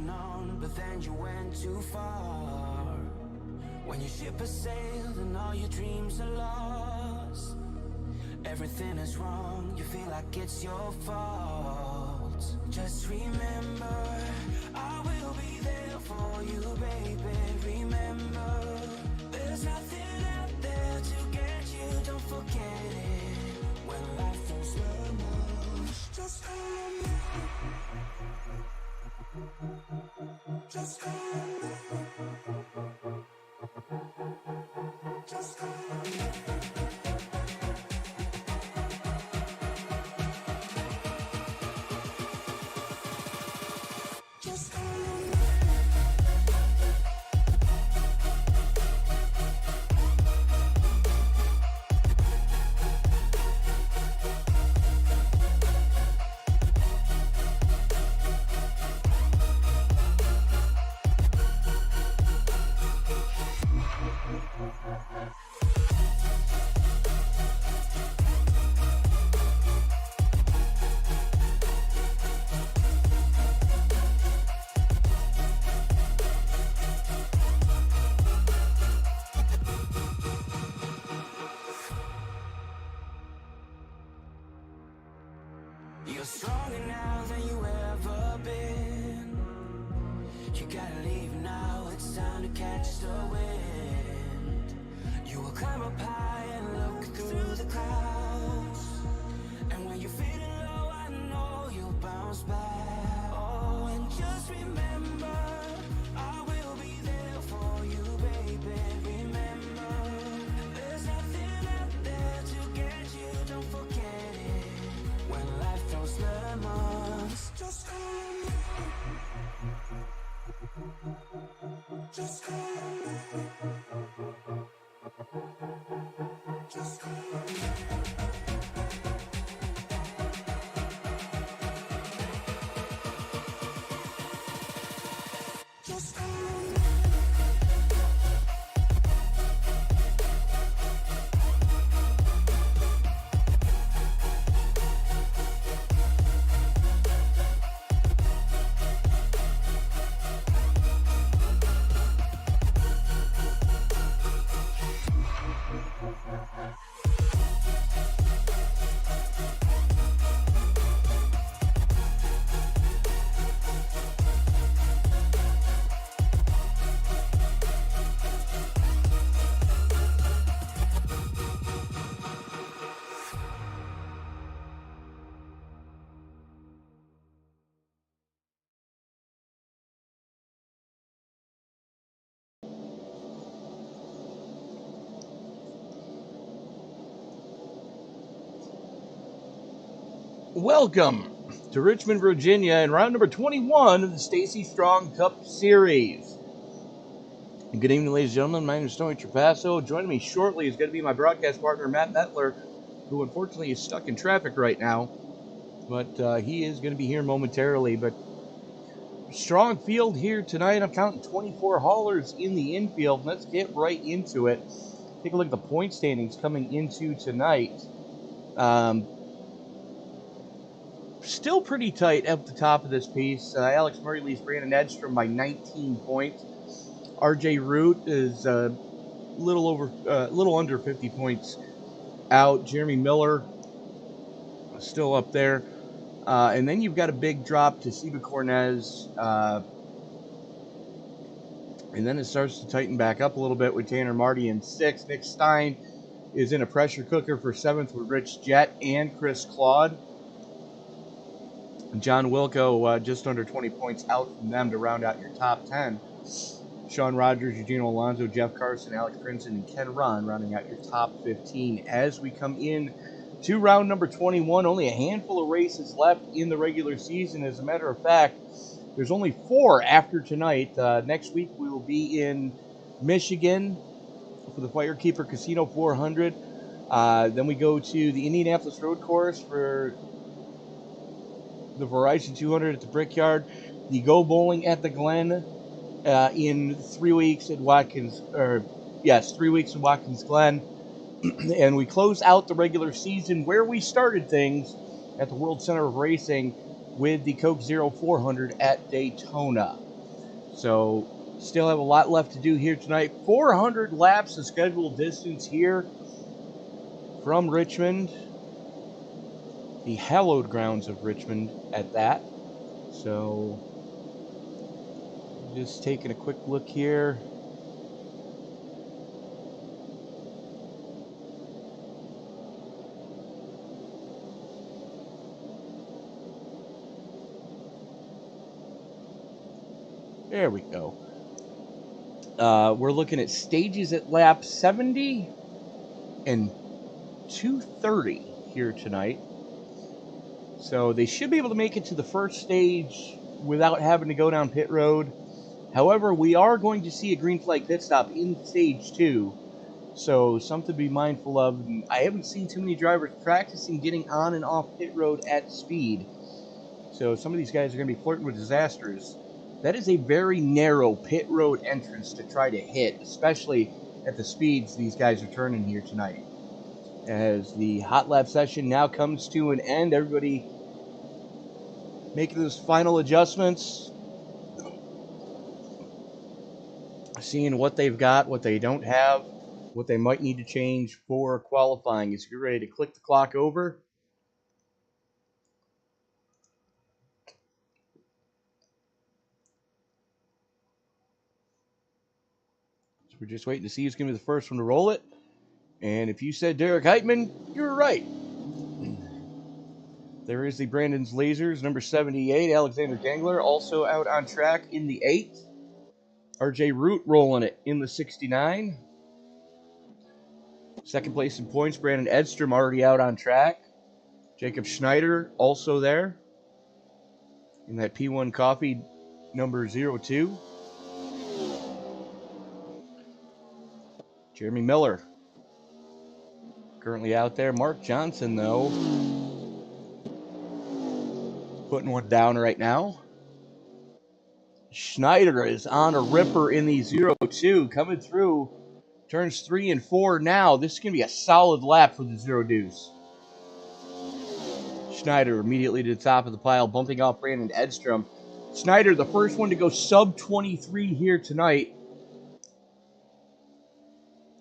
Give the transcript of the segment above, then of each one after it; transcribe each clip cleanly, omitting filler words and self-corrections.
holding on, but then you went too far. When your ship has sailed and all your dreams are lost, everything is wrong, you feel like it's your fault. Just remember, I will be there for you, baby. Remember, there's nothing out there to get you, don't forget it. When life throws lemons, just remember. Just remember. Just remember. You're stronger now than you ever been. You gotta leave now, it's time to catch the wind. You will climb up high and look through the clouds, and when you're feeling low, I know you'll bounce back. Oh, and just remember, I will be there for you, baby. Remember, there's nothing out there to get you, don't forget it. When life throws lemons, just remember. Just remember. Just remember. Just remember. Welcome to Richmond, Virginia, and round number 21 of the Stacy Strong Cup Series. Good evening, ladies and gentlemen. My name is Tony Trapasso. Joining me shortly is going to be my broadcast partner, Matt Mettler, who unfortunately is stuck in traffic right now, but he is going to be here momentarily. But strong field here tonight. I'm counting 24 haulers in the infield. Let's get right into it. Take a look at the point standings coming into tonight. Still pretty tight at the top of this piece. Alex Murray leads Brandon Edstrom by 19 points. RJ Root is a little under 50 points out. Jeremy Miller still up there. And then you've got a big drop to Seba Cornez. And then it starts to tighten back up a little bit with Tanner Marty in 6th. Nick Stein is in a pressure cooker for 7th with Rich Jett and Chris Claude. John Wilco just under 20 points out from them to round out your top 10. Sean Rogers, Eugenio Alonso, Jeff Carson, Alex Princeton, and Ken Ron rounding out your top 15. As we come in to round number 21, only a handful of races left in the regular season. As a matter of fact, there's only 4 after tonight. Next week we will be in Michigan for the Firekeeper Casino 400. Then we go to the Indianapolis Road Course for the Verizon 200 at the Brickyard, the Go Bowling at the Glen in 3 weeks at Watkins, 3 weeks in Watkins Glen, and we close out the regular season where we started things at the World Center of Racing with the Coke Zero 400 at Daytona. So still have a lot left to do here tonight. 400 laps of scheduled distance here from Richmond, the hallowed grounds of Richmond at that. So just taking a quick look here. There we go. We're looking at stages at lap 70 and 230 here tonight. So they should be able to make it to the first stage without having to go down pit road. However, we are going to see a green flag pit stop in stage 2. So something to be mindful of. I haven't seen too many drivers practicing getting on and off pit road at speed. So some of these guys are going to be flirting with disasters. That is a very narrow pit road entrance to try to hit, especially at the speeds these guys are turning here tonight. As the hot lap session now comes to an end, everybody making those final adjustments, seeing what they've got, what they don't have, what they might need to change for qualifying. As you're ready to click the clock over, so we're just waiting to see who's going to be the first one to roll it. And if you said Derek Heitman, you're right. There is the Brandon's Lasers, number 78, Alexander Gangler, also out on track in the 8. RJ Root rolling it in the 69. Second place in points, Brandon Edstrom already out on track. Jacob Schneider also there in that P1 Coffee number 02. Jeremy Miller currently out there. Mark Johnson, though, putting one down right now. Schneider is on a ripper in the 02, coming through turns 3 and 4 now. This is going to be a solid lap for the Zero Deuce. Schneider immediately to the top of the pile, bumping off Brandon Edstrom. Schneider, the first one to go sub 23 here tonight.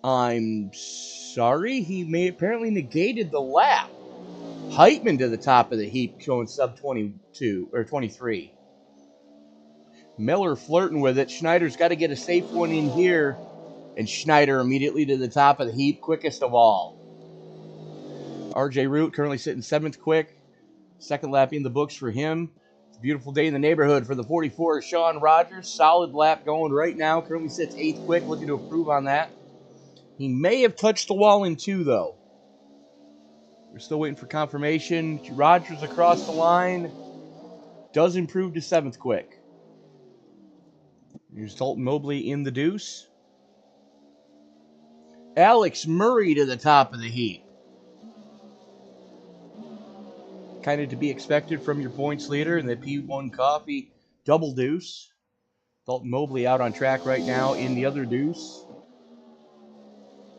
I'm sorry, he apparently negated the lap. Heitman to the top of the heap, showing sub 22 or 23. Miller flirting with it. Schneider's got to get a safe one in here. And Schneider immediately to the top of the heap, quickest of all. RJ Root currently sitting 7th quick. Second lap in the books for him. It's a beautiful day in the neighborhood for the 44, Sean Rogers. Solid lap going right now. Currently sits 8th quick, looking to improve on that. He may have touched the wall in 2, though. We're still waiting for confirmation. Rogers across the line. Does improve to 7th quick. Here's Dalton Mobley in the deuce. Alex Murray to the top of the heap. Kind of to be expected from your points leader in the P1 Coffee double deuce. Dalton Mobley out on track right now in the other deuce.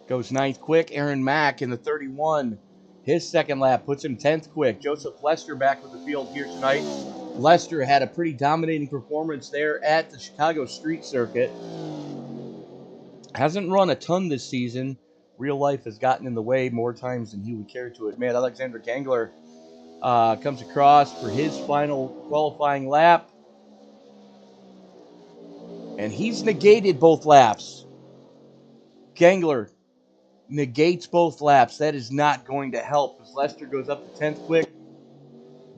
Goes 9th quick. Aaron Mack in the 31. His second lap puts him 10th quick. Joseph Lester back with the field here tonight. Lester had a pretty dominating performance there at the Chicago Street Circuit. Hasn't run a ton this season. Real life has gotten in the way more times than he would care to admit. Alexander Gangler comes across for his final qualifying lap. And he's negated both laps. Gangler negates both laps. That is not going to help as Lester goes up to 10th quick.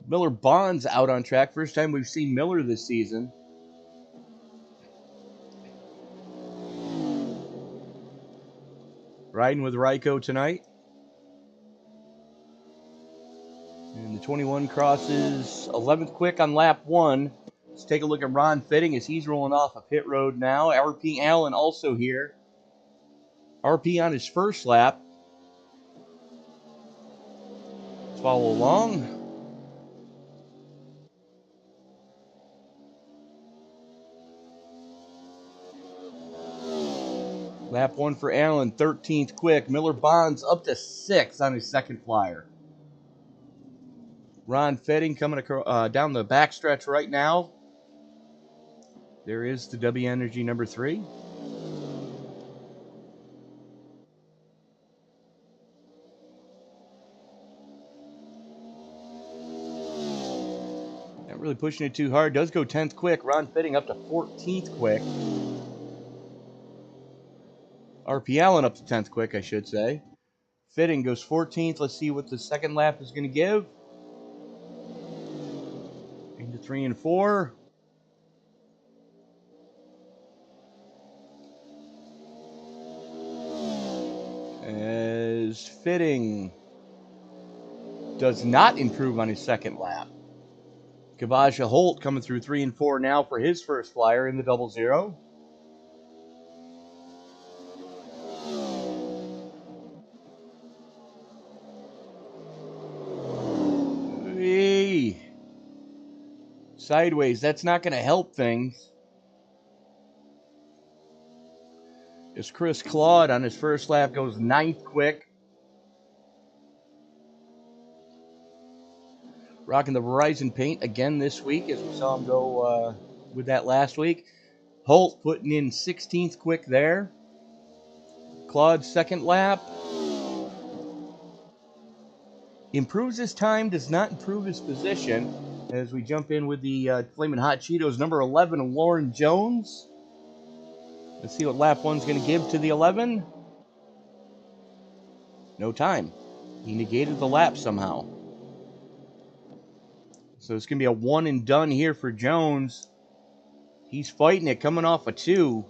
Miller Bonds out on track. First time we've seen Miller this season. Riding with Ryko tonight. And the 21 crosses 11th quick on lap 1. Let's take a look at Ron Fitting as he's rolling off a pit road now. RP Allen also here. RP on his first lap. Let's follow along. Lap 1 for Allen, 13th quick. Miller Bonds up to 6th on his second flyer. Ron Fitting coming down the backstretch right now. There is the W Energy number 3. Not really pushing it too hard. Does go 10th quick. Ron Fitting up to 14th quick. RP Allen up to 10th quick, I should say. Fitting goes 14th. Let's see what the second lap is going to give. Into 3 and 4. As Fitting does not improve on his second lap. Kavaja Holt coming through 3 and 4 now for his first flyer in the 00. Hey. Sideways, that's not going to help things. As Chris Claude on his first lap goes 9th quick. Rocking the Verizon paint again this week, as we saw him go with that last week. Holt putting in 16th quick there. Claude's second lap. Improves his time, does not improve his position. As we jump in with the Flamin' Hot Cheetos, number 11, Lauren Jones. Let's see what lap 1's going to give to the 11. No time. He negated the lap somehow. So it's going to be a 1 and done here for Jones. He's fighting it, coming off a 2.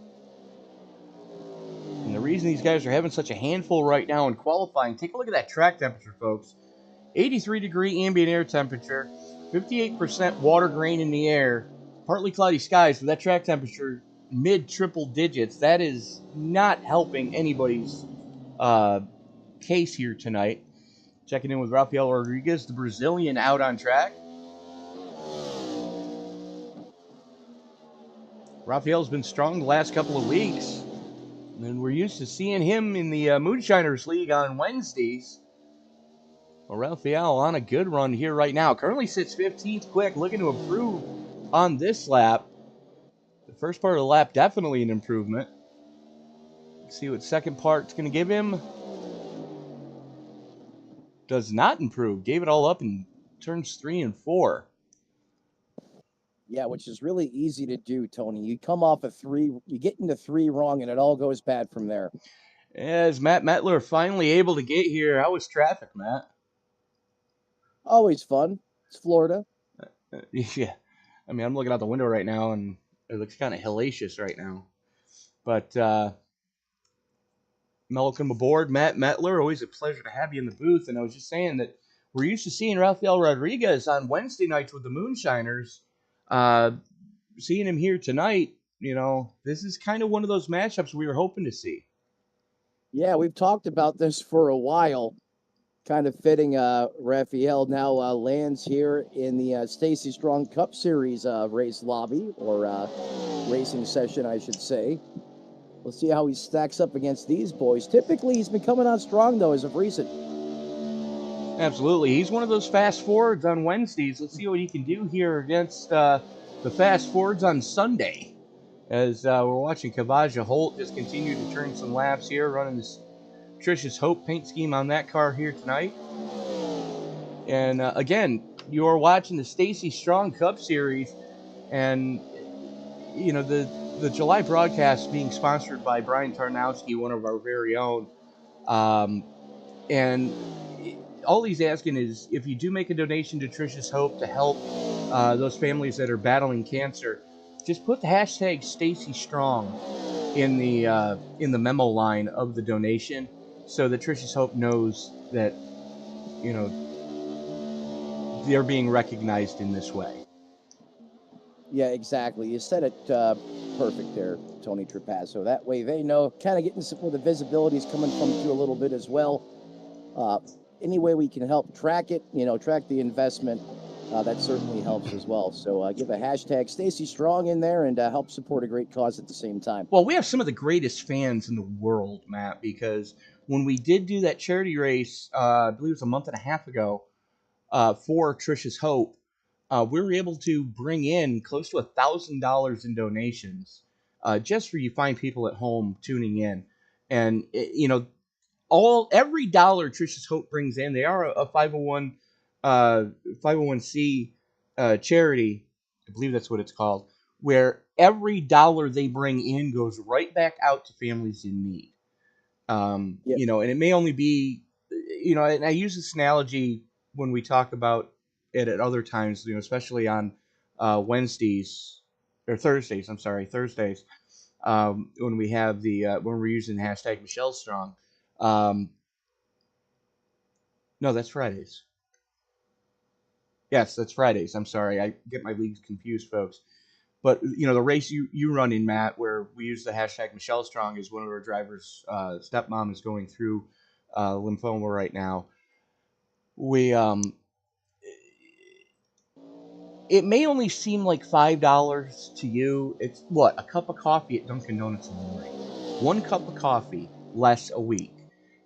And the reason these guys are having such a handful right now in qualifying, take a look at that track temperature, folks. 83-degree ambient air temperature, 58% water grain in the air, partly cloudy skies, but that track temperature mid-triple digits. That is not helping anybody's case here tonight. Checking in with Rafael Rodriguez, the Brazilian, out on track. Rafael's been strong the last couple of weeks, and we're used to seeing him in the Moonshiners League on Wednesdays. Well, Rafael on a good run here right now. Currently sits 15th quick, looking to improve on this lap. The first part of the lap, definitely an improvement. Let's see what second part's going to give him. Does not improve. Gave it all up in turns 3 and 4. Yeah, which is really easy to do, Tony. You come off a 3, you get into 3 wrong, and it all goes bad from there. As Matt Metler finally able to get here. How was traffic, Matt? Always fun. It's Florida. Yeah. I mean, I'm looking out the window right now, and it looks kind of hellacious right now. But welcome aboard, Matt Metler. Always a pleasure to have you in the booth. And I was just saying that we're used to seeing Rafael Rodriguez on Wednesday nights with the Moonshiners. Seeing him here tonight, you know, this is kind of one of those matchups we were hoping to see. Yeah, we've talked about this for a while. Kind of fitting. Rafael now lands here in the Stacy Strong Cup Series race lobby, or racing session, I should say. We'll see how he stacks up against these boys. Typically, he's been coming on strong, though, as of recent. Absolutely. He's one of those fast forwards on Wednesdays. Let's see what he can do here against the fast forwards on Sunday. As we're watching Kavaja Holt just continue to turn some laps here, running this Trish's Hope paint scheme on that car here tonight. And again, you're watching the Stacy Strong Cup Series, and you know the July broadcast being sponsored by Brian Tarnowski, one of our very own. And all he's asking is, if you do make a donation to Trish's Hope to help those families that are battling cancer, just put the hashtag Stacy Strong in the memo line of the donation, so that Trish's Hope knows that, you know, they're being recognized in this way. Yeah, exactly. You said it perfect there, Tony Trapasso. That way they know, kind of getting some where the visibility is coming from too a little bit as well. Any way we can help track it, you know, track the investment, that certainly helps as well. So give a hashtag Stacy Strong in there and help support a great cause at the same time. Well, we have some of the greatest fans in the world, Matt, because when we did do that charity race, I believe it was a month and a half ago, for Trish's Hope, we were able to bring in close to $1,000 in donations, just for you fine people at home tuning in. And every dollar Trish's Hope brings in, they are a 501c charity, I believe that's what it's called, where every dollar they bring in goes right back out to families in need. Yep. And it may only be, and I use this analogy when we talk about it at other times, especially on Wednesdays or Thursdays. I'm sorry, Thursdays, when we have when we're using hashtag Michelle Strong. No, that's Fridays. Yes, that's Fridays. I'm sorry, I get my leagues confused, folks. But the race you run in, Matt, where we use the hashtag Michelle Strong, is one of our drivers' stepmom is going through lymphoma right now. We it may only seem like $5 to you. It's what, a cup of coffee at Dunkin' Donuts in the morning. One cup of coffee less a week,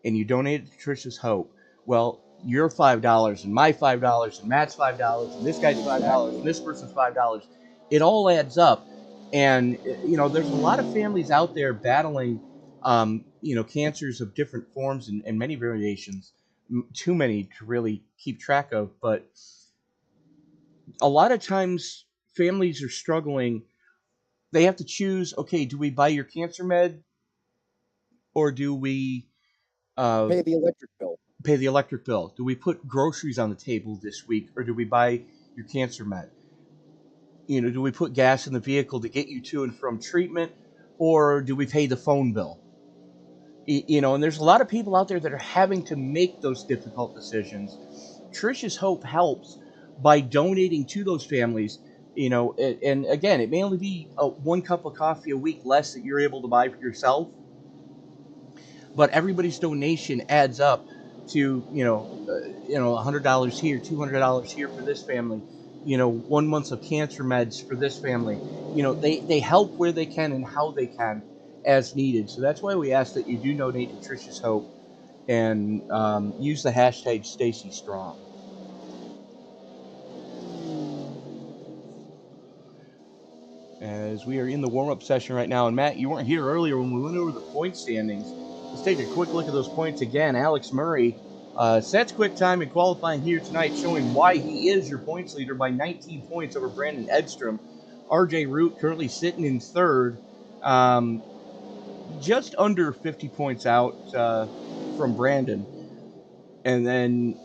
and you donate it to Trish's Hope. Well, your $5 and my $5 and Matt's $5 and this guy's $5 and this person's $5. It all adds up, and there's a lot of families out there battling, cancers of different forms and many variations. Too many to really keep track of, but a lot of times families are struggling. They have to choose, okay, do we buy your cancer med, or do we Pay the electric bill. pay the electric bill? Do we put groceries on the table this week, or do we buy your cancer med? Do we put gas in the vehicle to get you to and from treatment, or do we pay the phone bill? And there's a lot of people out there that are having to make those difficult decisions. Trish's Hope helps by donating to those families. And again, it may only be one cup of coffee a week less that you're able to buy for yourself, but everybody's donation adds up to $100 here, $200 here for this family. 1 month of cancer meds for this family. They help where they can and how they can as needed. So that's why we ask that you do donate to Trish's Hope and use the hashtag Stacy Strong. As we are in the warm-up session right now, and Matt, you weren't here earlier when we went over the point standings. Let's take a quick look at those points again. Alex Murray sets quick time in qualifying here tonight, showing why he is your points leader by 19 points over Brandon Edstrom. RJ Root currently sitting in third, just under 50 points out from Brandon. And then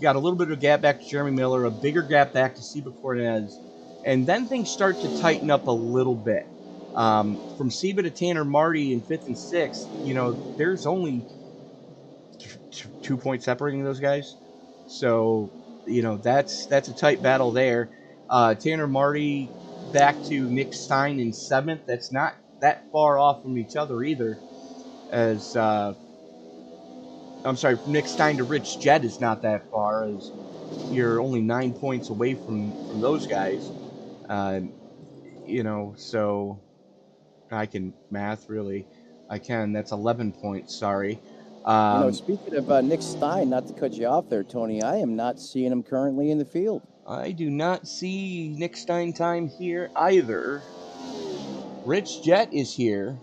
got a little bit of a gap back to Jeremy Miller, a bigger gap back to Seba Cortez. And then things start to tighten up a little bit. From Seba to Tanner Marty in 5th and 6th, there's only 2 points separating those guys. So, that's a tight battle there. Tanner Marty back to Nick Stein in 7th. That's not that far off from each other either. As I'm sorry, Nick Stein to Rich Jett is not that far, as you're only 9 points away from those guys. So I can math, really. I can. That's 11 points, sorry. Speaking of Nick Stein, not to cut you off there, Tony, I am not seeing him currently in the field. I do not see Nick Stein time here either. Rich Jett is here.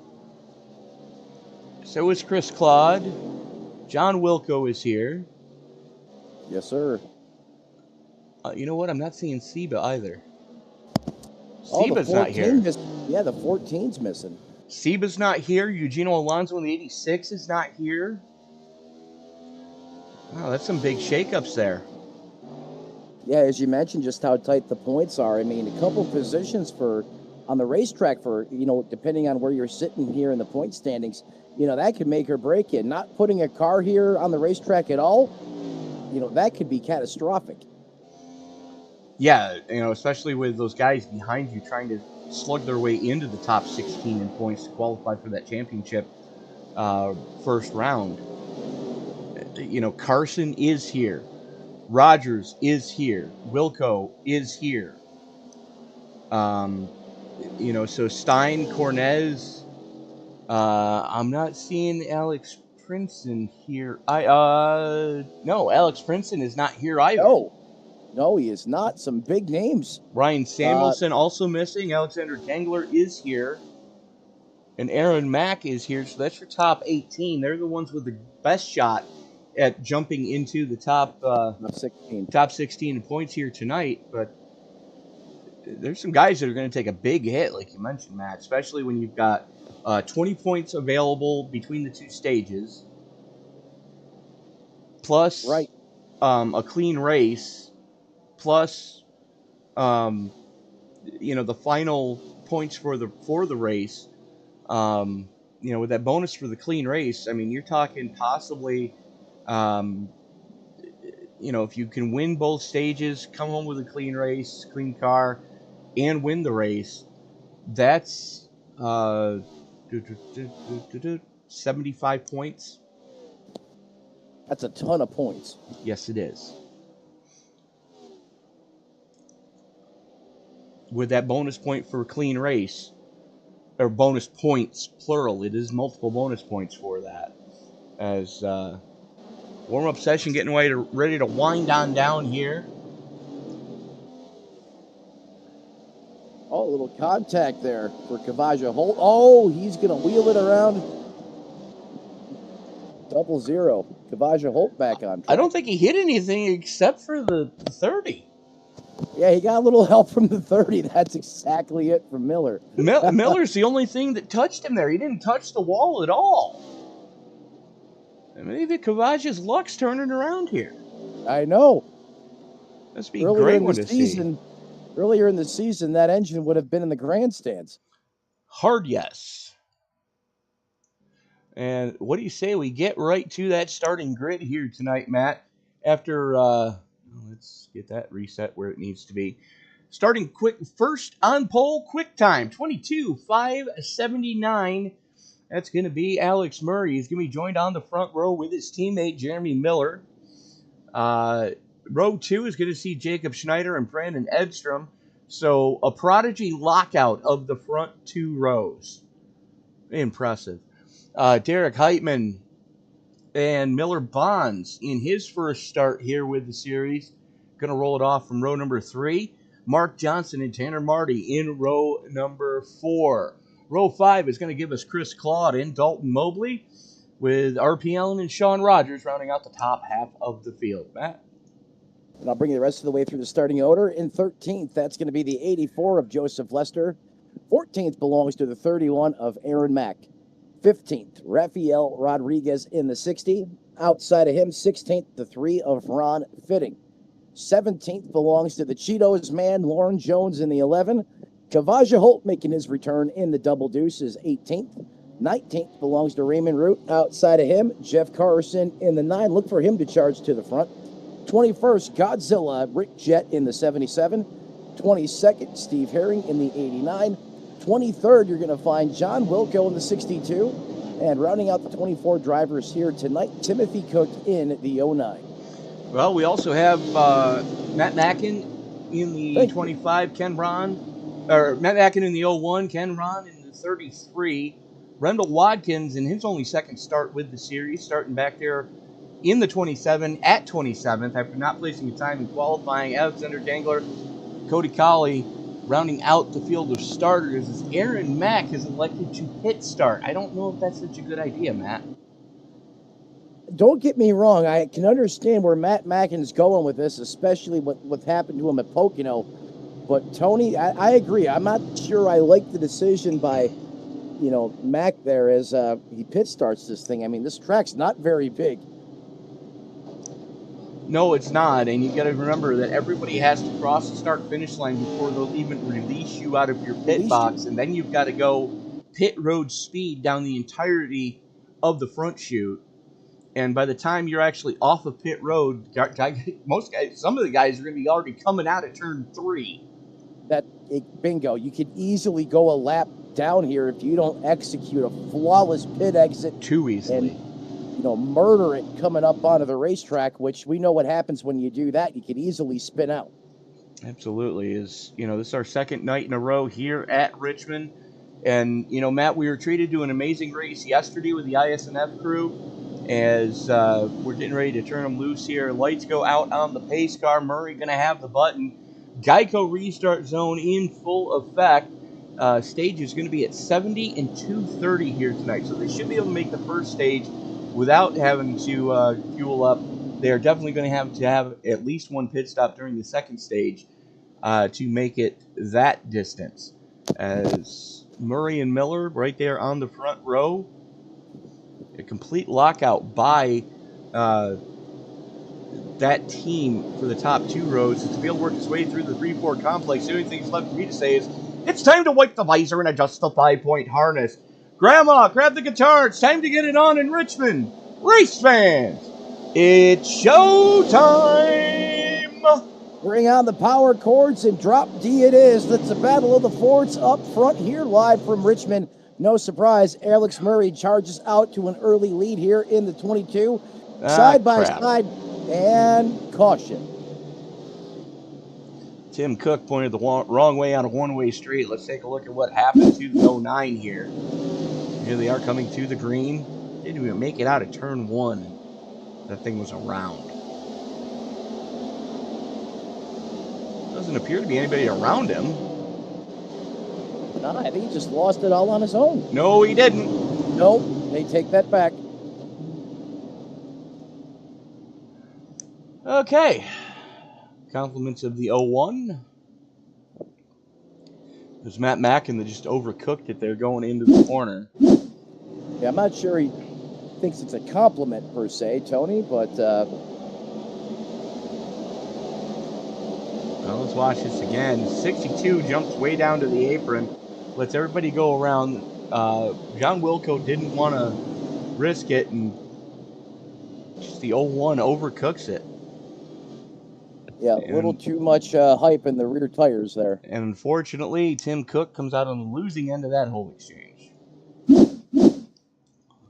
So is Chris Claude. John Wilco is here. Yes, sir. You know what? I'm not seeing Seba either. Oh, Seba's not here. The 14's missing. Seba's not here. Eugenio Alonso in the 86 is not here. Wow, that's some big shakeups there. Yeah, as you mentioned, just how tight the points are. I mean, a couple positions on the racetrack for, depending on where you're sitting here in the point standings, that could make or break it. Not putting a car here on the racetrack at all, that could be catastrophic. Yeah, especially with those guys behind you trying to slug their way into the top 16 in points to qualify for that championship first round. Carson is here. Rogers is here. Wilco is here. So Stein, Cornez. I'm not seeing Alex Princeton here. No, Alex Princeton is not here either. Oh. No, he is not. Some big names. Ryan Samuelson also missing. Alexander Dangler is here. And Aaron Mack is here. So that's your top 18. They're the ones with the best shot at jumping into the top 16 points here tonight. But there's some guys that are going to take a big hit, like you mentioned, Matt, especially when you've got 20 points available between the two stages, plus a clean race, plus the final points for the race. With that bonus for the clean race, I mean, you're talking possibly, if you can win both stages, come home with a clean race, clean car, and win the race, that's 75 points. That's a ton of points. Yes, it is. With that bonus point for a clean race, or bonus points, plural, it is multiple bonus points for that. As warm-up session getting ready to wind on down here. Oh, a little contact there for Kavaja Holt. Oh, he's going to wheel it around. 0-0. Kavaja Holt back on track. I don't think he hit anything except for the 30. Yeah, he got a little help from the 30. That's exactly it from Miller. Miller's the only thing that touched him there. He didn't touch the wall at all. And maybe Kavaja's luck's turning around here. I know. That's be a great one to see. Earlier in the season, that engine would have been in the grandstands. Hard yes. And what do you say we get right to that starting grid here tonight, Matt? After, let's get that reset where it needs to be. Starting quick, first on pole, quick time, 22.579. That's going to be Alex Murray. He's going to be joined on the front row with his teammate, Jeremy Miller. Row 2 is going to see Jacob Schneider and Brandon Edstrom. So a prodigy lockout of the front two rows. Impressive. Derek Heitman and Miller Bonds in his first start here with the series. Going to roll it off from row number 3. Mark Johnson and Tanner Marty in row number 4. Row 5 is going to give us Chris Claude and Dalton Mobley, with RP Allen and Sean Rogers rounding out the top half of the field. Matt? And I'll bring you the rest of the way through the starting order. In 13th, that's going to be the 84 of Joseph Lester. 14th belongs to the 31 of Aaron Mack. 15th, Rafael Rodriguez in the 60. Outside of him, 16th, the 3 of Ron Fitting. 17th belongs to the Cheetos man, Lauren Jones in the 11. Kavaja Holt making his return in the double deuce is 18th. 19th belongs to Raymond Root. Outside of him, Jeff Carson in the 9. Look for him to charge to the front. 21st, Godzilla, Rick Jett in the 77. 22nd, Steve Herring in the 89. 23rd, you're going to find John Wilco in the 62. And rounding out the 24 drivers here tonight, Timothy Cook in the 09. Well, we also have Matt Mackin in the 25, Matt Mackin in the 01, Ken Ron in the 33. Rendell Watkins in his only second start with the series, starting back there in the 27 at 27th after not placing a time in qualifying. Alexander Dangler, Cody Colley rounding out the field of starters as Aaron Mack is elected to pit start. I don't know if that's such a good idea, Matt. Don't get me wrong. I can understand where Matt Mackin's going with this, especially what happened to him at Pocono. But, Tony, I agree. I'm not sure I like the decision by, Mac there as he pit starts this thing. I mean, this track's not very big. No, it's not, and you got to remember that everybody has to cross the start-finish line before they'll even release you out of your pit box, and then you've got to go pit road speed down the entirety of the front chute. And by the time you're actually off of pit road, some of the guys are going to be already coming out at turn 3. Bingo. You could easily go a lap down here if you don't execute a flawless pit exit too easily. And, murder it coming up onto the racetrack, which we know what happens when you do that. You could easily spin out. Absolutely. This is our second night in a row here at Richmond. And, Matt, we were treated to an amazing race yesterday with the ISNF crew. as we're getting ready to turn them loose here. Lights go out on the pace car. Murray going to have the button. Geico restart zone in full effect. Stage is going to be at 70 and 230 here tonight, so they should be able to make the first stage without having to fuel up. They are definitely going to have at least one pit stop during the second stage to make it that distance. As Murray and Miller right there on the front row. A complete lockout by that team for the top two rows. To be able to work its way through the 3-4 complex, the only thing left for me to say is, it's time to wipe the visor and adjust the 5-point harness. Grandma, grab the guitar. It's time to get it on in Richmond. Race fans, it's showtime! Bring on the power chords and drop D it is. That's the Battle of the Forts up front here live from Richmond. No surprise, Alex Murray charges out to an early lead here in the 22. Side by side, and caution. Tim Cook pointed the wrong way on a one-way street. Let's take a look at what happened to the 09 here. Here they are coming to the green. Didn't even make it out of turn one. That thing was around. Doesn't appear to be anybody around him. No, I think he just lost it all on his own. No, he didn't. No, they take that back. Okay. Compliments of the 01. There's Matt Mackin that just overcooked it there going into the corner. Yeah, I'm not sure he thinks it's a compliment per se, Tony, but... Well, let's watch this again. 62 jumps way down to the apron. Lets everybody go around. John Wilco didn't want to risk it, and just the 01 overcooks it. Yeah, a little too much hype in the rear tires there. And unfortunately, Tim Cook comes out on the losing end of that whole exchange.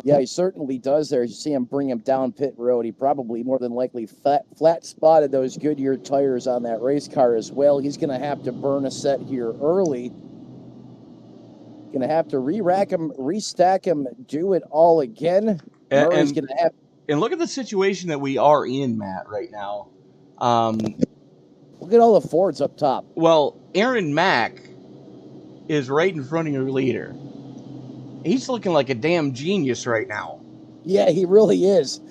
Yeah, he certainly does there. You see him bring him down pit road. He probably more than likely flat spotted those Goodyear tires on that race car as well. He's going to have to burn a set here early. Going to have to re-rack him, restack him, do it all again. Murray's going to have... And look at the situation that we are in, Matt, right now. Look at all the Fords up top. Well, Aaron Mack is right in front of your leader. He's looking like a damn genius right now. Yeah, he really is.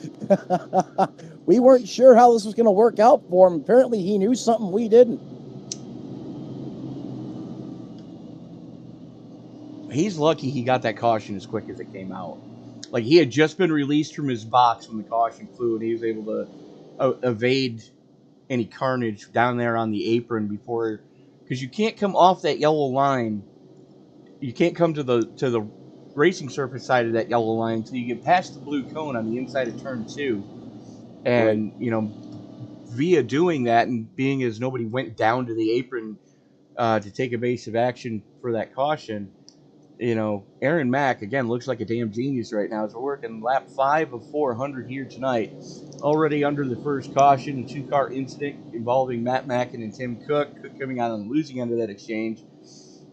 We weren't sure how this was going to work out for him. Apparently, he knew something we didn't. He's lucky he got that caution as quick as it came out. Like, he had just been released from his box when the caution flew, and he was able to evade any carnage down there on the apron before, because you can't come off that yellow line. You can't come to the racing surface side of that yellow line until you get past the blue cone on the inside of turn 2. And, right. You know, via doing that and being as nobody went down to the apron to take evasive action for that caution, you know, Aaron Mack, again, looks like a damn genius right now. As we're working lap 5 of 400 here tonight. Already under the first caution, a 2-car incident involving Matt Mackin and Tim Cook. Cook coming out on the losing end of that exchange.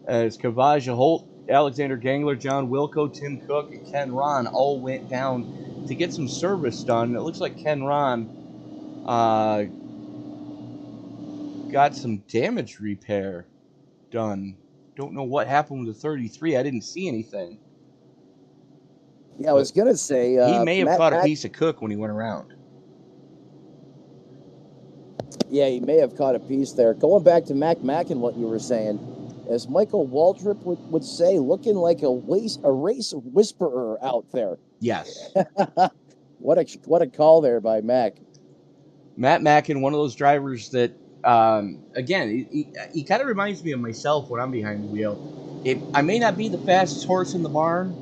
As Kavaja Holt, Alexander Gangler, John Wilco, Tim Cook, and Ken Ron all went down to get some service done. It looks like Ken Ron got some damage repair done. Don't know what happened with the 33. I didn't see anything. Yeah, I was going to say... he may have caught a piece of Cook when he went around. Yeah, he may have caught a piece there. Going back to Mac and what you were saying, as Michael Waldrop would say, looking like a race whisperer out there. Yes. What a call there by Mac. Matt Mackin, one of those drivers that, again, he kind of reminds me of myself when I'm behind the wheel. I may not be the fastest horse in the barn,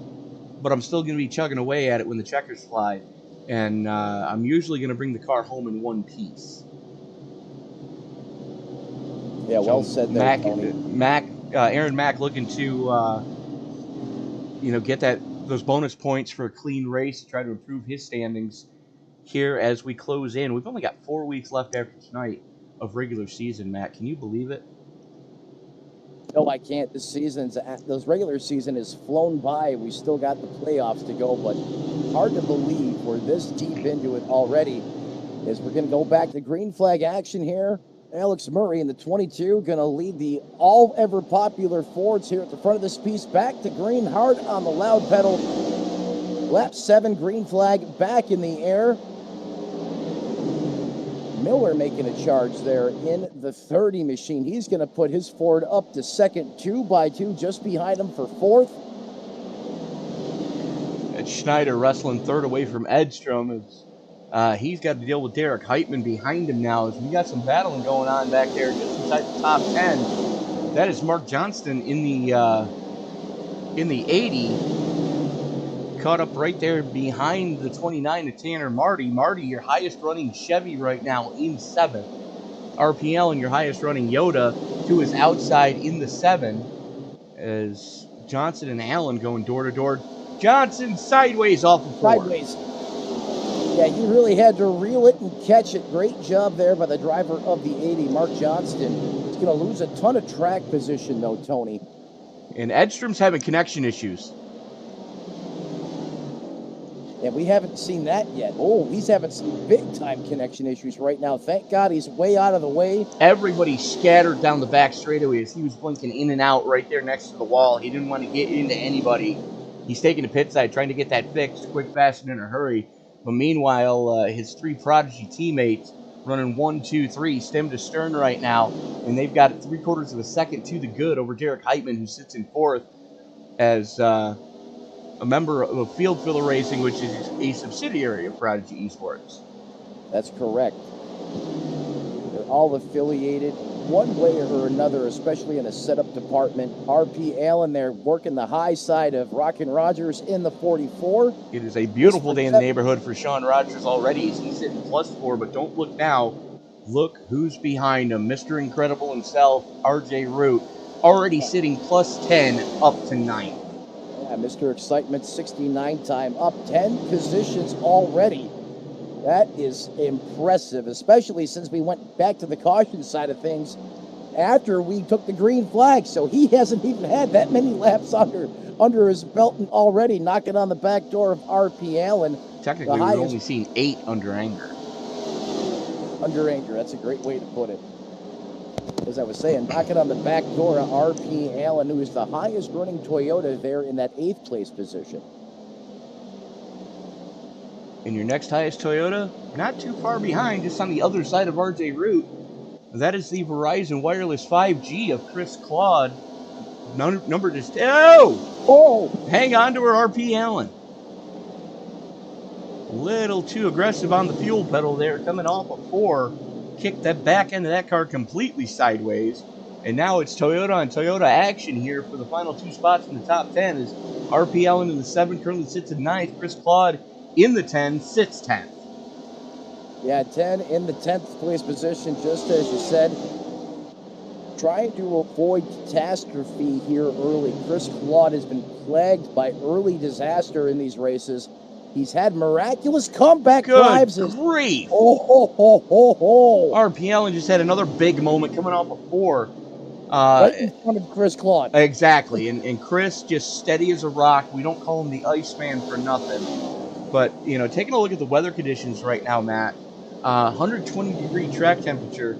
but I'm still going to be chugging away at it when the checkers fly. And I'm usually going to bring the car home in one piece. Yeah, well said there, Tony. Aaron Mack looking to, get those bonus points for a clean race to try to improve his standings here as we close in. We've only got 4 weeks left after tonight of regular season, Matt. Can you believe it? No, I can't. Those regular season has flown by. We still got the playoffs to go, but Hard to believe we're this deep into it already. As we're going to go back to green flag action here. Alex Murray in the 22 going to lead the all-ever popular Fords here at the front of this piece. Back to green, hard on the loud pedal. Lap 7, green flag back in the air. Miller making a charge there in the 30 machine. He's going to put his Ford up to second, 2 by 2, just behind him for fourth. And Schneider wrestling third away from Edstrom. He's got to deal with Derek Heitman behind him now, as we got some battling going on back there just inside the top 10. That is Mark Johnston in the 80. Caught up right there behind the 29 of Tanner Marty. Marty, your highest running Chevy right now in 7th. RPL and your highest running Yoda to his outside in the 7. As Johnson and Allen going door to door. Johnson sideways off of 4. Sideways. Yeah, he really had to reel it and catch it. Great job there by the driver of the 80, Mark Johnston. He's going to lose a ton of track position, though, Tony. And Edstrom's having connection issues. And we haven't seen that yet. Oh, he's having some big-time connection issues right now. Thank God he's way out of the way. Everybody scattered down the back straightaway as he was blinking in and out right there next to the wall. He didn't want to get into anybody. He's taking the pit side, trying to get that fixed quick, fast, and in a hurry. But meanwhile, his 3 Prodigy teammates running 1, 2, 3, stem to stern right now. And they've got 3/4 of a second to the good over Derek Heitman, who sits in 4th as a member of Field Filler Racing, which is a subsidiary of Prodigy Esports. That's correct. They're all affiliated one way or another, especially in a setup department. RP Allen there working the high side of Rockin' Rogers in the 44. It is a beautiful day in the neighborhood for Sean Rogers already as he's sitting +4, but don't look now. Look who's behind him. Mr. Incredible himself, RJ Root, already sitting +10 up to 9th. Yeah, Mr. Excitement 69 time, up 10 positions already. That is impressive, especially since we went back to the caution side of things after we took the green flag. So he hasn't even had that many laps under his belt and already knocking on the back door of RP Allen. Technically, we've only seen 8 under anger. Under anger, that's a great way to put it. As I was saying, knocking on the back door of RP Allen, who is the highest running Toyota there in that 8th place position. And your next highest Toyota, not too far behind, just on the other side of RJ Root. That is the Verizon Wireless 5G of Chris Claude. Number just... Oh! Hang on to her, RP Allen. A little too aggressive on the fuel pedal there, coming off of 4. Kicked that back end of that car completely sideways. And now it's Toyota on Toyota action here for the final 2 spots in the top 10 as RP Allen in the 7 currently sits in 9th. Chris Claude in the 10 sits 10th. Yeah, 10 in the 10th place position, just as you said. Trying to avoid catastrophe here early. Chris Claude has been plagued by early disaster in these races. He's had miraculous comeback drives. Good grief! RP Allen just had another big moment coming off of 4. Right in front of Chris Claude. Exactly, and Chris just steady as a rock. We don't call him the Iceman for nothing. But, you know, taking a look at the weather conditions right now, Matt, 120-degree track temperature.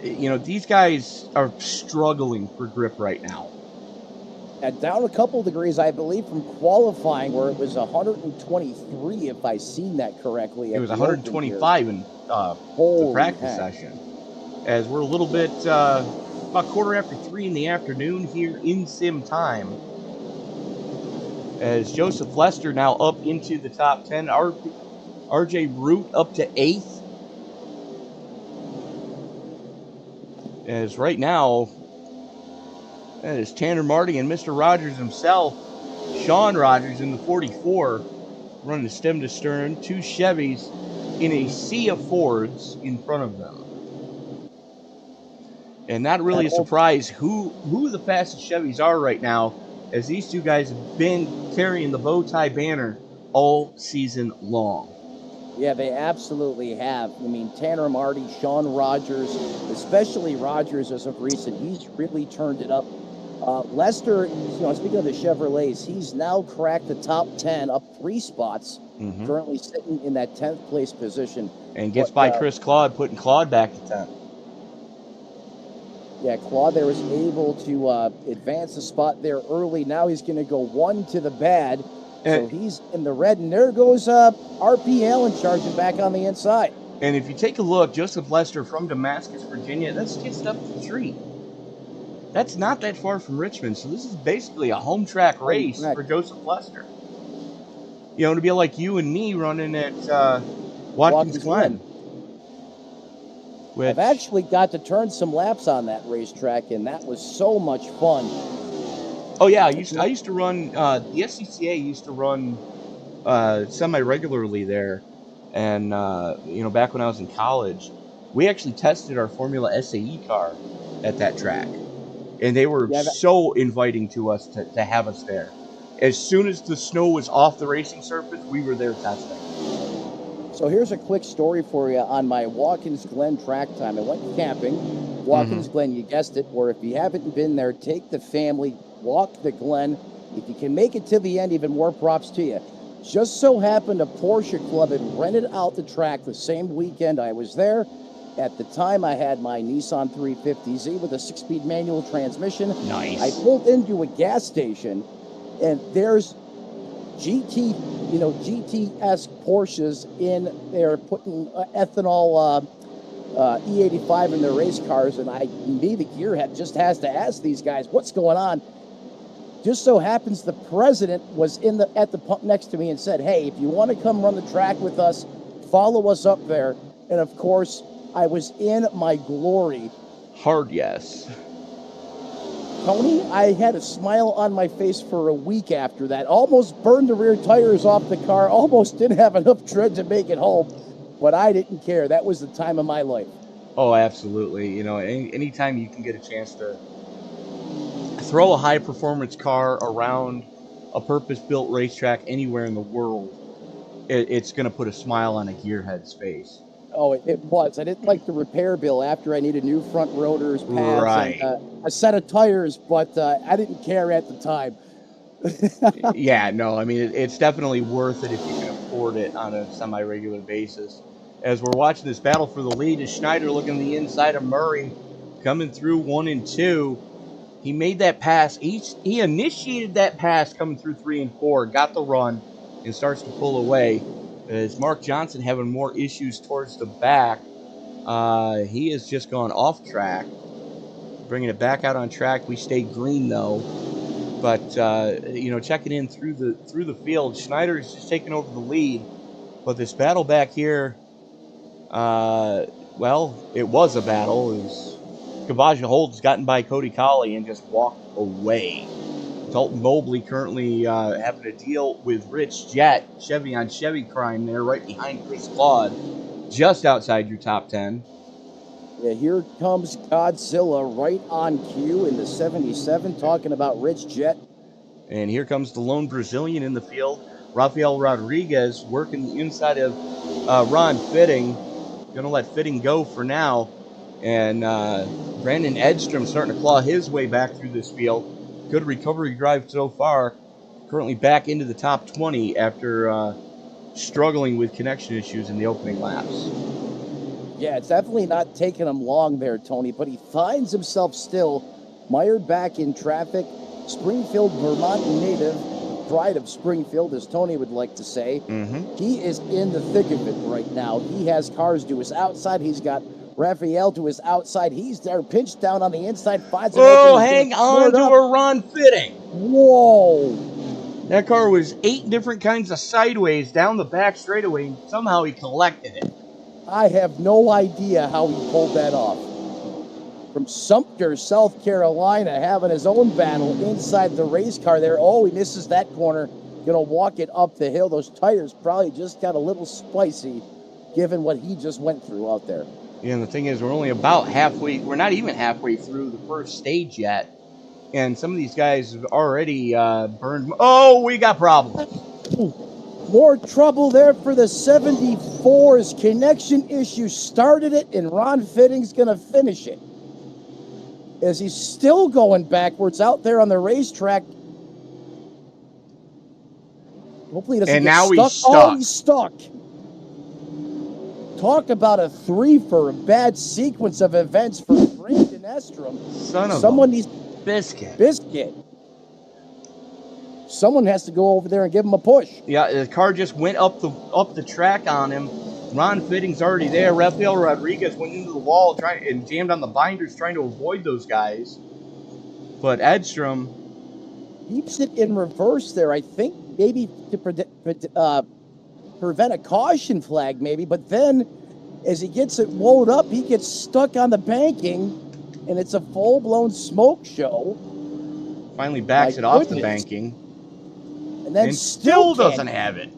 You know, these guys are struggling for grip right now. Down a couple degrees, I believe, from qualifying, where it was 123, if I seen that correctly. It was 125 in the practice session. As we're a little bit, about 3:15 in the afternoon here in sim time. As Joseph Lester now up into the top 10. RJ Root up to 8th. As right now, that is Tanner Marty and Mr. Rogers himself. Sean Rogers in the 44, running stem to stern. 2 Chevys in a sea of Fords in front of them. And not really a surprise who the fastest Chevys are right now, as these 2 guys have been carrying the bow tie banner all season long. Yeah, they absolutely have. I mean, Tanner Marty, Sean Rogers, especially Rogers as of recent, he's really turned it up Lester, speaking of the Chevrolets, he's now cracked the top 10 up 3 spots, currently sitting in that 10th place position. And gets by Chris Claude, putting Claude back to 10th. Yeah, Claude there was able to advance the spot there early. Now he's going to go 1 to the bad. So he's in the red, and there goes RP Allen charging back on the inside. And if you take a look, Joseph Lester from Damascus, Virginia, that's just up the street. That's not that far from Richmond, so this is basically a home track race for Joseph Lester. To be like you and me running at Watkins Glen. I've actually got to turn some laps on that racetrack, and that was so much fun. Oh yeah, I used to run. The SCCA used to run semi-regularly there, and back when I was in college, we actually tested our Formula SAE car at that track, and they were so inviting to us to have us there. As soon as the snow was off the racing surface, we were there testing. So here's a quick story for you on my Watkins Glen track time. I went camping. Watkins Glen, you guessed it, or if you haven't been there, take the family, walk the Glen. If you can make it to the end, even more props to you. Just so happened a Porsche club had rented out the track the same weekend I was there. At the time, I had my Nissan 350Z with a 6-speed manual transmission. Nice. I pulled into a gas station, and there's GTS Porsches in there putting ethanol E85 in their race cars, and the gearhead just has to ask these guys, what's going on? Just so happens the president was at the pump next to me and said, hey, if you want to come run the track with us, follow us up there. And of course, I was in my glory. Hard yes. Tony, I had a smile on my face for a week after that. Almost burned the rear tires off the car. Almost didn't have enough tread to make it home. But I didn't care. That was the time of my life. Oh, absolutely. Anytime you can get a chance to throw a high-performance car around a purpose-built racetrack anywhere in the world, it's going to put a smile on a gearhead's face. Oh, it was. I didn't like the repair bill after I needed new front rotors, pads, and a set of tires, but I didn't care at the time. Yeah, no, I mean, it's definitely worth it if you can afford it on a semi-regular basis. As we're watching this battle for the lead, is Schneider looking the inside of Murray, coming through 1 and 2. He made that pass. He initiated that pass coming through 3 and 4, got the run, and starts to pull away. As Mark Johnson having more issues towards the back, he has just gone off track, bringing it back out on track. We stay green though, but checking in through the field, Schneider is just taking over the lead. But this battle back here, it was a battle. Kavaja Holt's gotten by Cody Colley and just walked away. Dalton Mobley currently having to deal with Rich Jett, Chevy on Chevy crime there, right behind Chris Claude, just outside your top 10. Yeah, here comes Godzilla right on cue in the 77, talking about Rich Jett. And here comes the lone Brazilian in the field, Rafael Rodriguez, working the inside of Ron Fitting. Going to let Fitting go for now. And Brandon Edstrom starting to claw his way back through this field. Good recovery drive so far. Currently back into the top 20 after struggling with connection issues in the opening laps. Yeah, it's definitely not taking him long there, Tony, but he finds himself still mired back in traffic. Springfield, Vermont native, pride of Springfield, as Tony would like to say. He is in the thick of it right now. He has cars to his outside. He's got Raphael to his outside. He's there, pinched down on the inside. Finds hang on to a Ron Fitting. Whoa. That car was 8 different kinds of sideways down the back straightaway, and somehow he collected it. I have no idea how he pulled that off. From Sumter, South Carolina, having his own battle inside the race car there. Oh, he misses that corner. Going to walk it up the hill. Those tires probably just got a little spicy, given what he just went through out there. Yeah, and the thing is, we're only about halfway. We're not even halfway through the first stage yet. And some of these guys have already burned. Oh, we got problems. More trouble there for the 74's. Connection issue started it, and Ron Fitting's going to finish it. as he's still going backwards out there on the racetrack. Hopefully he doesn't And get now stuck. he's stuck. Oh, he's stuck. Talk about a threefer, a bad sequence of events for Brandon Estrom. Someone needs biscuit. Someone has to go over there and give him a push. Yeah, the car just went up the track on him. Ron Fitting's already there. Rafael Rodriguez went into the wall and jammed on the binders trying to avoid those guys. But Edstrom Keeps it in reverse there, I think, maybe to prevent a caution flag, maybe. But then, as he gets it wound up, he gets stuck on the banking, and it's a full-blown smoke show. finally backs it off the banking. And then still doesn't have it.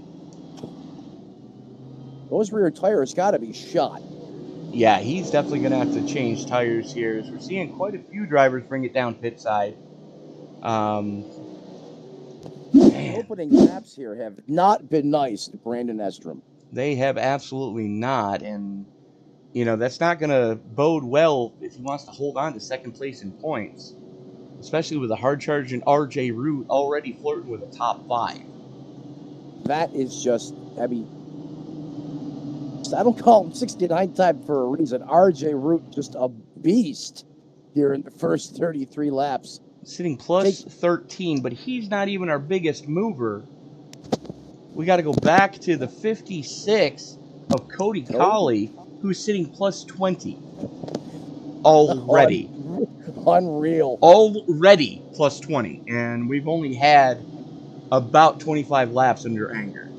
Those rear tires got to be shot. Yeah, he's definitely going to have to change tires here. As we're seeing quite a few drivers bring it down pit side. Opening laps here have not been nice to Brandon Estrom. They have absolutely not. And, you know, that's not going to bode well if he wants to hold on to second place in points. Especially with a hard-charging RJ Root already flirting with a top 5. That is just, I mean, I don't call him 69 time for a reason. RJ Root, just a beast here in the first 33 laps. Sitting plus 13, but he's not even our biggest mover. We got to go back to the 56 of Cody Colley, who's sitting plus 20 already. Unreal. Already plus 20, and we've only had about 25 laps under anger.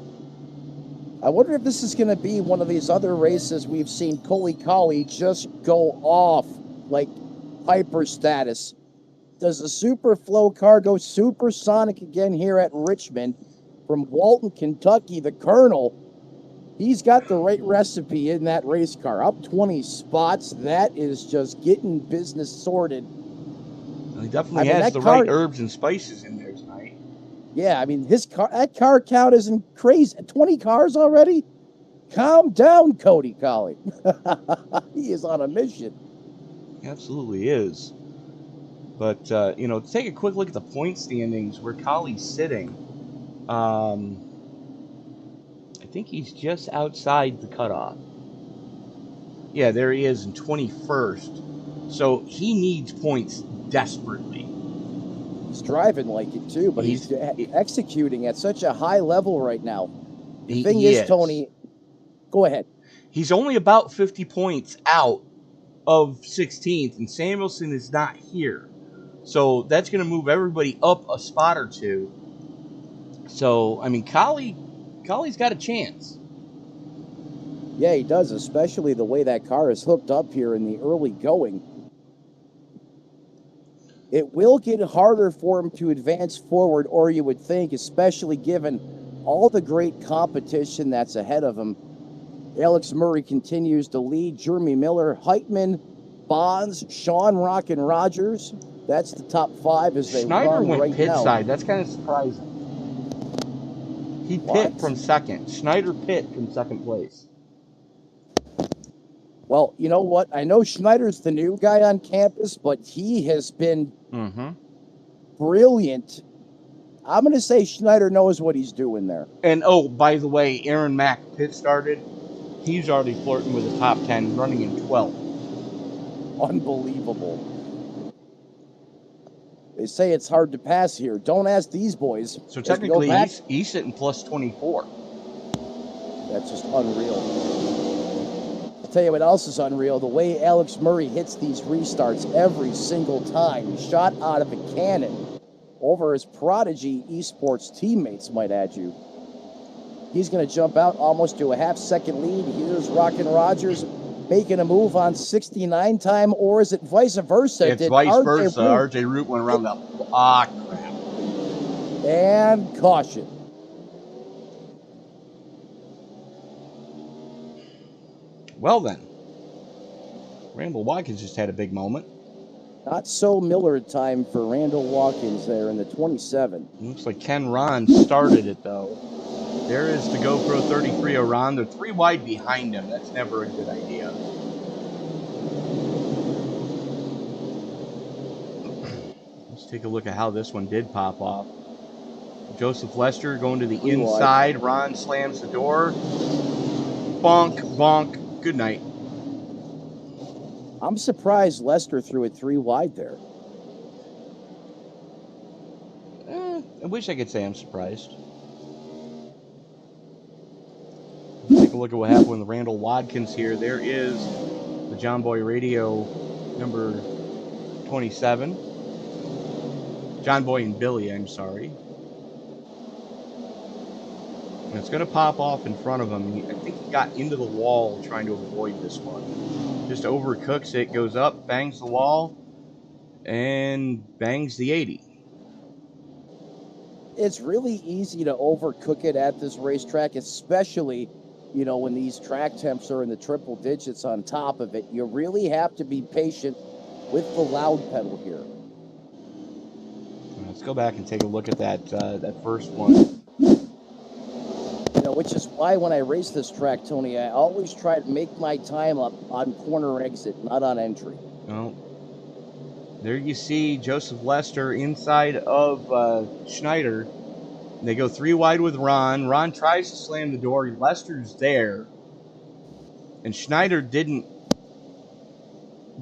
I wonder if this is going to be one of these other races we've seen Cody Colley just go off like hyper status. Does the Superflow car go supersonic again here at Richmond? From Walton, Kentucky, the Colonel, he's got the right recipe in that race car. Up 20 spots. That is just getting business sorted. He definitely has the right herbs and spices in there tonight. Yeah, I mean, that car count isn't crazy. 20 cars already? Calm down, Cody Colley. He is on a mission. He absolutely is. But, you know, take a quick look at the point standings where Colley's sitting. I think he's just outside the cutoff. Yeah, there he is in 21st. So he needs points desperately. He's driving like it too, but he's executing at such a high level right now. The thing is, Tony, go ahead. He's only about 50 points out of 16th, and Samuelson is not here. So that's going to move everybody up a spot or two. So, I mean, Colley's got a chance. Yeah, he does, especially the way that car is hooked up here in the early going. It will get harder for him to advance forward, or you would think, especially given all the great competition that's ahead of him. Alex Murray continues to lead. Jeremy Miller, Heitman, Bonds, Sean Rockin' Rogers. That's the top 5 as they Schneider run went right pit now. side. That's kind of surprising. He pit from second. Schneider pit from second place. Well, you know what? I know Schneider's the new guy on campus, but he has been brilliant. I'm going to say Schneider knows what he's doing there. And, oh, by the way, Aaron Mack pit started. He's already flirting with the top 10, running in 12th. Unbelievable. They say it's hard to pass here. Don't ask these boys. So technically, he's sitting plus 24. That's just unreal. I'll tell you what else is unreal. The way Alex Murray hits these restarts every single time. He shot out of a cannon over his Prodigy Esports teammates, might add you. He's going to jump out almost to a half-second lead. Here's Rockin' Rogers making a move on 69 time, or is it vice versa? It's vice versa. RJ Root went around the crap. And caution. Well then, Randall Watkins just had a big moment. Not so Miller time for Randall Watkins there in the 27. Looks like Ken Ron started it though. There is the GoPro 33 of Ron. They're 3 wide behind him. That's never a good idea. Let's take a look at how this one did pop off. Joseph Lester going to the Three wide. inside. Ron slams the door. Bonk, bonk. Good night. I'm surprised Lester threw it 3 wide there. I wish I could say I'm surprised. Let's take a look at what happened with Randall Watkins here. There is the John Boy Radio number 27. John Boy and Billy, I'm sorry. And it's going to pop off in front of him. I think he got into the wall trying to avoid this one. Just overcooks it, goes up, bangs the wall, and bangs the 80. It's really easy to overcook it at this racetrack, especially, you know, when these track temps are in the triple digits on top of it. You really have to be patient with the loud pedal here. Let's go back and take a look at that first one. You know, which is why when I race this track, Tony, I always try to make my time up on corner exit, not on entry. Well, there you see Joseph Lester inside of Schneider. They go 3 wide with Ron. Ron tries to slam the door. Lester's there. And Schneider didn't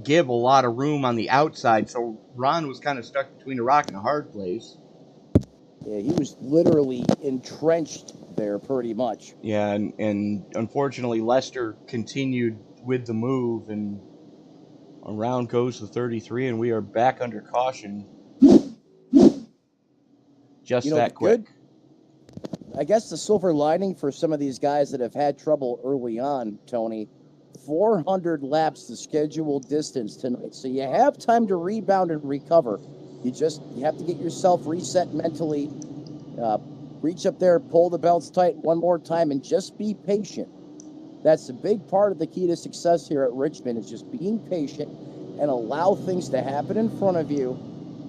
give a lot of room on the outside, so Ron was kind of stuck between a rock and a hard place. Yeah, he was literally entrenched there pretty much. Yeah, and unfortunately Lester continued with the move, and around goes the 33, and we are back under caution. Just that quick. I guess the silver lining for some of these guys that have had trouble early on, Tony, 400 laps the scheduled distance tonight. So you have time to rebound and recover. You have to get yourself reset mentally. Reach up there, pull the belts tight one more time, and just be patient. That's a big part of the key to success here at Richmond, is just being patient and allow things to happen in front of you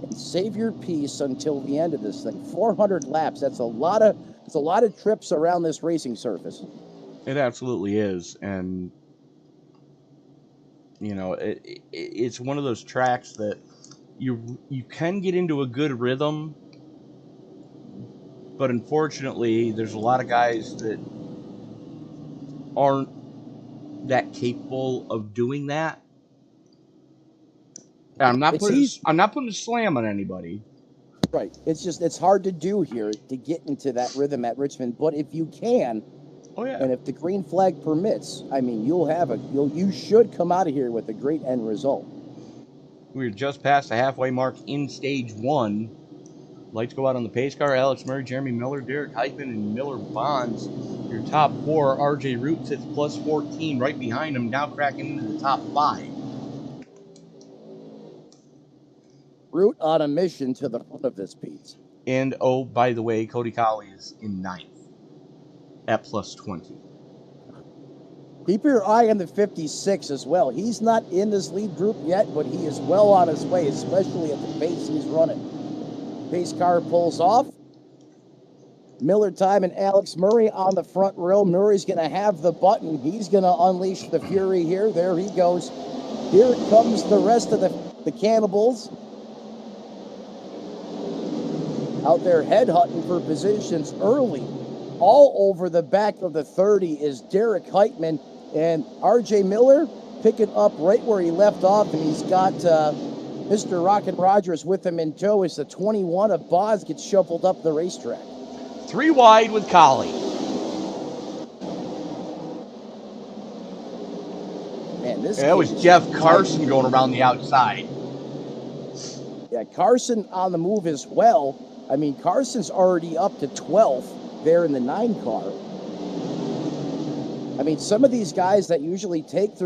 and save your peace until the end of this thing. 400 laps, that's a lot of trips around this racing surface. It absolutely is. And you know, it's one of those tracks that you can get into a good rhythm, but unfortunately there's a lot of guys that aren't that capable of doing that. And I'm not putting a slam on anybody. Right. It's hard to do here to get into that rhythm at Richmond, but if you can, oh yeah, and if the green flag permits, I mean, you should come out of here with a great end result. We're just past the halfway mark in stage 1. Lights go out on the pace car. Alex Murray, Jeremy Miller, Derek Heitman, and Miller Bonds. Your top 4. RJ Root sits plus 14 right behind him, now cracking into the top 5. Root on a mission to the front of this piece. And, oh, by the way, Cody Colley is in 9th at plus 20. Keep your eye on the 56 as well. He's not in this lead group yet, but he is well on his way, especially at the pace he's running. Pace car pulls off. Miller Time and Alex Murray on the front row. Murray's going to have the button. He's going to unleash the fury here. There he goes. Here comes the rest of the cannibals. Out there headhunting for positions early. All over the back of the 30 is Derek Heitman, and RJ Miller picking up right where he left off, and he's got Mr. Rockin' Rogers with him in tow as the 21 of Boz gets shuffled up the racetrack. 3 wide with Colley. Man, that was Jeff Carson going around the outside. Yeah, Carson on the move as well. I mean, Carson's already up to 12th there in the 9 car. I mean, some of these guys that usually take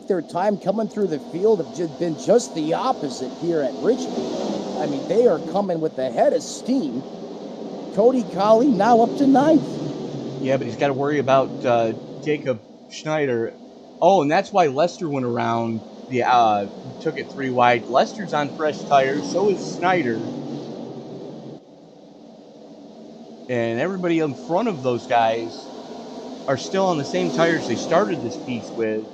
their time coming through the field have been just the opposite here at Richmond. I mean, they are coming with the head of steam. Cody Colley now up to 9th. Yeah, but he's got to worry about Jacob Schneider. Oh, and that's why Lester went around. Took it 3 wide. Lester's on fresh tires. So is Schneider. And everybody in front of those guys are still on the same tires they started this piece with.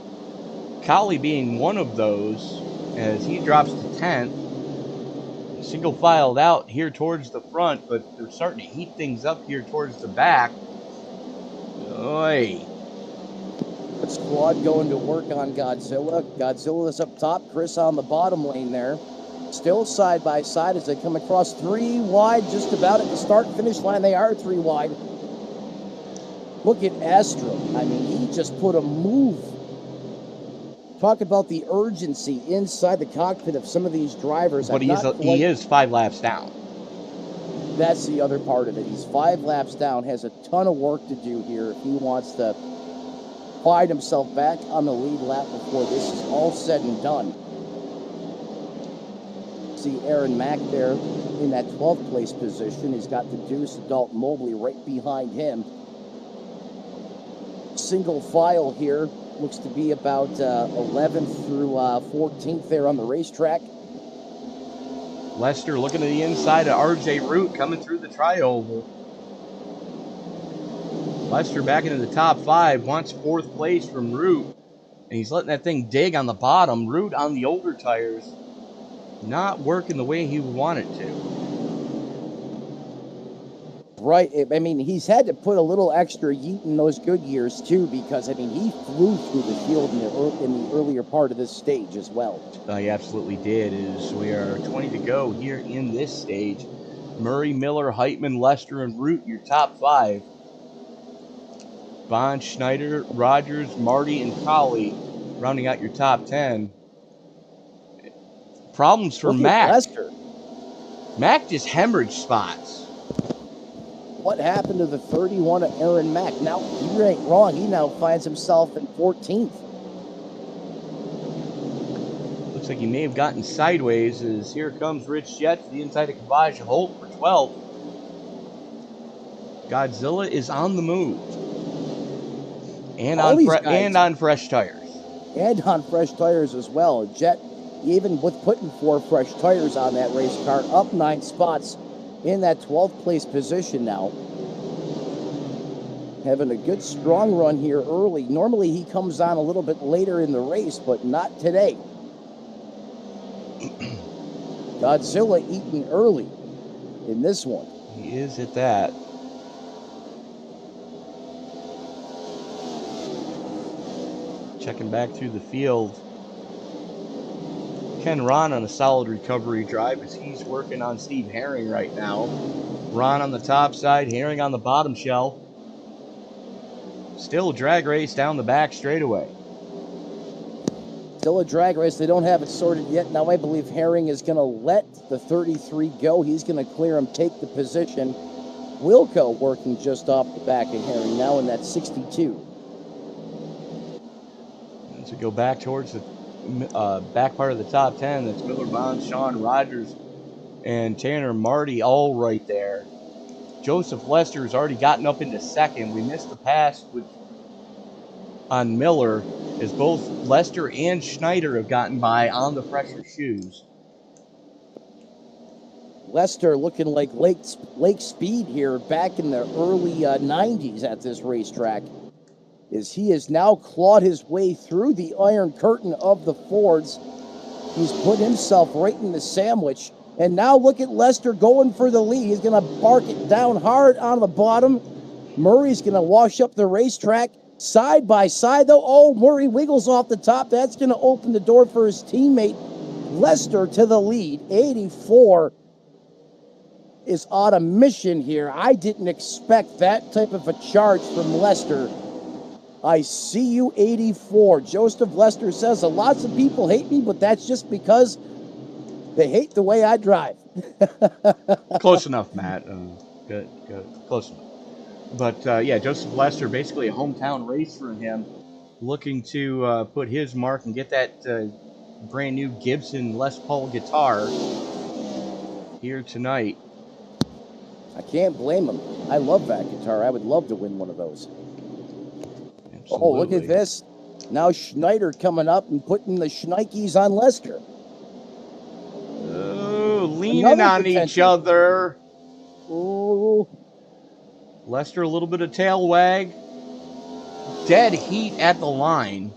Colley being one of those, as he drops to 10th. single filed out here towards the front, but they're starting to heat things up here towards the back. Oy. Squad going to work on Godzilla. Godzilla's up top. Chris on the bottom lane there. Still side by side as they come across 3 wide, just about at the start-finish line. They are 3 wide. Look at Astro. I mean, he just put a move. Talk about the urgency inside the cockpit of some of these drivers. But he is 5 laps down. That's the other part of it. He's 5 laps down, has a ton of work to do here if he wants to find himself back on the lead lap before this is all said and done. See Aaron Mack there in that 12th place position. He's got the Deuce, Dalton Mobley right behind him. Single file here. Looks to be about 11th through 14th there on the racetrack. Lester looking to the inside of RJ Root coming through the tri-oval. Lester back into the top 5, wants 4th place from Root, and he's letting that thing dig on the bottom. Root on the older tires, not working the way he would want it to. Right. I mean, he's had to put a little extra yeet in those good years, too, because, I mean, he flew through the field in the earlier part of this stage as well. He absolutely did. As we are 20 to go here in this stage. Murray, Miller, Heitman, Lester, and Root, your top 5. Bond, Schneider, Rogers, Marty, and Colley rounding out your top 10. Problems for Mac. Lester. Mac just hemorrhaged spots. What happened to the 31 of Aaron Mack? Now, you ain't wrong. He now finds himself in 14th. Looks like he may have gotten sideways as here comes Rich Jett to the inside of Kavaja Holt for 12th. Godzilla is on the move. And on fresh tires. And on fresh tires as well. Jett, even with putting 4 fresh tires on that race car, up 9 spots in that 12th place position now. Having a good strong run here early. Normally he comes on a little bit later in the race, but not today. Godzilla eating early in this one. He is at that. Checking back through the field. Ken Ron on a solid recovery drive as he's working on Steve Herring right now. Ron on the top side, Herring on the bottom shelf. Still a drag race down the back straightaway. Still a drag race. They don't have it sorted yet. Now I believe Herring is going to let the 33 go. He's going to clear him, take the position. Wilco working just off the back of Herring now in that 62. As we go back towards the back part of the top 10, that's Miller, Bond, Sean, Rogers, and Tanner Marty all right there. Joseph Lester has already gotten up into second. We missed the pass on Miller as both Lester and Schneider have gotten by on the fresher shoes. Lester looking like Lake Speed here back in the early 90s at this racetrack, as he has now clawed his way through the Iron Curtain of the Fords. He's put himself right in the sandwich. And now look at Lester going for the lead. He's going to bark it down hard on the bottom. Murray's going to wash up the racetrack. Side by side, though. Oh, Murray wiggles off the top. That's going to open the door for his teammate Lester to the lead. 84 is on a mission here. I didn't expect that type of a charge from Lester. I see you, 84. Joseph Lester says, lots of people hate me, but that's just because they hate the way I drive. Close enough, Matt. Good. Close enough. But, yeah, Joseph Lester, basically a hometown race for him, looking to put his mark and get that brand new Gibson Les Paul guitar here tonight. I can't blame him. I love that guitar. I would love to win one of those. Absolutely. Oh, look at this. Now Schneider coming up and putting the Schnikes on Lester. Oh, leaning on each other. Oh. Lester, a little bit of tail wag. Dead heat at the line.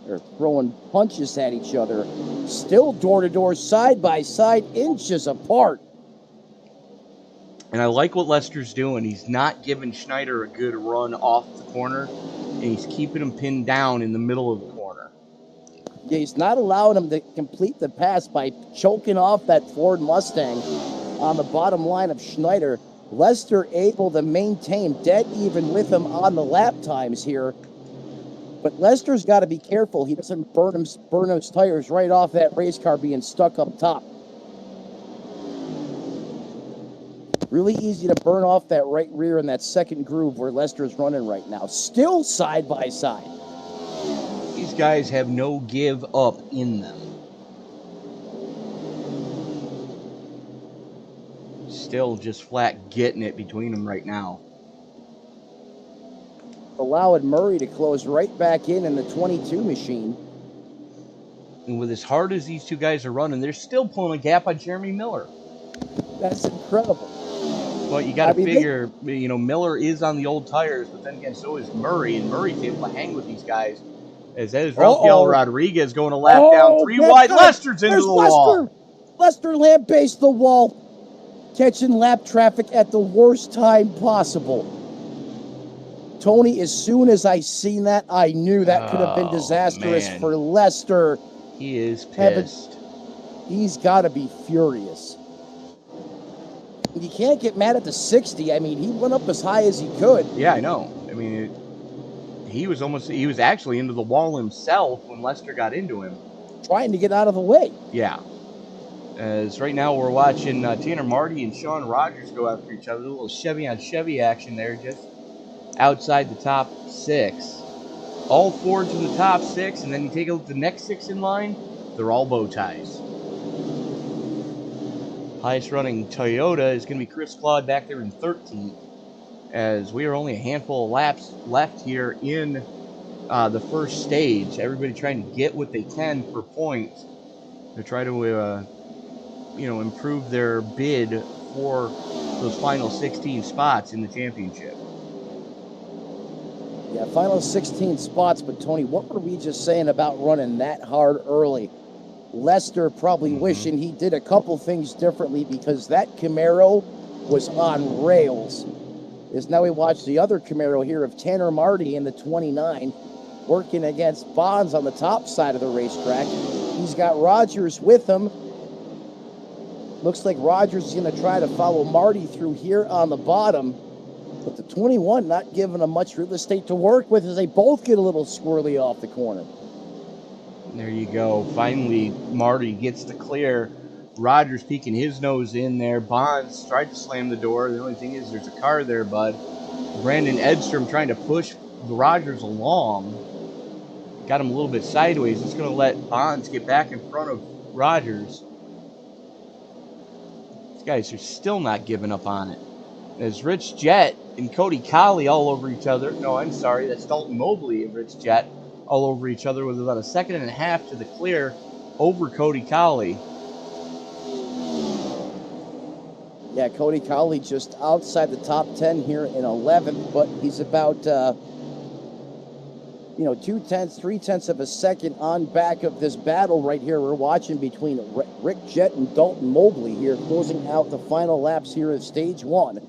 They're throwing punches at each other. Still door-to-door, side-by-side, inches apart. And I like what Lester's doing. He's not giving Schneider a good run off the corner, and he's keeping him pinned down in the middle of the corner. Yeah, he's not allowing him to complete the pass by choking off that Ford Mustang on the bottom line of Schneider. Lester able to maintain dead even with him on the lap times here. But Lester's got to be careful. He doesn't burn those tires right off that race car being stuck up top. Really easy to burn off that right rear in that second groove where Lester's running right now. Still side by side. These guys have no give up in them. Still just flat getting it between them right now. Allowing Murray to close right back in the 22 machine. And with as hard as these two guys are running, they're still pulling a gap on Jeremy Miller. That's incredible. But you got to figure, you know, Miller is on the old tires, but then again, so is Murray, and Murray's able to hang with these guys. As that is Rafael Rodriguez going a lap down, 3 wide. Lester's into the wall. Lester lamp-based the wall, catching lap traffic at the worst time possible. Tony, as soon as I seen that, I knew that could have been disastrous for Lester. He is pissed. He's got to be furious. You can't get mad at the 60. I mean, he went up as high as he could. Yeah, I know. I mean, he was actually into the wall himself when Lester got into him. Trying to get out of the way. Yeah. As right now we're watching Tanner Marty and Sean Rogers go after each other. A little Chevy on Chevy action there, just outside the top 6. All 4 to the top 6, and then you take a look at the next 6 in line, they're all bow ties. Highest running Toyota is going to be Chris Claude back there in 13th, as we are only a handful of laps left here in the first stage. Everybody trying to get what they can for points. They're trying to improve their bid for those final 16 spots in the championship. Yeah, final 16 spots, but Tony, what were we just saying about running that hard early? Lester probably wishing he did a couple things differently, because that Camaro was on rails. As now we watch the other Camaro here of Tanner Marty in the 29, working against Bonds on the top side of the racetrack. He's got Rogers with him. Looks like Rogers is going to try to follow Marty through here on the bottom. But the 21 not giving them much real estate to work with as they both get a little squirrely off the corner. There you go. Finally, Marty gets the clear. Rogers peeking his nose in there. Bonds tried to slam the door. The only thing is there's a car there, bud. Brandon Edstrom trying to push Rogers along. Got him a little bit sideways. It's going to let Bonds get back in front of Rogers. These guys are still not giving up on it. As Rich Jett and Cody Colley all over each other. No, I'm sorry. That's Dalton Mobley and Rich Jett all over each other with about a second and a half to the clear over Cody Colley. Yeah, Cody Colley just outside the top 10 here in 11th, but he's about, 0.2, 0.3 of a second on back of this battle right here we're watching between Rick Jett and Dalton Mobley here, closing out the final laps here at stage 1.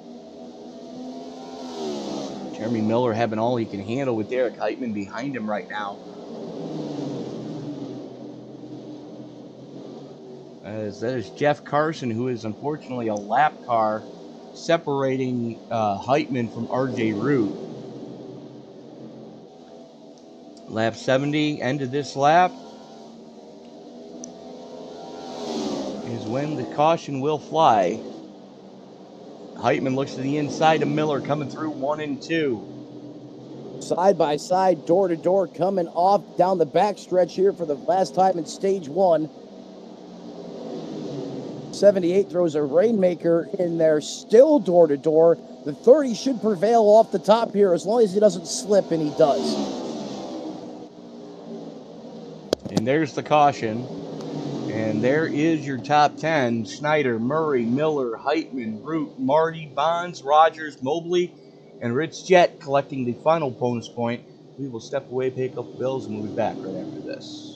Jeremy Miller having all he can handle with Derek Heitman behind him right now. As that is Jeff Carson, who is unfortunately a lap car separating Heitman from RJ Root. Lap 70, end of this lap, is when the caution will fly. Heitman looks to the inside of Miller, coming through 1 and 2. Side by side, door to door, coming off down the back stretch here for the last time in stage 1. 78 throws a rainmaker in there, still door to door. The 30 should prevail off the top here as long as he doesn't slip, and he does. And there's the caution. And there is your top 10. Schneider, Murray, Miller, Heitman, Root, Marty, Bonds, Rogers, Mobley, and Rich Jett collecting the final bonus point We will step away, pay a couple bills, and we'll be back right after this.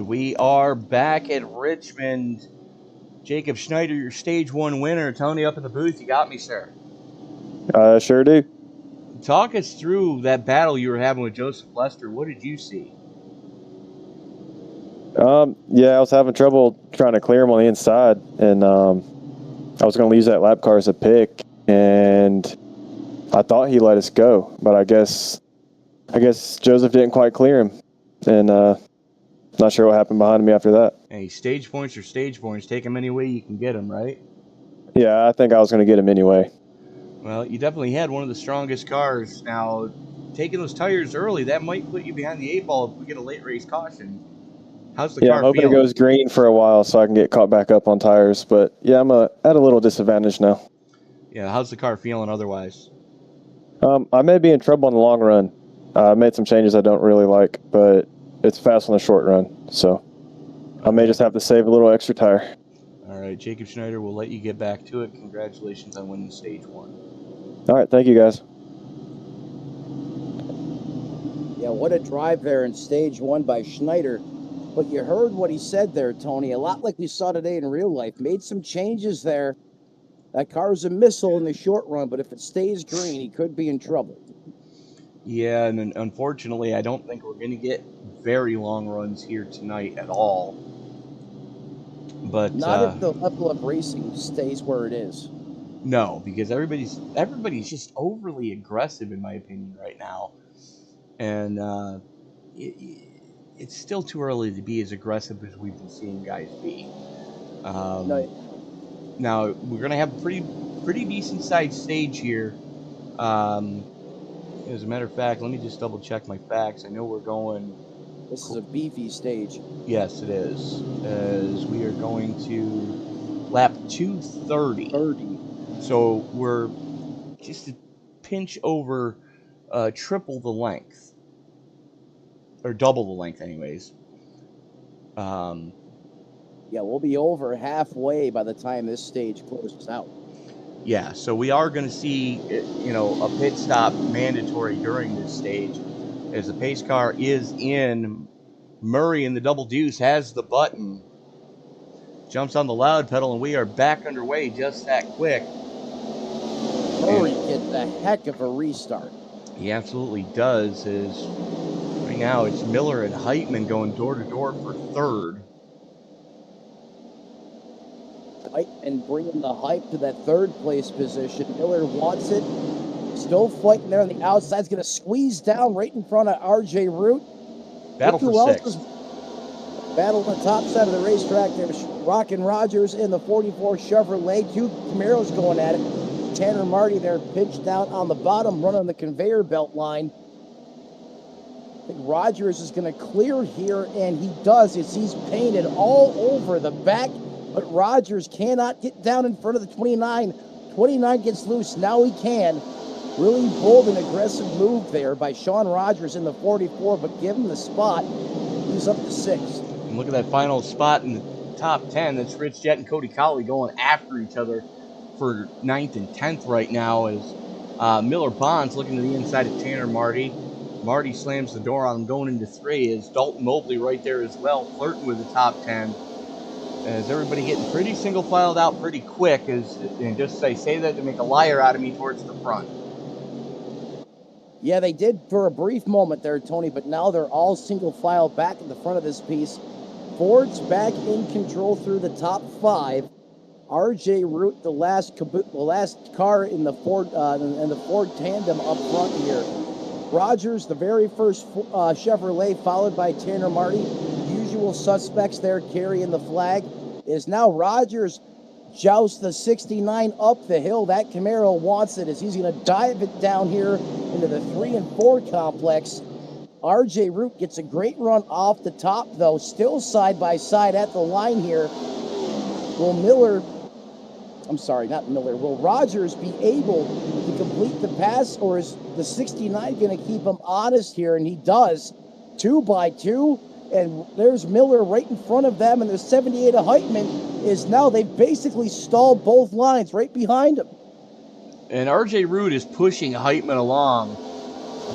We are back at Richmond. Jacob Schneider, your Stage 1 winner. Tony up in the booth. You got me, sir. Sure do. Talk us through that battle you were having with Joseph Lester. What did you see? Yeah, I was having trouble trying to clear him on the inside, and I was going to use that lap car as a pick, and I thought he let us go, but I guess Joseph didn't quite clear him, and not sure what happened behind me after that. Hey, stage points are stage points. Take them any way you can get them, right? Yeah, I think I was going to get him anyway. Well, you definitely had one of the strongest cars. Now, taking those tires early, that might put you behind the 8 ball if we get a late race caution. How's the car I'm hoping feeling? it goes green for a while so I can get caught back up on tires. But, yeah, I'm at a little disadvantage now. Yeah, how's the car feeling otherwise? I may be in trouble in the long run. I made some changes I don't really like, but it's fast on the short run. So I may just have to save a little extra tire. All right, Jacob Schneider, we'll let you get back to it. Congratulations on winning Stage 1. All right, thank you, guys. Yeah, what a drive there in Stage 1 by Schneider. But you heard what he said there, Tony. A lot like we saw today in real life. Made some changes there. That car's a missile in the short run, but if it stays green, he could be in trouble. Yeah, and unfortunately, I don't think we're going to get very long runs here tonight at all. But not if the level of racing stays where it is. No, because everybody's just overly aggressive, in my opinion, right now. And it's still too early to be as aggressive as we've been seeing guys be. Now, we're going to have a pretty decent sized stage here. As a matter of fact, let me just double check my facts. I know we're going... This is a beefy stage. Yes, it is. As we are going to lap 230. So we're just a pinch over triple the length. Or double the length, anyways. Yeah, we'll be over halfway by the time this stage closes out. Yeah, so we are going to see, a pit stop mandatory during this stage, as the pace car is in. Murray in the double deuce has the button, jumps on the loud pedal, and we are back underway just that quick. Murray gets a heck of a restart. He absolutely does. As right now it's Miller and Heitman going door to door for third. And bringing the hype to that third place position. Miller wants it. Still fighting there on the outside. He's going to squeeze down right in front of RJ Root. Battle for six. Battle on the top side of the racetrack. There's Rockin' Rogers in the 44 Chevrolet. Two Camaros going at it. Tanner Marty there pitched down on the bottom, running the conveyor belt line. I think Rogers is going to clear here, and he does. He's painted all over the back but Rogers cannot get down in front of the 29. 29 gets loose. Now he can. Really bold and aggressive move there by Sean Rogers in the 44, but give him the spot. He's up to 6. And look at that final spot in the top 10. That's Rich Jett and Cody Colley going after each other for 9th and 10th right now, as Miller Bonds looking to the inside of Tanner Marty. Marty slams the door on him going into 3. Is Dalton Mobley right there as well, flirting with the top 10. As everybody getting pretty single filed out pretty quick, and just say that to make a liar out of me towards the front. Yeah, they did for a brief moment there, Tony, but now they're all single file back in the front of this piece. Ford's back in control through the top 5. RJ Root, the last car in the Ford tandem up front here. Rogers, the very first Chevrolet, followed by Tanner Marty. Usual suspects there carrying the flag. Is now Rogers joust the 69 up the hill. That Camaro wants it as he's going to dive it down here into the 3 and 4 complex. RJ Root gets a great run off the top, though, still side by side at the line here. Will Rogers be able to complete the pass, or is the 69 going to keep him honest here? And he does. 2 by 2. And there's Miller right in front of them, and the 78 of Heitman is now, they've basically stalled both lines right behind him. And RJ Root is pushing Heitman along.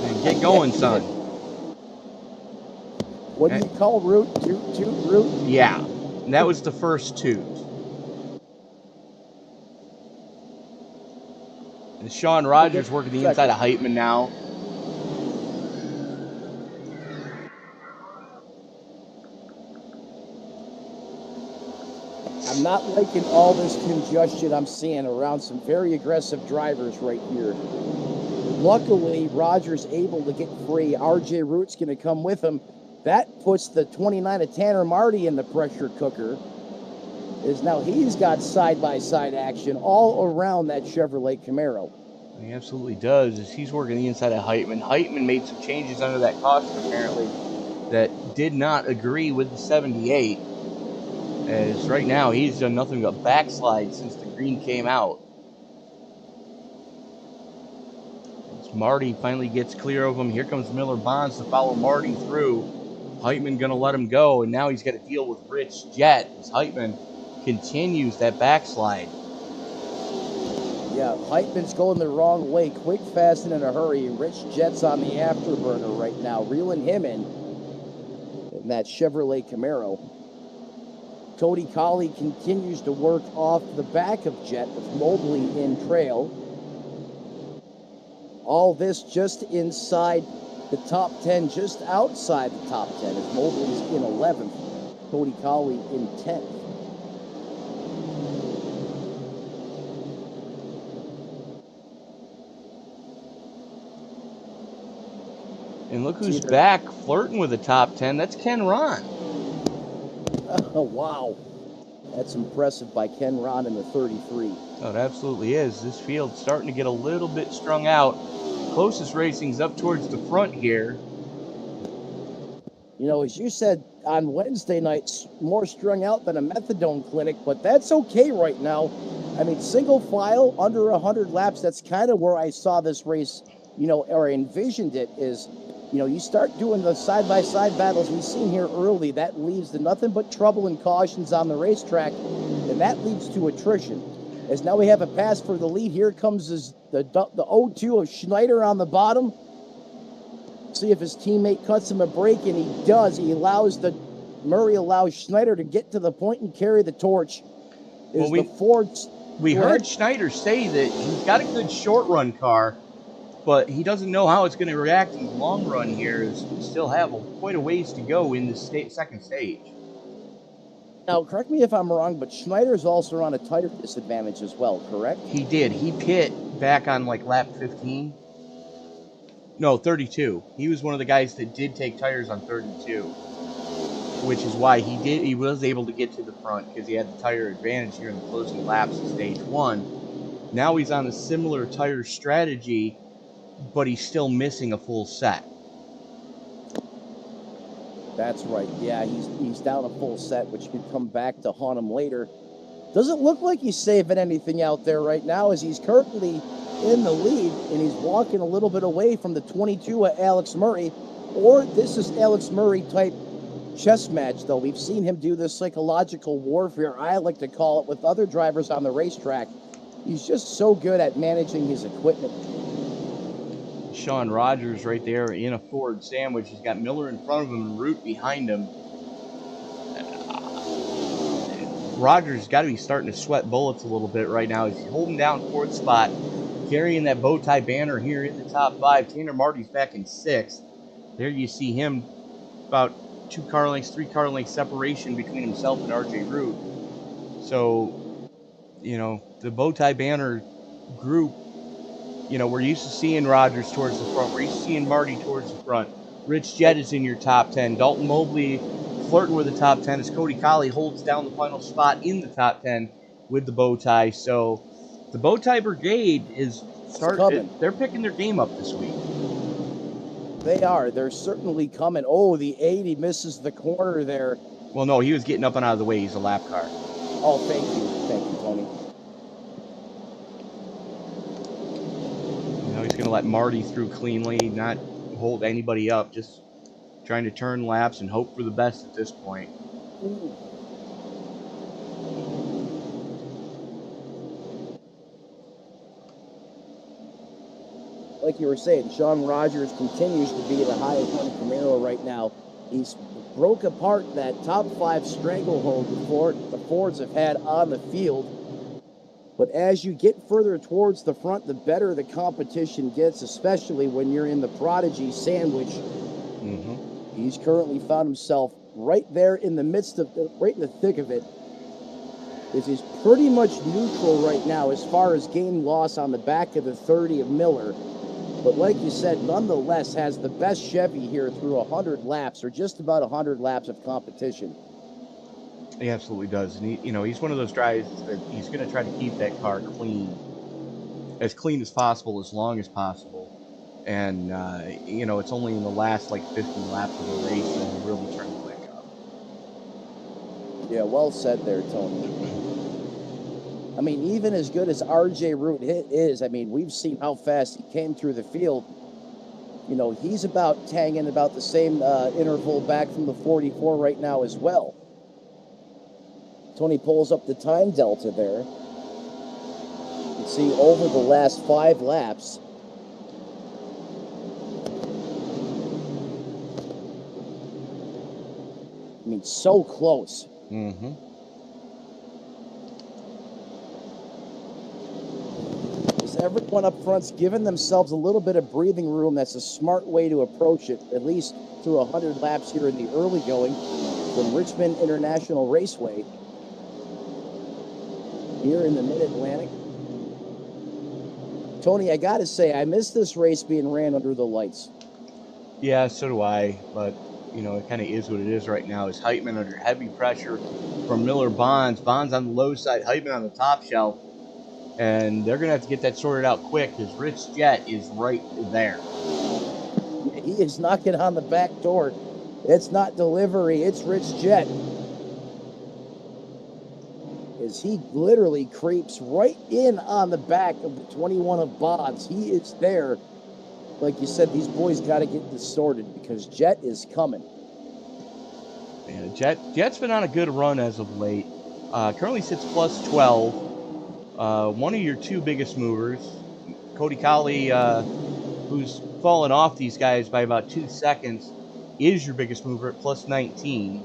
And get going, son. What do you call Root? Toot, Root? Yeah, and that was the first toot. And Sean Rogers working the inside of Heitman now. I'm not liking all this congestion I'm seeing around some very aggressive drivers right here. Luckily, Rogers able to get free. RJ Root's going to come with him. That puts the 29 of Tanner Marty in the pressure cooker. Is now he's got side-by-side action all around that Chevrolet Camaro. He absolutely does. As he's working the inside of Heitman. Heitman made some changes under that caution, apparently, that did not agree with the 78. As right now, he's done nothing but backslide since the green came out. As Marty finally gets clear of him, here comes Miller Bonds to follow Marty through. Heitman going to let him go, and now he's got to deal with Rich Jett as Heitman continues that backslide. Yeah, Heitman's going the wrong way, quick, fast, and in a hurry. Rich Jett's on the afterburner right now, reeling him in that Chevrolet Camaro. Cody Colley continues to work off the back of Jett with Mobley in trail. All this just inside the top 10, just outside the top 10, as Mobley's in 11th, Cody Colley in 10th. And look who's back flirting with the top 10. That's Ken Ron. Oh, wow. That's impressive by Ken Ron in the 33. Oh, it absolutely is. This field's starting to get a little bit strung out. Closest racing's up towards the front here. You know, as you said on Wednesday nights, more strung out than a methadone clinic, but that's okay right now. I mean, single file, under 100 laps, that's kind of where I saw this race, you know, or envisioned it is, you know, you start doing the side-by-side battles we've seen here early, that leads to nothing but trouble and cautions on the racetrack, and that leads to attrition. As now we have a pass for the lead. Here comes the 0-2 of Schneider on the bottom. See if his teammate cuts him a break, and he does. Murray allows Schneider to get to the point and carry the torch. We heard Schneider say that he's got a good short-run car, but he doesn't know how it's going to react in the long run here, as we still have quite a ways to go in the second stage. Now, correct me if I'm wrong, but Schneider's also on a tire disadvantage as well, correct? He did. He pit back on like lap 15. No, 32. He was one of the guys that did take tires on 32, which is why he was able to get to the front, because he had the tire advantage here in the closing laps of stage 1. Now he's on a similar tire strategy, but he's still missing a full set. That's right. Yeah, he's down a full set, which could come back to haunt him later. Doesn't look like he's saving anything out there right now, as he's currently in the lead, and he's walking a little bit away from the 22 of Alex Murray. Or this is Alex Murray type chess match, though. We've seen him do this psychological warfare, I like to call it, with other drivers on the racetrack. He's just so good at managing his equipment. Sean Rogers right there in a Ford sandwich. He's got Miller in front of him and Root behind him. Rogers got to be starting to sweat bullets a little bit right now. He's holding down 4th spot, carrying that bow tie banner here in the top 5. Tanner Marty's back in 6th. There you see him, about 2 car lengths, 3 car lengths separation between himself and RJ Root. So, you know, the bow tie banner group, you know, we're used to seeing Rogers towards the front. We're used to seeing Marty towards the front. Rich Jett is in your top 10. Dalton Mobley flirting with the top 10 as Cody Colley holds down the final spot in the top 10 with the bow tie. So the bow tie brigade is starting. They're picking their game up this week. They are. They're certainly coming. Oh, the 80 misses the corner there. Well, no, he was getting up and out of the way. He's a lap car. Oh, thank you. Thank you, Tony. You know, he's going to let Marty through cleanly, not hold anybody up, just trying to turn laps and hope for the best at this point. Ooh. Like you were saying, Sean Rogers continues to be the highest on Camaro right now. He's broke apart that top 5 stranglehold the Fords have had on the field. But as you get further towards the front, the better the competition gets, especially when you're in the Prodigy sandwich. Mm-hmm. He's currently found himself right there in the midst of, right in the thick of it. This is pretty much neutral right now as far as gain loss on the back of the 30 of Miller. But like you said, nonetheless has the best Chevy here through 100 laps, or just about 100 laps of competition. He absolutely does. And he's one of those drivers that he's going to try to keep that car clean as possible, as long as possible. And, it's only in the last, 50 laps of the race that he really turns the back up. Yeah, well said there, Tony. I mean, even as good as RJ Root is, I mean, we've seen how fast he came through the field. You know, he's about tagging about the same interval back from the 44 right now as well. Tony pulls up the time delta there. You can see over the last 5 laps. I mean, so close. Mm-hmm. Everyone up front's given themselves a little bit of breathing room. That's a smart way to approach it, at least through 100 laps here in the early going from Richmond International Raceway here in the Mid-Atlantic. Tony, I gotta say, I miss this race being ran under the lights. Yeah, so do I, but it kind of is what it is right now. Is Heitman under heavy pressure from Miller Bonds on the low side, Heitman on the top shelf. And they're going to have to get that sorted out quick because Rich Jett is right there. He is knocking on the back door. It's not delivery, it's Rich Jett. As he literally creeps right in on the back of the 21 of Bonds. He is there. Like you said, these boys got to get this sorted because Jett is coming. Yeah, Jett's been on a good run as of late. Currently sits plus 12. One of your 2 biggest movers, Cody Colley, who's fallen off these guys by about 2 seconds, is your biggest mover at plus 19.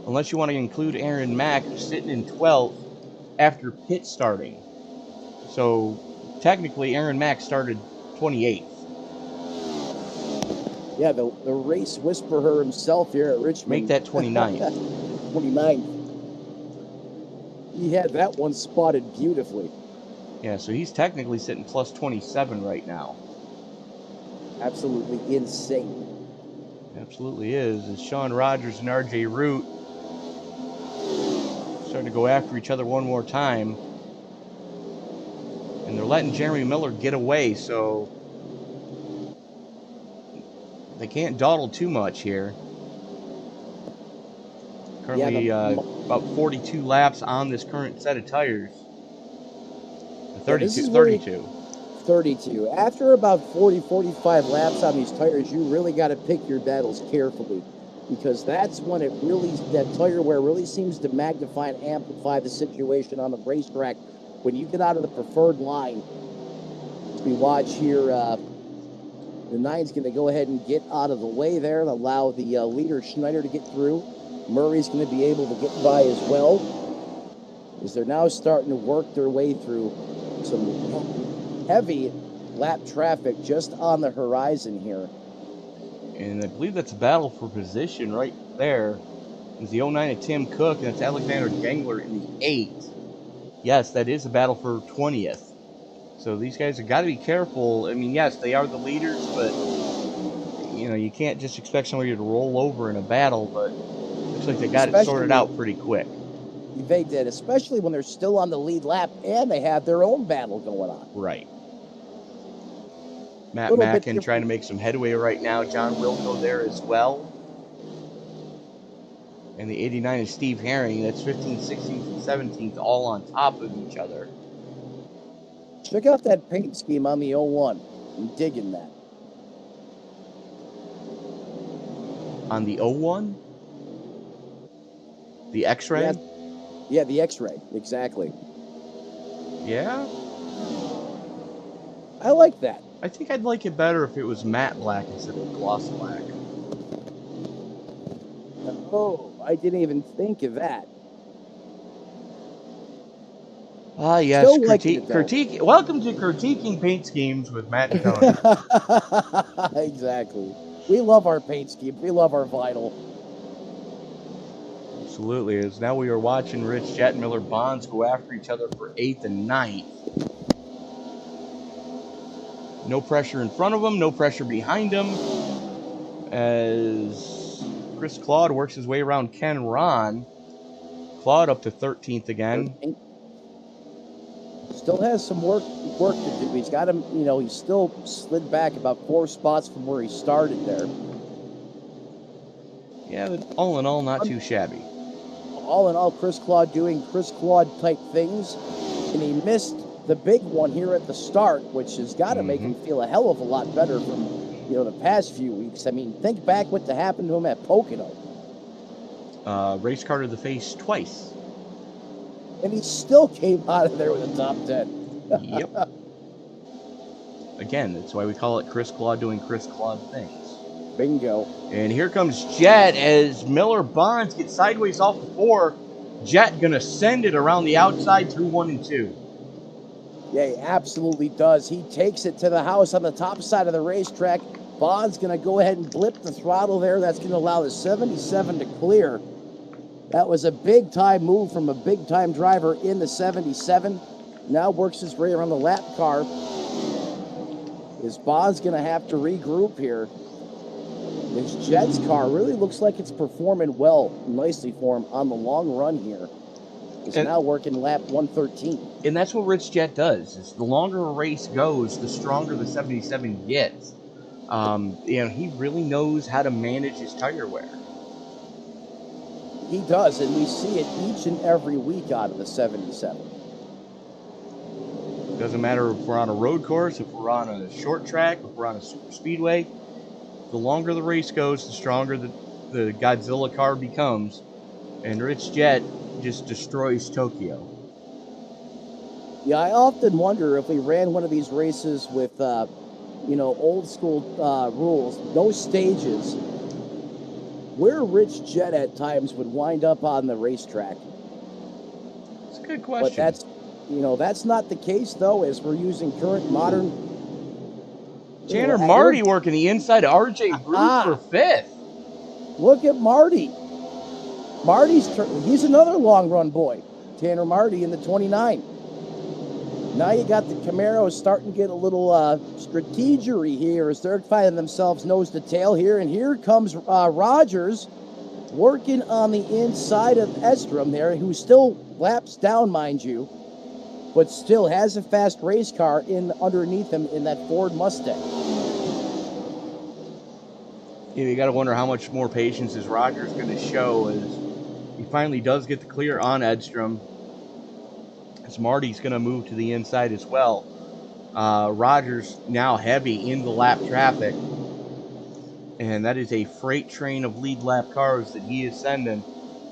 Unless you want to include Aaron Mack, who's sitting in 12th after pit starting. So technically, Aaron Mack started 28th. Yeah, the race whisperer himself here at Richmond. Make that 29th. 29th. He had that one spotted beautifully. Yeah, so he's technically sitting plus 27 right now. Absolutely insane. Absolutely is. As Sean Rogers and RJ Root starting to go after each other one more time. And they're letting Jeremy Miller get away, so they can't dawdle too much here. Currently Yeah, about 42 laps on this current set of tires. this is where 32. 32. After about 40, 45 laps on these tires, you really got to pick your battles carefully, because that's when that tire wear really seems to magnify and amplify the situation on the racetrack. When you get out of the preferred line, as we watch here, the 9's going to go ahead and get out of the way there and allow the leader Schneider to get through. Murray's going to be able to get by as well, as they're now starting to work their way through some heavy lap traffic just on the horizon here. And I believe that's a battle for position right there. Is the 09 of Tim Cook, and that's Alexander Gangler in the 8. Yes, that is a battle for 20th. So these guys have got to be careful. I mean, yes, they are the leaders, but you know, you can't just expect somebody to roll over in a battle, but looks like they got it sorted out pretty quick. They did, especially when they're still on the lead lap and they have their own battle going on. Right. Matt Mackin trying to make some headway right now. John Wilco there as well. And the 89 is Steve Herring. That's 15th, 16th, and 17th, all on top of each other. Check out that paint scheme on the 01. I'm digging that. On the 01? The X-ray? Yeah, the X-ray, exactly. Yeah? I like that. I think I'd like it better if it was matte black instead of gloss black. Oh, I didn't even think of that. Ah, yes, critique. Welcome to critiquing paint schemes with Matt and Tony. Exactly. We love our paint scheme. We love our vinyl. Absolutely. As now we are watching Rich Jett and Miller Bonds go after each other for 8th and 9th. No pressure in front of them, no pressure behind them. As Chris Claude works his way around Ken Ron. Claude up to 13th again. Still has some work to do. He's got him, you know, he's still slid back about 4 spots from where he started there. Yeah, but all in all, not too shabby. All in all, Chris Claude doing Chris Claude type things, and he missed the big one here at the start, which has got to make him feel a hell of a lot better from, you know, the past few weeks. I mean, think back what happened to him at Pocono. Race car to the face twice. And he still came out of there with a top 10. Yep. Again, that's why we call it Chris Claude doing Chris Claude things. Bingo. And here comes Jett as Miller Bonds gets sideways off the 4. Jett going to send it around the outside through 1 and 2. Yeah, he absolutely does. He takes it to the house on the top side of the racetrack. Bond's going to go ahead and blip the throttle there. That's going to allow the 77 to clear. That was a big-time move from a big-time driver in the 77. Now works his way around the lap car. His Bond's going to have to regroup here. This Jett's car really looks like it's performing well, nicely for him on the long run here. He's now working lap 113. And that's what Rich Jett does. Is the longer a race goes, the stronger the 77 gets. You know, he really knows how to manage his tire wear. He does, and we see it each and every week out of the 77. Doesn't matter if we're on a road course, if we're on a short track, if we're on a super speedway. The longer the race goes, the stronger the Godzilla car becomes. And Rich Jett just destroys Tokyo. Yeah, I often wonder if we ran one of these races with, you know, old school rules, no stages, where Rich Jett at times would wind up on the racetrack. It's a good question. But that's, you know, that's not the case, though, as we're using current modern... Tanner Marty working the inside of RJ Bruce for 5th. Look at Marty. He's another long run boy. Tanner Marty in the 29. Now you got the Camaros starting to get a little strategery here as they're finding themselves nose to tail here. And here comes Rogers working on the inside of Estrom there, who still laps down, mind you, but still has a fast race car in underneath him in that Ford Mustang. You got to wonder how much more patience is Rogers going to show as He finally does get the clear on Edstrom. As Marty's going to move to the inside as well. Rogers now heavy in the lap traffic. And that is a freight train of lead lap cars that he is sending.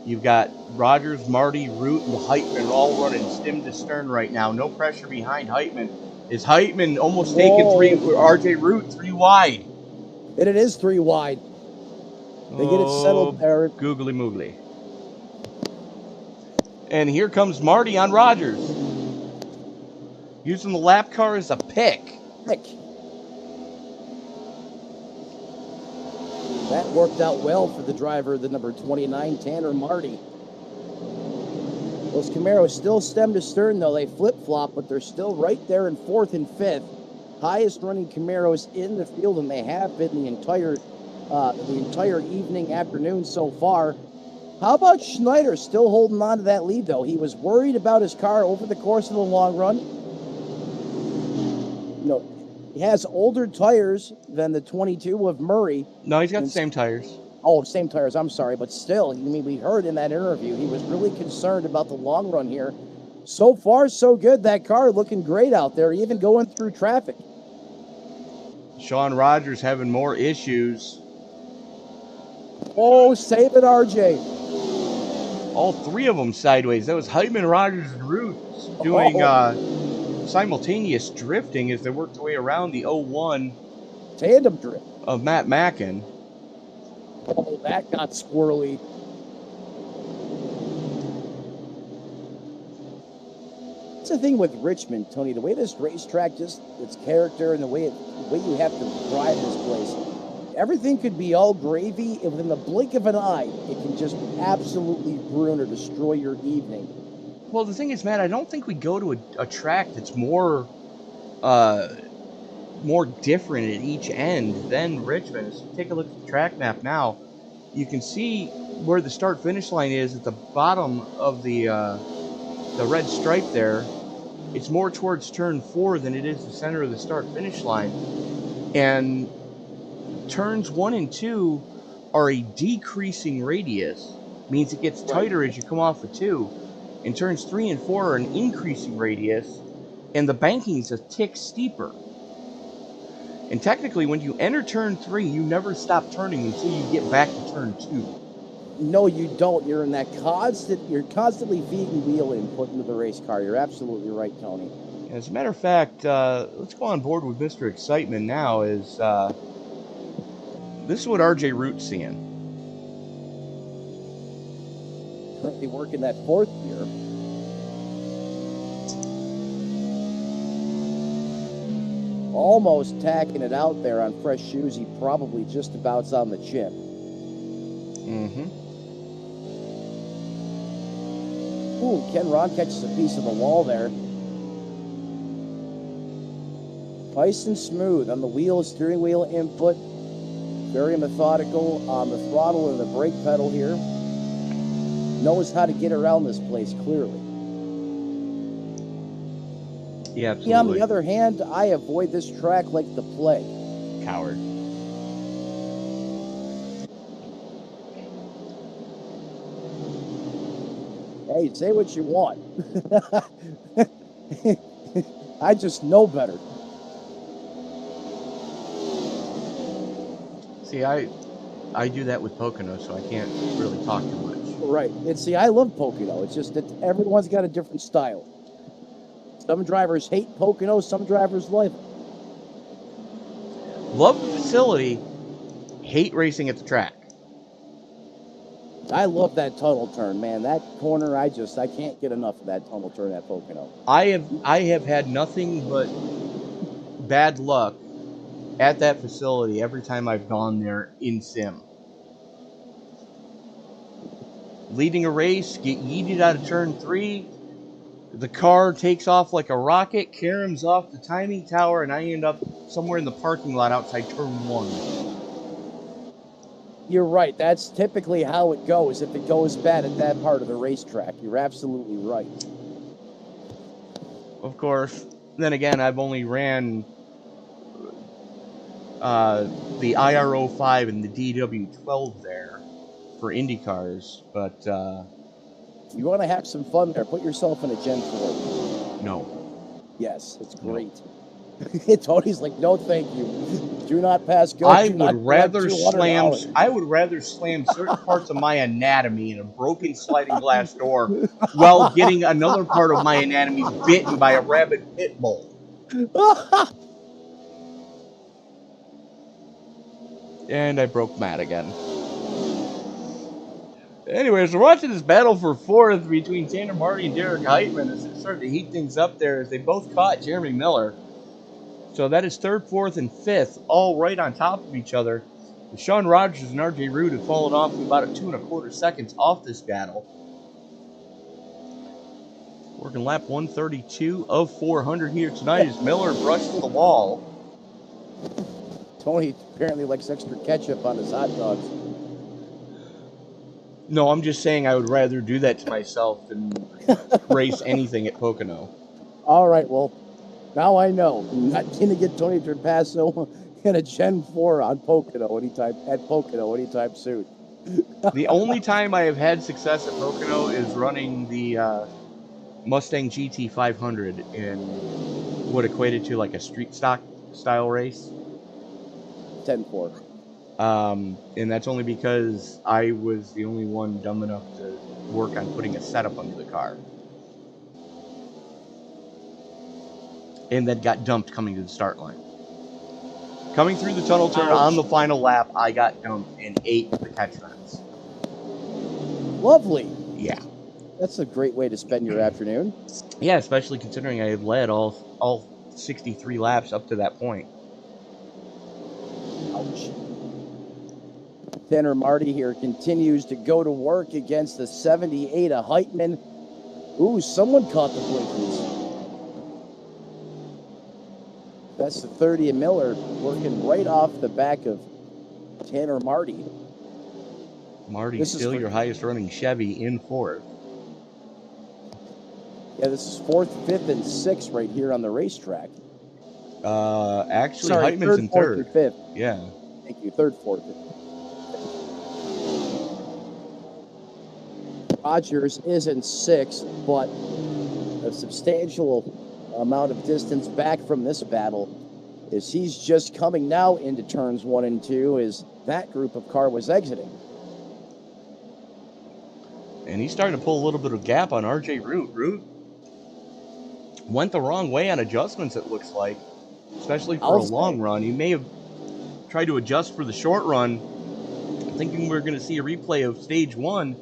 You've got Rogers, Marty, Root, and Heitman all running stem to stern right now. No pressure behind Heitman. Is Heitman almost taking three? RJ Root 3 wide. And it is 3 wide. They get it settled there. Googly moogly. And here comes Marty on Rogers. Using the lap car as a pick. That worked out well for the driver, the number 29, Tanner Marty. Those Camaros still stem to stern, though. They flip-flop, but they're still right there in 4th and 5th. Highest running Camaros in the field, and they have been the entire evening, afternoon so far. How about Schneider still holding on to that lead, though? He was worried about his car over the course of the long run. You know, he has older tires than the 22 of Murray. No, he's got the same tires. Oh, same tires, I'm sorry. But still, I mean, we heard in that interview, he was really concerned about the long run here. So far, so good. That car looking great out there, even going through traffic. Sean Rogers having more issues. Oh, save it, RJ. All three of them sideways. That was Heitman, Rogers, and Root doing simultaneous drifting as they worked their way around the 01 tandem drift of Matt Mackin. Oh, that got squirrely. That's the thing with Richmond, Tony. The way this racetrack, just its character and the way you have to drive this place, everything could be all gravy, and within the blink of an eye, it can just absolutely ruin or destroy your evening. Well, the thing is, Matt, I don't think we go to a track that's more different at each end than Richmond. So take a look at the track map now. You can see where the start-finish line is at the bottom of the red stripe there. It's more towards turn 4 than it is the center of the start-finish line. And turns 1 and 2 are a decreasing radius. Means it gets tighter as you come off of 2. And turns 3 and 4 are an increasing radius, and the banking's a tick steeper. And technically, when you enter turn 3, you never stop turning until you get back to turn 2. No, you don't. You're in that you're constantly feeding wheel input into the race car. You're absolutely right, Tony. As a matter of fact, let's go on board with Mr. Excitement now. This is what RJ Root's seeing. Currently working that 4th gear. Almost tacking it out there on fresh shoes. He probably just about's on the chip. Ooh, Ken Ron catches a piece of the wall there. Nice and smooth on the wheel, steering wheel input. Very methodical on the throttle and the brake pedal here. Knows how to get around this place clearly. Yeah, absolutely. Me, on the other hand, I avoid this track like the plague. Coward. Hey, say what you want. I just know better. See, I do that with Pocono, so I can't really talk too much. Right. And see, I love Pocono. It's just that everyone's got a different style. Some drivers hate Pocono, some drivers love it. Love the facility, hate racing at the track. I love that tunnel turn, man. That corner, I can't get enough of that tunnel turn at Pocono. I have had nothing but bad luck at that facility every time I've gone there in sim. Leading a race, get yeeted out of turn 3. The car takes off like a rocket, caroms off the timing tower, and I end up somewhere in the parking lot outside turn 1. You're right. That's typically how it goes if it goes bad at that part of the racetrack. You're absolutely right. Of course, then again, I've only ran the IR05 and the DW12 there for Indy cars, but You want to have some fun there. Put yourself in a Gen 4. No. Yes, it's great. Tony's like, no, thank you. Do not pass go. I Do would not collect rather $200. slam certain parts of my anatomy in a broken sliding glass door while getting another part of my anatomy bitten by a rabid pit bull. And I broke Matt again. Anyways, we're watching this battle for fourth between Tanner Marty and Derek Heitman as it started to heat things up there as they both caught Jeremy Miller. So that is third, fourth, and fifth, all right on top of each other. Sean Rogers and RJ Root have fallen off about 2.25 seconds off this battle. Working lap 132 of 400 here tonight as Miller brushes the wall. Tony apparently likes extra ketchup on his hot dogs. No, I'm just saying I would rather do that to myself than race anything at Pocono. All right, well, now I know. I'm not going to get Tony Trapasso in a Gen 4 on Pocono anytime soon. The only time I have had success at Pocono is running the Mustang GT 500 in what equated to like a street stock style race. 10-4. And that's only because I was the only one dumb enough to work on putting a setup under the car. And then got dumped coming to the start line. Coming through the tunnel turn on the final lap, I got dumped and ate the catch fence. Lovely. Yeah. That's a great way to spend your afternoon. Yeah, especially considering I had led all 63 laps up to that point. Ouch. Tanner Marty here continues to go to work against the 78 of Heitman. Ooh, someone caught the blinkies. That's the 30 of Miller working right off the back of Tanner Marty. Marty, still your highest running Chevy in fourth. Yeah, this is fourth, fifth, and sixth right here on the racetrack. Actually, Sorry, Heitman's in fourth, third. and fifth. Yeah. Thank you. Third, fourth. Rogers is in sixth, but a substantial amount of distance back from this battle is he's just coming now into turns 1 and 2 as that group of car was exiting. And he's starting to pull a little bit of gap on RJ Root. Root went the wrong way on adjustments, it looks like, especially for a long run. He may have tried to adjust for the short run, thinking we're going to see a replay of stage 1.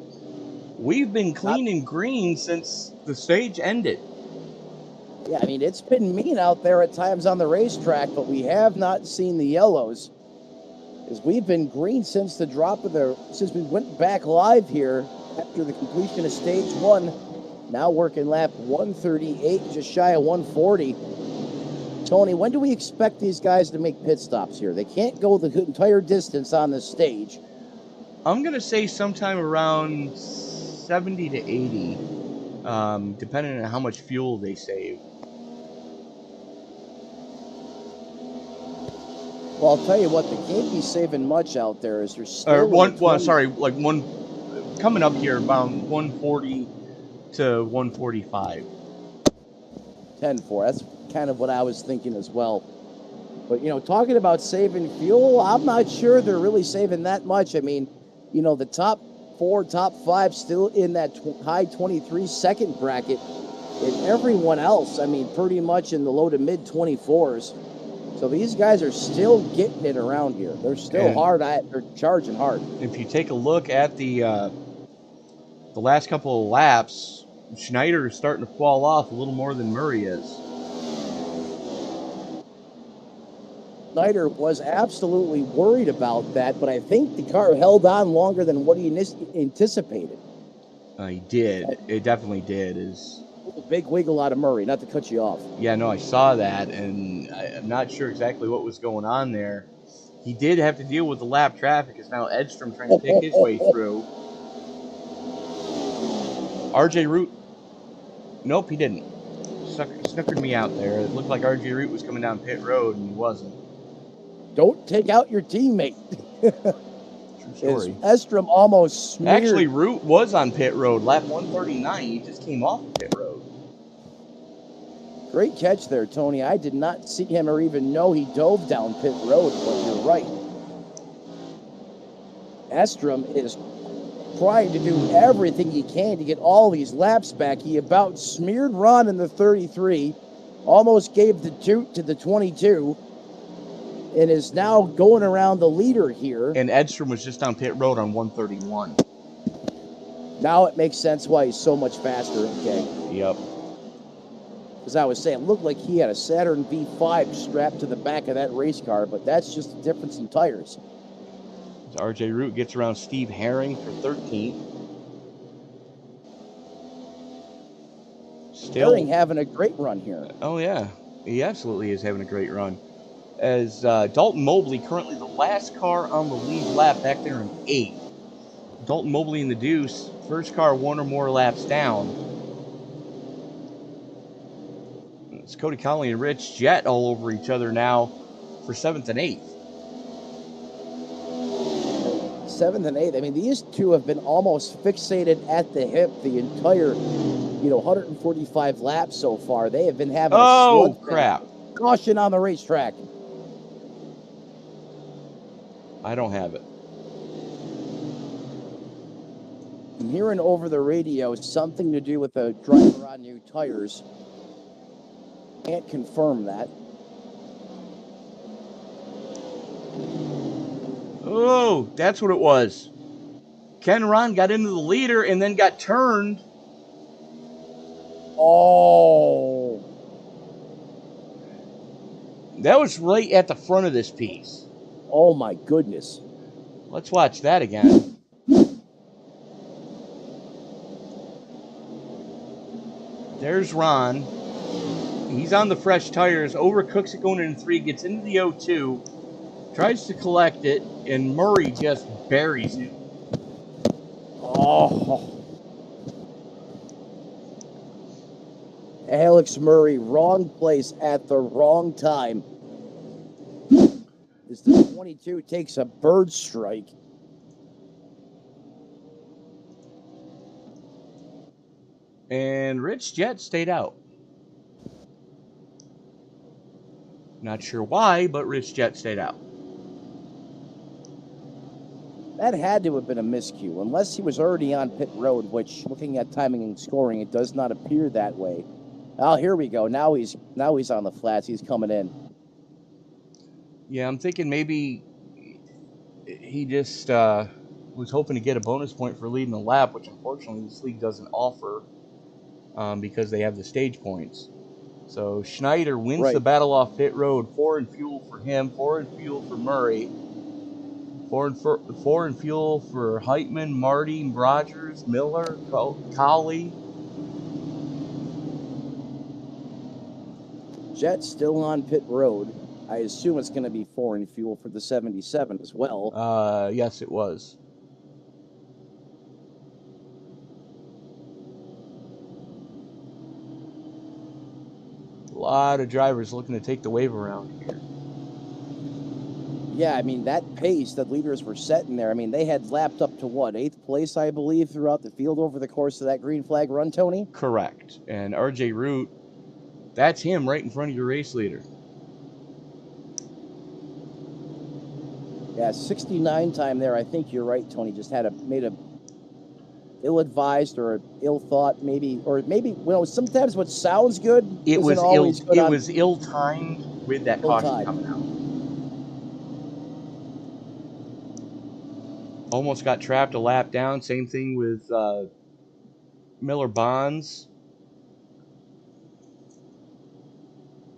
We've been clean and green since the stage ended. Yeah, I mean, it's been mean out there at times on the racetrack, but we have not seen the yellows. As we've been green since the since we went back live here after the completion of stage 1. Now working lap 138, just shy of 140. Tony, when do we expect these guys to make pit stops here? They can't go the entire distance on the stage. I'm going to say sometime around 70 to 80, depending on how much fuel they save. Well, I'll tell you what, they can't be saving much out there as there's still... coming up here around 140 to 145. 10-4. That's kind of what I was thinking as well. But, talking about saving fuel, I'm not sure they're really saving that much. I mean, the top 4, top 5 still in that high 23 second bracket. And everyone else, I mean, pretty much in the low to mid 24s. So these guys are still getting it around here. They're still they're charging hard. If you take a look at the last couple of laps, Schneider is starting to fall off a little more than Murray is. Schneider was absolutely worried about that, but I think the car held on longer than what he anticipated. He did. It definitely did. A big wiggle out of Murray, not to cut you off. Yeah, no, I saw that, and I'm not sure exactly what was going on there. He did have to deal with the lap traffic, as now Edstrom trying to pick his way through. RJ Root, nope, he didn't. Snookered me out there. It looked like RJ Root was coming down pit road, and he wasn't. Don't take out your teammate. True Is story. Estrom almost smeared. Actually, Root was on pit road, lap 139. He just came off of pit road. Great catch there, Tony. I did not see him or even know he dove down pit road, but you're right. Estrom is trying to do everything he can to get all these laps back. He about smeared Ron in the 33, almost gave the toot to the 22, and is now going around the leader here. And Edstrom was just on pit road on 131. Now it makes sense why he's so much faster. Okay. Yep. As I was saying, it looked like he had a Saturn V5 strapped to the back of that race car, but that's just a difference in tires. RJ Root gets around Steve Herring for 13th. Still Herring having a great run here. Oh, yeah. He absolutely is having a great run. As Dalton Mobley, currently the last car on the lead lap back there in 8th. Dalton Mobley in the deuce. First car one or more laps down. It's Cody Conley and Rich Jett all over each other now for 7th and 8th. 7th and 8th. I mean, these two have been almost fixated at the hip the entire, 145 laps so far. They have been having a Oh, slugfest. crap. Caution on the racetrack. I don't have it. I'm hearing over the radio something to do with the driver on new tires. Can't confirm that. Oh, that's what it was. Ken Ron got into the leader and then got turned. Oh. That was right at the front of this piece. Oh, my goodness. Let's watch that again. There's Ron. He's on the fresh tires, overcooks it going into 3, gets into the O2, tries to collect it, and Murray just buries him. Oh. Alex Murray, wrong place at the wrong time. As the 22 takes a bird strike. And Rich Jett stayed out. Not sure why, but Rich Jett stayed out. That had to have been a miscue, unless he was already on pit road, which, looking at timing and scoring, it does not appear that way. Oh, here we go. Now he's on the flats. He's coming in. Yeah, I'm thinking maybe he just was hoping to get a bonus point for leading the lap, which unfortunately this league doesn't offer because they have the stage points. So Schneider wins the battle off pit road. 4 in fuel for him. 4 in fuel for Murray. 4 in fuel for Heitman, Marty, Rogers, Miller, Colley. Jett still on pit road. I assume it's going to be 4 in fuel for the 77 as well. Yes, it was. A lot of drivers looking to take the wave around here. Yeah, I mean, that pace that leaders were setting there, I mean, they had lapped up to what, 8th place, I believe, throughout the field over the course of that green flag run, Tony? Correct. And RJ Root, that's him right in front of your race leader. Yeah, 69 time there. I think you're right, Tony. Just made a ill-advised or ill-thought, maybe, or maybe, sometimes what sounds good It was isn't always good. It was ill-timed with that caution coming out. Almost got trapped a lap down. Same thing with Miller Bonds.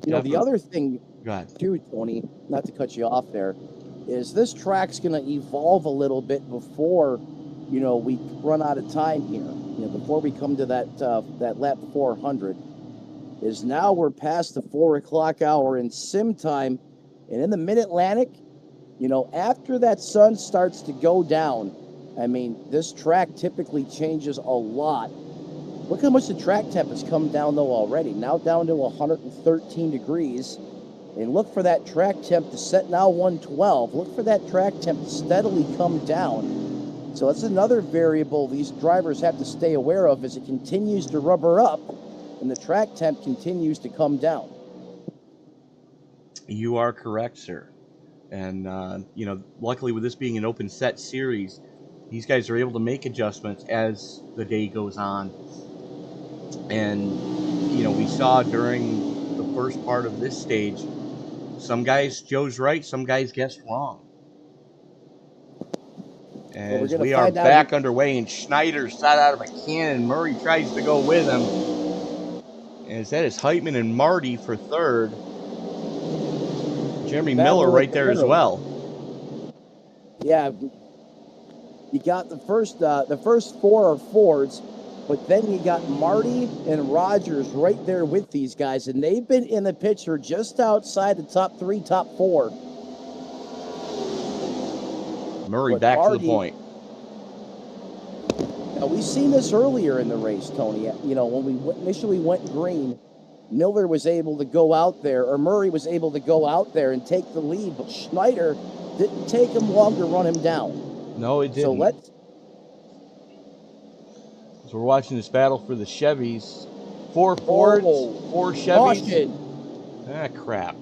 The other thing, Go ahead. too, Tony, not to cut you off there, is this track's going to evolve a little bit before, we run out of time here. Before we come to that lap 400, is now we're past the 4 o'clock hour in sim time, and in the Mid-Atlantic, after that sun starts to go down, I mean, this track typically changes a lot. Look how much the track temp has come down, though, already. Now down to 113 degrees. And look for that track temp to set now 112. Look for that track temp to steadily come down. So that's another variable these drivers have to stay aware of as it continues to rubber up and the track temp continues to come down. You are correct, sir. And, luckily with this being an open set series, these guys are able to make adjustments as the day goes on. And, we saw during the first part of this stage, some guys Joe's right, some guys guessed wrong. As we are back underway, and Schneider shot out of a cannon. Murray tries to go with him. As that is Heitman and Marty for third. Jeremy Miller right there as well. Yeah, you got the first four are Fords, but then you got Marty and Rogers right there with these guys, and they've been in the picture just outside the top 3, top 4. Murray back to the point. Now, we've seen this earlier in the race, Tony. When we initially went green, Miller was able to go out there, or Murray was able to go out there and take the lead, but Schneider didn't take him long to run him down. No, it didn't. So we're watching this battle for the Chevys. 4 Fords, 4 Chevys. Caution. Ah, crap.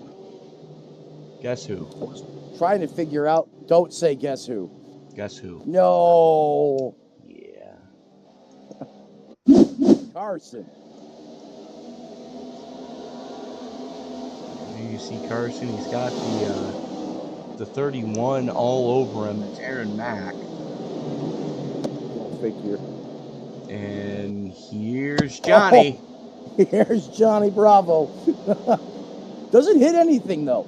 Guess who? I was trying to figure out. Don't say guess who. Guess who? No. Yeah. Carson. You see Carson. He's got the 31 all over him. It's Aaron Mack. Go figure. And here's Johnny. Oh, here's Johnny Bravo. Doesn't hit anything, though.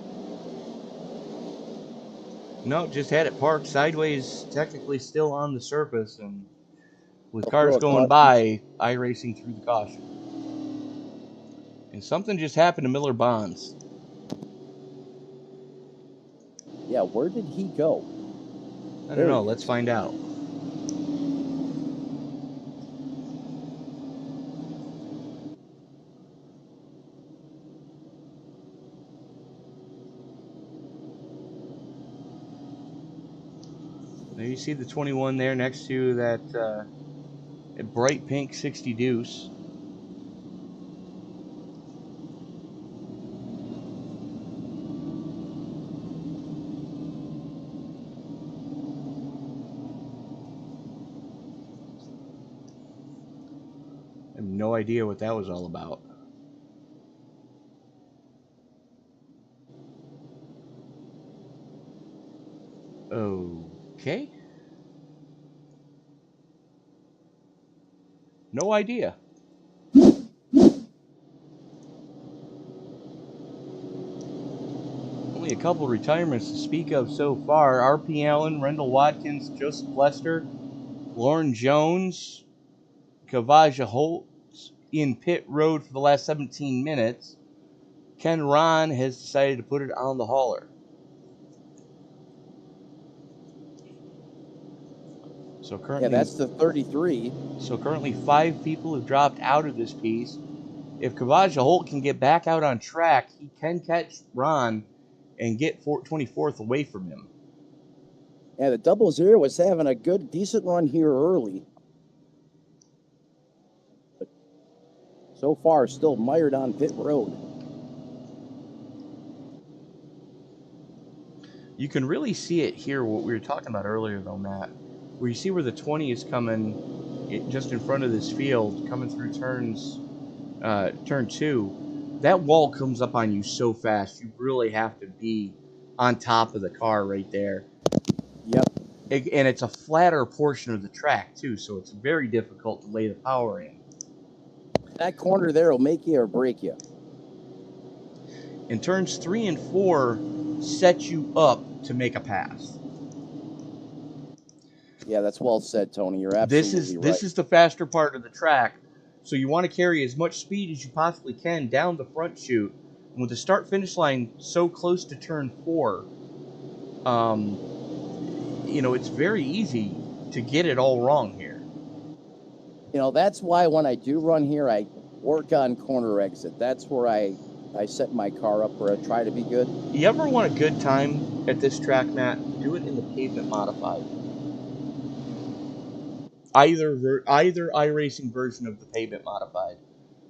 No, just had it parked sideways, technically still on the surface. And with cars going by, iRacing through the caution. And something just happened to Miller Bonds. Yeah, where did he go? I don't know. Let's find out. There you see the 21 there next to that bright pink 60 deuce. I have no idea what that was all about. Okay. No idea. Only a couple retirements to speak of so far. R.P. Allen, Rendell Watkins, Joseph Lester, Lauren Jones, Kavaja Holt in pit road for the last 17 minutes. Ken Ron has decided to put it on the hauler. So currently, that's the 33. So currently 5 people have dropped out of this piece. If Kavaja Holt can get back out on track, he can catch Ron and get 24th away from him. Yeah, the 00 was having a decent run here early. But so far, still mired on pit road. You can really see it here, what we were talking about earlier, though, Matt. Where you see where the 20 is coming just in front of this field, coming through turn 2, that wall comes up on you so fast, you really have to be on top of the car right there. Yep. And it's a flatter portion of the track, too, so it's very difficult to lay the power in. That corner there will make you or break you. And turns 3 and 4 set you up to make a pass. Yeah, that's well said, Tony. You're absolutely right. This is the faster part of the track, so you want to carry as much speed as you possibly can down the front chute. And with the start-finish line so close to turn 4, it's very easy to get it all wrong here. That's why when I do run here, I work on corner exit. That's where I I set my car up where I try to be good. You ever want a good time at this track, Matt? Do it in the pavement modified. Either iRacing version of the pavement modified,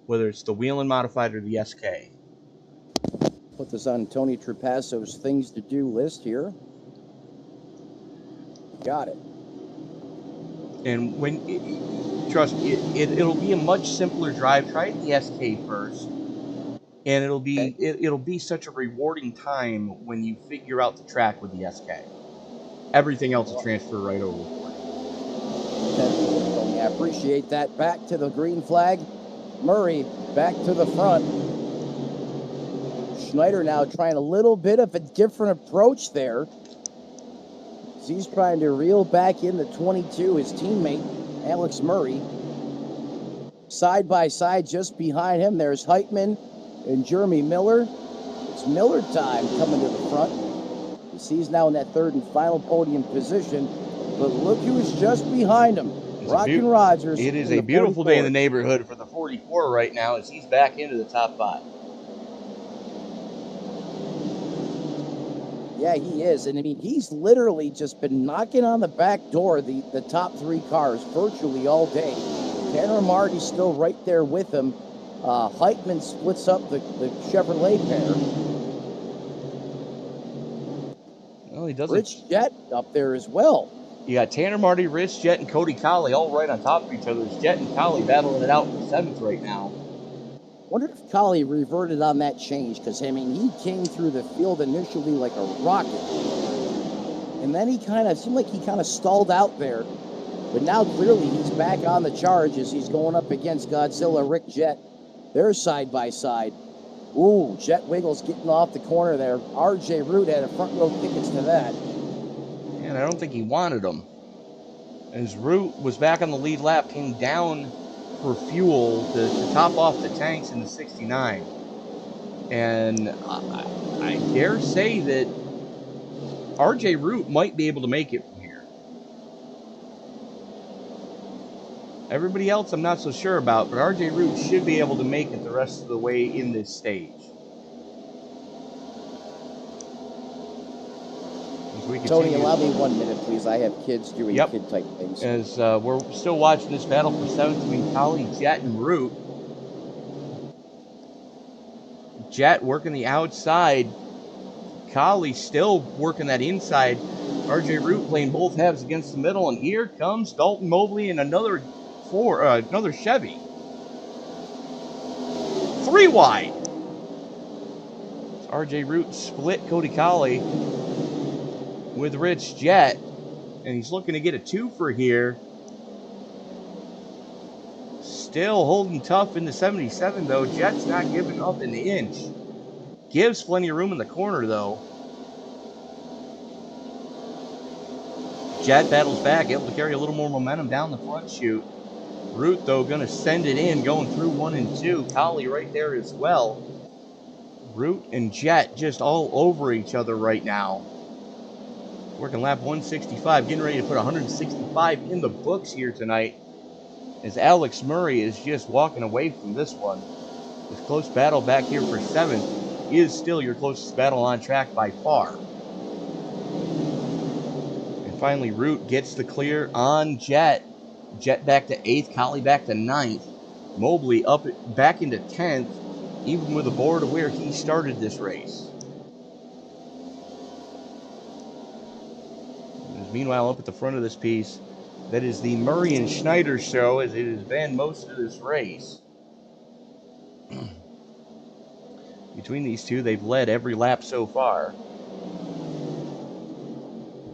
whether it's the Whelen modified or the SK. Put this on Tony Trapasso's things to do list here. Got it. And trust me, it'll be a much simpler drive. Try the SK first, and it'll be such a rewarding time when you figure out the track with the SK. Everything else will transfer right over. I appreciate that. Back to the green flag. Murray back to the front. Schneider now trying a little bit of a different approach there. He's trying to reel back in the 22, his teammate, Alex Murray. Side by side, just behind him, there's Heitman and Jeremy Miller. It's Miller time coming to the front. He's now in that third and final podium position. But look who's just behind him. Rockin' Rogers. It is a beautiful day in the neighborhood for the 44 right now as he's back into the top 5. Yeah, he is. And I mean, he's literally just been knocking on the back door of the top 3 cars virtually all day. Tanner Marty's still right there with him. Heitman splits up the Chevrolet pair. Well, he doesn't. Rich Jett up there as well. You got Tanner Marty, Rich Jett, and Cody Colley all right on top of each other. It's Jett and Colley battling it out for 7th right now. Wonder if Colley reverted on that change, because, I mean, he came through the field initially like a rocket. And then he seemed like he kind of stalled out there. But now clearly he's back on the charge as he's going up against Godzilla Rick Jett. They're side by side. Ooh, Jett Wiggles getting off the corner there. RJ Root had a front row tickets to that. And I don't think he wanted them. As Root was back on the lead lap, came down for fuel to top off the tanks in the 69. And I dare say that RJ Root might be able to make it from here. Everybody else I'm not so sure about, but RJ Root should be able to make it the rest of the way in this stage. Tony, allow me 1 minute, please. I have kids doing kid-type things. As we're still watching this battle for 7th between Colley, Jett, and Root. Jett working the outside. Colley still working that inside. RJ Root playing both halves against the middle. And here comes Dalton Mobley and another Chevy. 3 wide. RJ Root split Cody Colley with Rich Jett, and he's looking to get a 2 here. Still holding tough in the 77, though. Jett's not giving up an inch. Gives plenty of room in the corner, though. Jett battles back, able to carry a little more momentum down the front chute. Root, though, going to send it in, going through 1 and 2. Colley right there as well. Root and Jett just all over each other right now. Working lap 165, getting ready to put 165 in the books here tonight. As Alex Murray is just walking away from this one. This close battle back here for 7th is still your closest battle on track by far. And finally, Root gets the clear on Jett. Jett back to 8th, Colley back to 9th. Mobley back into 10th, even with a board of where he started this race. Meanwhile, up at the front of this piece, that is the Murray and Schneider show, as it has been most of this race. Between these two, they've led every lap so far.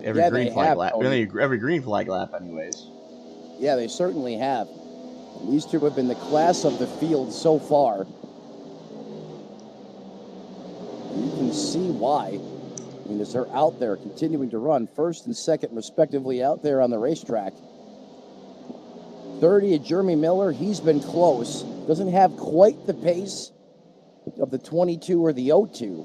Every green flag lap, anyways. Yeah, they certainly have. These two have been the class of the field so far. You can see why. I mean, as they're out there continuing to run first and second, respectively, out there on the racetrack. 30 at Jeremy Miller. He's been close. Doesn't have quite the pace of the 22 or the 02.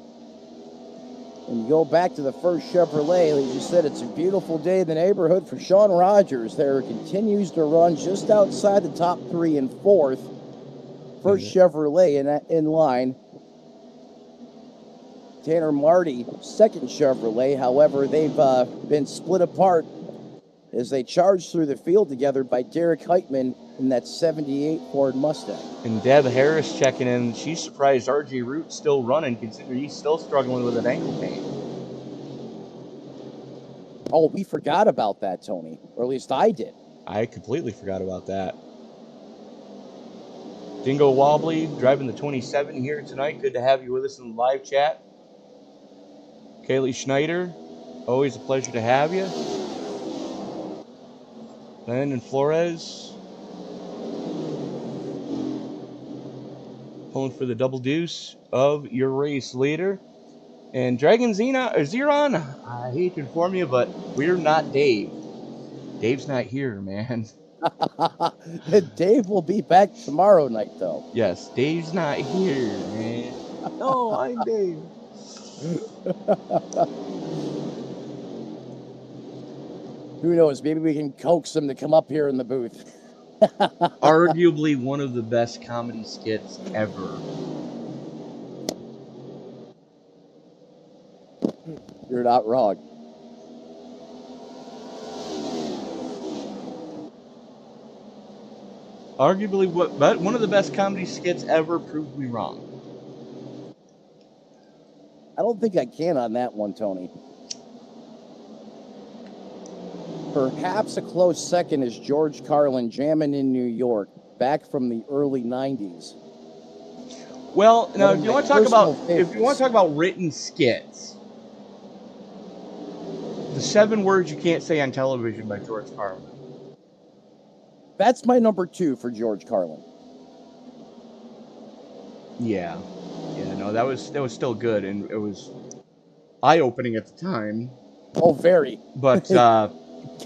And you go back to the first Chevrolet, as you said, it's a beautiful day in the neighborhood for Sean Rogers. There continues to run just outside the top 3 and 4th. First Chevrolet in line. Tanner Marty, second Chevrolet. However, they've been split apart as they charge through the field together by Derek Heitman in that 78 Ford Mustang. And Deb Harris checking in. She's surprised RJ Root's still running, considering he's still struggling with an ankle pain. Oh, we forgot about that, Tony. Or at least I did. I completely forgot about that. Dingo Wobbly driving the 27 here tonight. Good to have you with us in the live chat. Kaylee Schneider, always a pleasure to have you. Landon Flores pulling for the double deuce of your race leader. And Dragon Zeron, I hate to inform you, but we're not Dave. Dave's not here, man. Dave will be back tomorrow night, though. Yes, Dave's not here, man. No, I'm Dave. Who knows? Maybe we can coax him to come up here in the booth. Arguably one of the best comedy skits ever. You're not wrong. Arguably one of the best comedy skits ever proved me wrong. I don't think I can on that one, Tony. Perhaps a close second is George Carlin jamming in New York, back from the early 90s. Well, now if you want to talk about favorites. written skits, the 7 words you can't say on television by George Carlin. That's my number 2 for George Carlin. Yeah, no, that was still good, and it was eye-opening at the time. Oh, very. But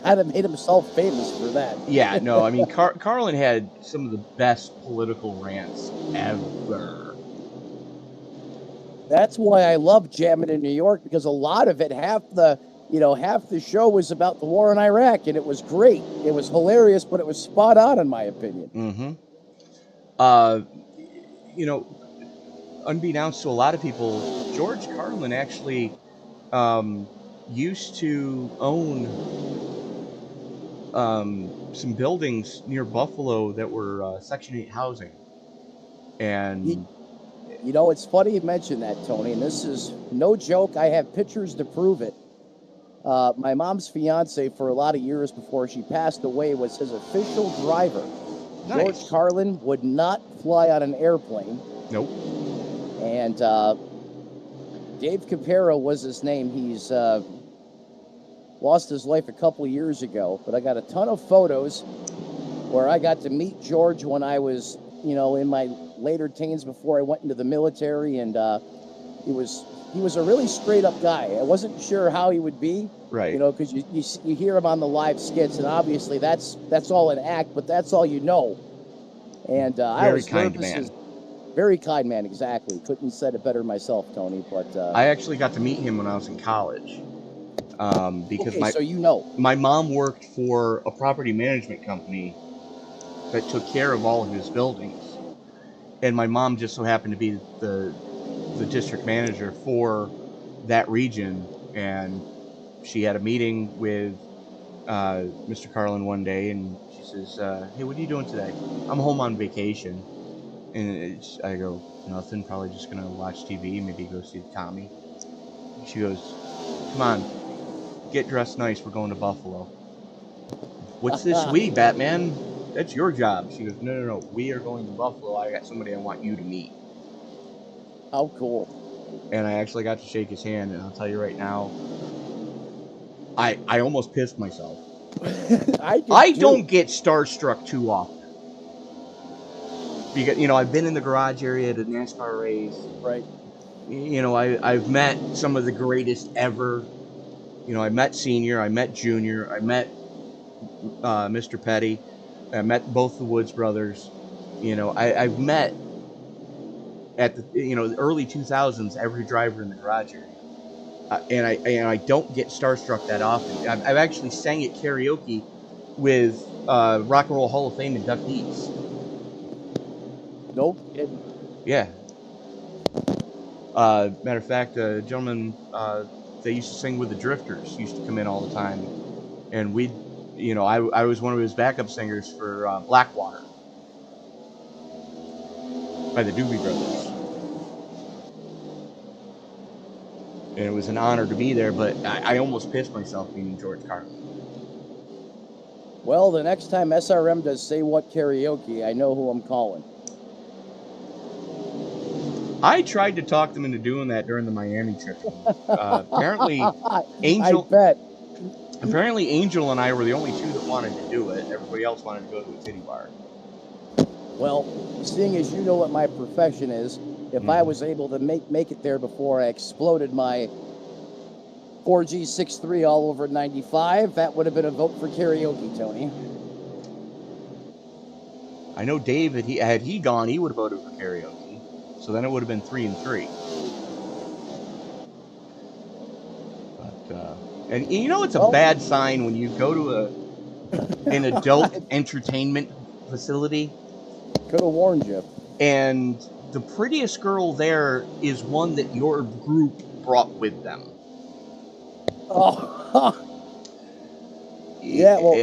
kind of made himself famous for that. yeah, no, I mean Carlin had some of the best political rants ever. That's why I love jamming in New York, because a lot of it, half the show was about the war in Iraq, and it was great. It was hilarious, but it was spot on, in my opinion. Unbeknownst to a lot of people, George Carlin actually used to own some buildings near Buffalo that were Section 8 housing. And it's funny you mention that, Tony, and this is no joke. I have pictures to prove it. My mom's fiance, for a lot of years before she passed away, was his official driver. Nice. George Carlin would not fly on an airplane. Nope. And Dave Capero was his name. He's lost his life a couple of years ago, but I got a ton of photos where I got to meet George when I was, in my later teens before I went into the military, and he was a really straight up guy. I wasn't sure how he would be, right? Because you hear him on the live skits, and obviously that's all an act, but that's all you know. And I was kind man. Very kind man, exactly. Couldn't have said it better myself, Tony. But I actually got to meet him when I was in college. Because my mom worked for a property management company that took care of all of his buildings, and my mom just so happened to be the district manager for that region, and she had a meeting with Mr. Carlin one day, and she says, "Hey, what are you doing today?" "I'm home on vacation." And I go, "Nothing, probably just gonna watch TV, maybe go see Tommy." She goes, "Come on, get dressed nice, we're going to Buffalo." "What's this we, Batman? That's your job." She goes, No, we are going to Buffalo. I got somebody I want you to meet." How cool. And I actually got to shake his hand, and I'll tell you right now, I almost pissed myself. I don't get starstruck too often. Because, I've been in the garage area at a NASCAR race. Right. I've met some of the greatest ever. I met Senior, I met Junior, I met Mr. Petty, I met both the Woods brothers. I've met at the early 2000s every driver in the garage area, and I don't get starstruck that often. I've actually sang at karaoke with Rock and Roll Hall of Fame inductees. Nope. Yeah. Matter of fact, a gentleman that used to sing with the Drifters used to come in all the time, and I was one of his backup singers for Blackwater by the Doobie Brothers, and it was an honor to be there. But I almost pissed myself meeting George Carlin. Well, the next time SRM does Say What karaoke, I know who I'm calling. I tried to talk them into doing that during the Miami trip. Apparently, Angel. I bet. Apparently, Angel and I were the only two that wanted to do it. Everybody else wanted to go to a titty bar. Well, seeing as you know what my profession is, if I was able to make it there before I exploded my 4G63 all over 95, that would have been a vote for karaoke, Tony. I know Dave, had he gone, he would have voted for karaoke. So then it would have been 3-3. But and you know it's a bad sign when you go to an adult entertainment facility. Could have warned you. And the prettiest girl there is one that your group brought with them. Oh, yeah. Well,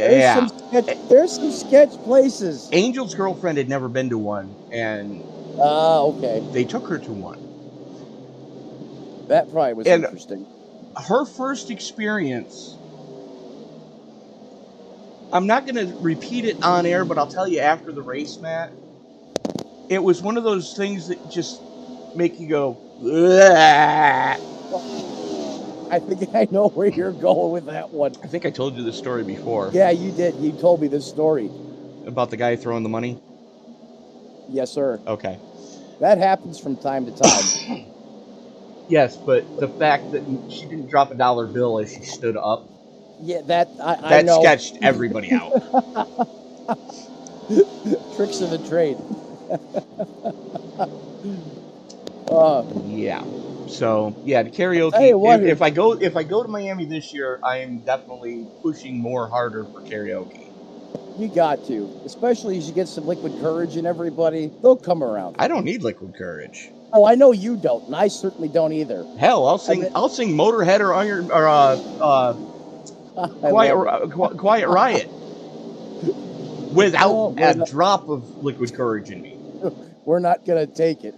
there's some sketch places. Angel's girlfriend had never been to one, and okay. They took her to one. That probably was interesting. Her first experience, I'm not going to repeat it on air, but I'll tell you after the race, Matt. It was one of those things that just make you go, "Ugh." I think I know where you're going with that one. I think I told you this story before. Yeah, you did. You told me this story. About the guy throwing the money? Yes, sir. Okay. That happens from time to time. Yes, but the fact that she didn't drop a dollar bill as she stood up. Yeah, I know. That sketched everybody out. Tricks of the trade. Yeah. So the karaoke. If I go to Miami this year, I am definitely pushing harder for karaoke. You got to, especially as you get some liquid courage in everybody. They'll come around. I don't need liquid courage. Oh, I know you don't, and I certainly don't either. Hell, I'll sing Motorhead or Iron or Quiet Riot without a drop of liquid courage in me. We're not gonna take it.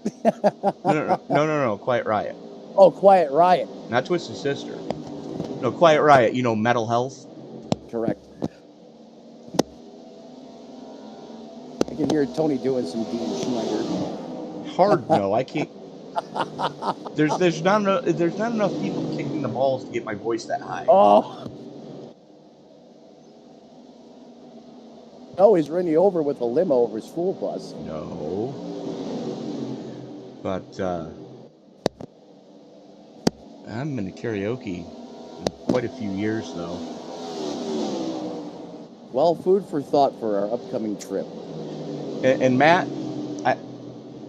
No, Quiet Riot. Oh, Quiet Riot. Not Twisted Sister. No, Quiet Riot. Mental health. Correct. I can hear Tony doing some Dean Schneider. Hard no, I can't. There's not enough people kicking the balls to get my voice that high. Oh. Oh, he's running over with a limo over his school bus. No. But I'm in the karaoke in quite a few years though. Well, food for thought for our upcoming trip. And Matt,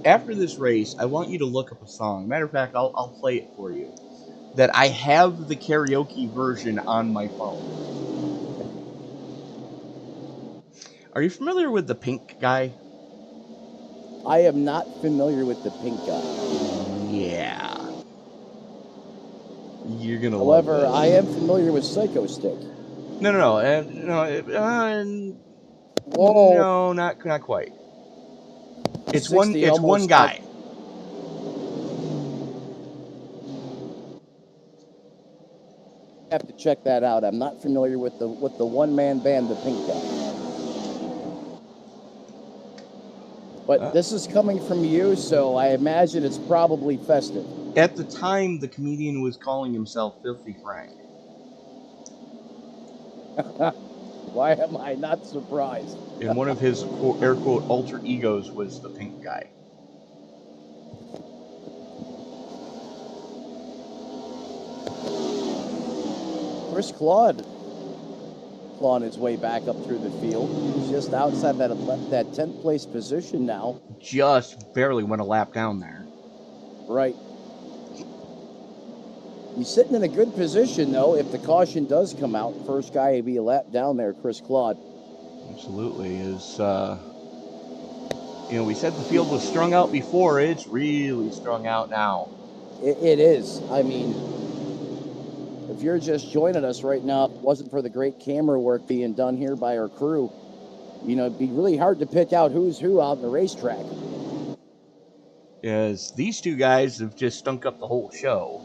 after this race, I want you to look up a song. Matter of fact, I'll play it for you. That I have the karaoke version on my phone. Are you familiar with the Pink guy? I am not familiar with the Pink guy. Yeah. You're gonna. However, love this. I am familiar with Psycho Stick. No. Whoa. No, not quite. It's one guy. Have to check that out. I'm not familiar with the one-man band, the Pink guy. But this is coming from you, so I imagine it's probably festive. At the time, the comedian was calling himself Filthy Frank. Why am I not surprised? And one of his air quote alter egos was the Pink guy. Chris Claude clawing his way back up through the field. He's just outside that 10th place position now. Just barely went a lap down there. Right. He's sitting in a good position, though. If the caution does come out, first guy to be a lap down there, Chris Claude. Absolutely. We said the field was strung out before. It's really strung out now. It is. I mean, if you're just joining us right now, if it wasn't for the great camera work being done here by our crew, it'd be really hard to pick out who's who out in the racetrack. As these two guys have just stunk up the whole show.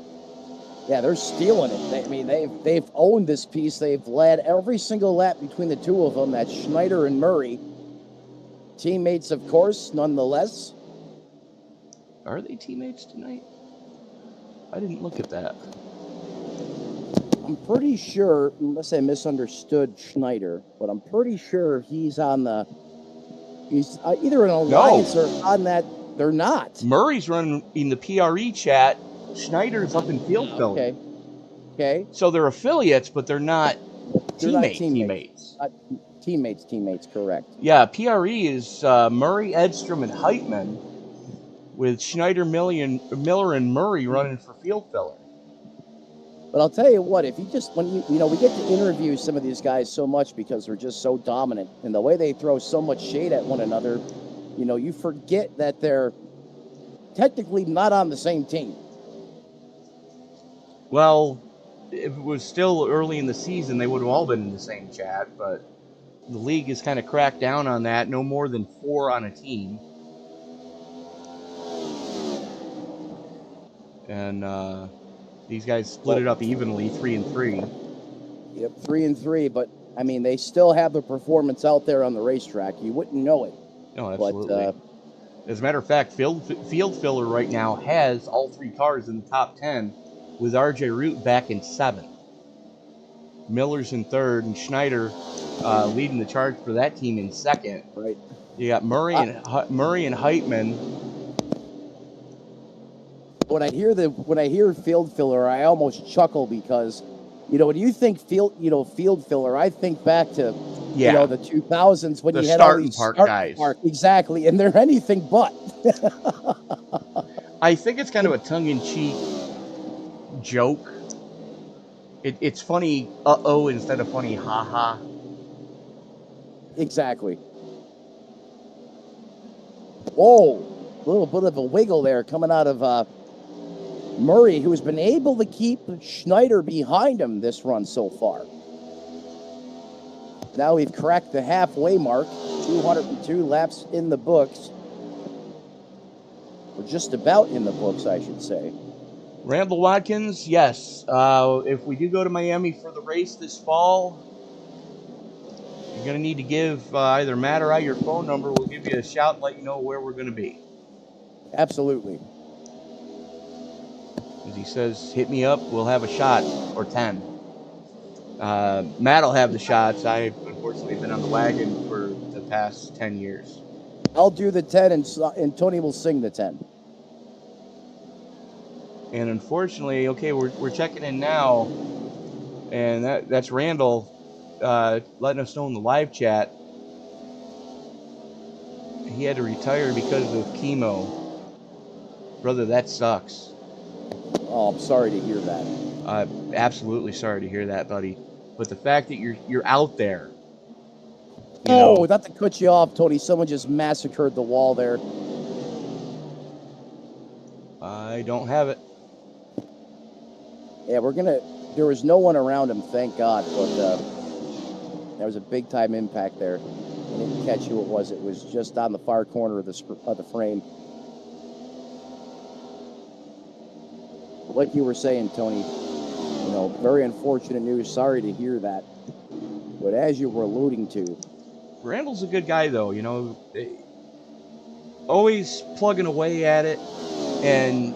Yeah, they're stealing it. They've owned this piece. They've led every single lap between the two of them. That's Schneider and Murray. Teammates, of course, nonetheless. Are they teammates tonight? I didn't look at that. I'm pretty sure, unless I misunderstood Schneider, but I'm pretty sure he's either an alliance or on that. They're not. Murray's running in the PRE chat. Schneider's up in field filler. Okay. So they're affiliates, but they're not teammates. Teammates, correct. Yeah, PRE is Murray, Edstrom, and Heitman, with Schneider, Miller, and Murray running for field filler. But I'll tell you what, if you just, when we get to interview some of these guys so much because they're just so dominant, and the way they throw so much shade at one another, you forget that they're technically not on the same team. Well, if it was still early in the season, they would have all been in the same chat, but the league has kind of cracked down on that. No more than 4 on a team. And these guys split it up evenly, 3 and 3. Yep, 3 and 3, but I mean, they still have the performance out there on the racetrack. You wouldn't know it. No, absolutely. But, as a matter of fact, field filler right now has all 3 cars in the top 10, with RJ Root back in 7th. Miller's in 3rd, and Schneider leading the charge for that team in 2nd. Right. You got Murray and Heitman. When I hear field filler, I almost chuckle because, when you think field filler, I think back to the 2000s when you had all these starting guys. Exactly, and they're anything but. I think it's kind of a tongue-in-cheek joke. It's funny, uh-oh, instead of funny, ha-ha. Exactly. Whoa, a little bit of a wiggle there coming out of Murray, who's been able to keep Schneider behind him this run so far. Now we've cracked the halfway mark, 202 laps in the books. We're just about in the books, I should say. Randall Watkins, yes. If we do go to Miami for the race this fall, you're going to need to give either Matt or I your phone number. We'll give you a shout and let you know where we're going to be. Absolutely. As he says, hit me up, we'll have a shot, or 10. Matt will have the shots. I've unfortunately been on the wagon for the past 10 years. I'll do the 10, and Tony will sing the 10. And unfortunately, okay, we're checking in now, and that's Randall letting us know in the live chat. He had to retire because of chemo. Brother, that sucks. Oh, I'm sorry to hear that. I'm absolutely sorry to hear that, buddy. But the fact that you're out there. Not to cut you off, Tony. Someone just massacred the wall there. I don't have it. Yeah, there was no one around him, thank God, but there was a big-time impact there. I didn't catch who it was. It was just on the far corner of the frame. Like you were saying, Tony, very unfortunate news. Sorry to hear that. But as you were alluding to, Randall's a good guy, though, always plugging away at it. And,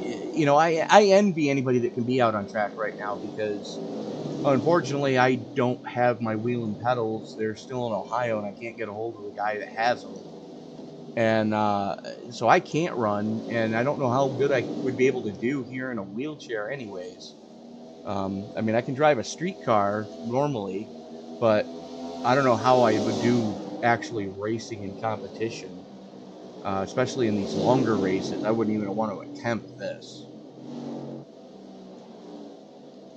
I envy anybody that can be out on track right now because, unfortunately, I don't have my wheel and pedals. They're still in Ohio, and I can't get a hold of the guy that has them. And so I can't run, and I don't know how good I would be able to do here in a wheelchair anyways. I mean, I can drive a street car normally, but I don't know how I would do actually racing in competition, especially in these longer races. I wouldn't even want to attempt this.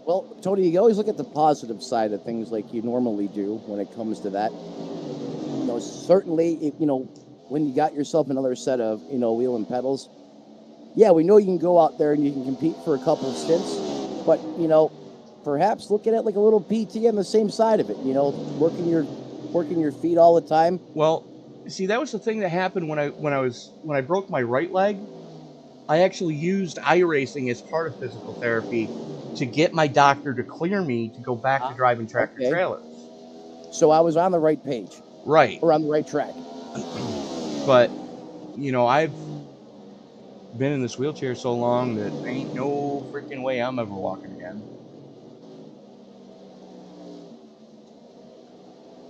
well, Tony, you always look at the positive side of things like you normally do when it comes to that. Certainly, when you got yourself another set of, wheel and pedals, yeah, we know you can go out there and you can compete for a couple of stints, but, you know, perhaps look at it like a little PT on the same side of it, you know, working your feet all the time. Well, see, that was the thing that happened when I broke my right leg. I actually used iRacing as part of physical therapy to get my doctor to clear me to go back to driving tractor trailers. So I was on the right page. Right. Or on the right track. But, you know, I've been in this wheelchair so long that ain't no freaking way I'm ever walking again.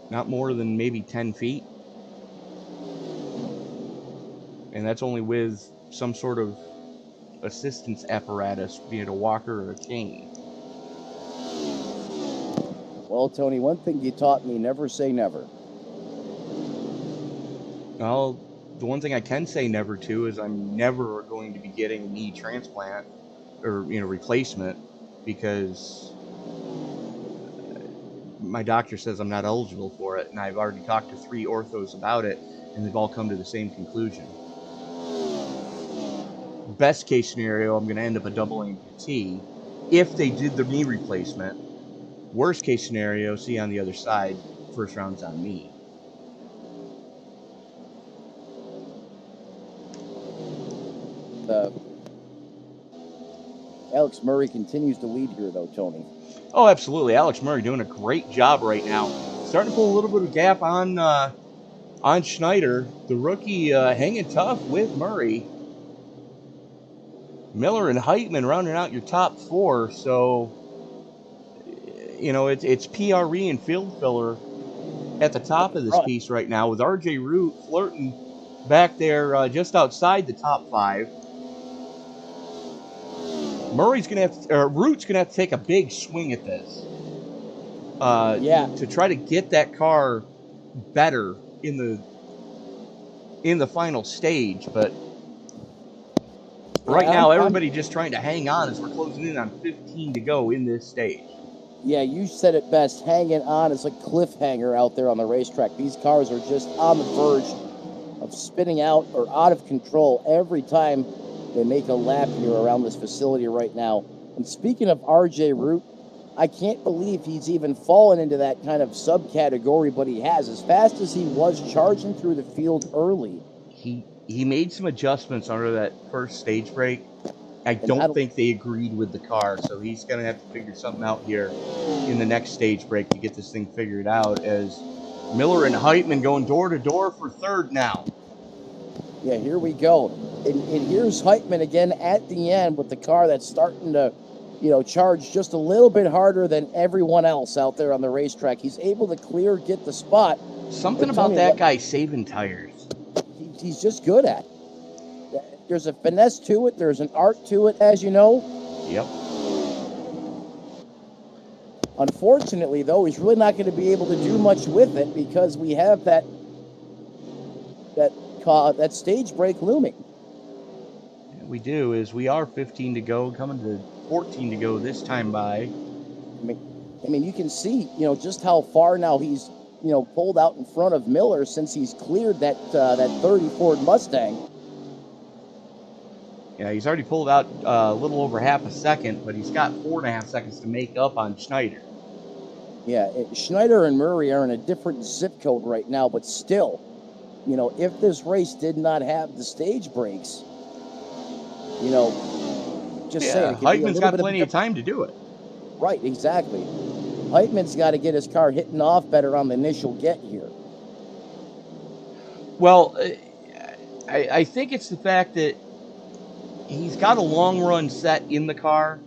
Not more than maybe 10 feet. And that's only with some sort of assistance apparatus, be it a walker or a cane. Well, Tony, one thing you taught me, never say never. Well, the one thing I can say never to is I'm never going to be getting a knee transplant or, you know, replacement, because my doctor says I'm not eligible for it, and I've already talked to 3 orthos about it, and they've all come to the same conclusion. Best case scenario, I'm going to end up a double amputee if they did the knee replacement. Worst case scenario, see on the other side, first round's on me. Alex Murray continues to lead here, though, Tony. Oh, absolutely. Alex Murray doing a great job right now. Starting to pull a little bit of gap on Schneider. The rookie hanging tough with Murray. Miller and Heitman rounding out your top 4. So, you know, it's PRE and field filler at the top of this piece right now, with RJ Root flirting back there just outside the top 5. Root's gonna have to take a big swing at this. To try to get that car better in the final stage, but right now everybody just trying to hang on as we're closing in on 15 to go in this stage. Yeah, you said it best. Hanging on is a cliffhanger out there on the racetrack. These cars are just on the verge of spinning out or out of control every time they make a lap here around this facility right now. And speaking of RJ Root, I can't believe he's even fallen into that kind of subcategory, but he has. As fast as he was charging through the field early. He made some adjustments under that first stage break. I don't think they agreed with the car, so he's going to have to figure something out here in the next stage break to get this thing figured out, as Miller and Heitman going door to door for third now. Yeah, here we go. And here's Heitman again at the end with the car that's starting to, you know, charge just a little bit harder than everyone else out there on the racetrack. He's able to get the spot. Something about that guy saving tires. He's just good at it. There's a finesse to it. There's an art to it, as you know. Yep. Unfortunately, though, he's really not going to be able to do much with it because we have that stage break looming. We do, is we are 15 to go, coming to 14 to go this time by. I mean, you can see, you know, just how far now he's, you know, pulled out in front of Miller since he's cleared that 30 Ford Mustang. Yeah, he's already pulled out a little over half a second, but he's got 4.5 seconds to make up on Schneider. Yeah, Schneider and Murray are in a different zip code right now, but still, you know, if this race did not have the stage breaks, you know, just saying. Heitman's got plenty of time to do it. Right, exactly. Heitman's got to get his car hitting off better on the initial get here. Well, I think it's the fact that he's got a long run set in the car,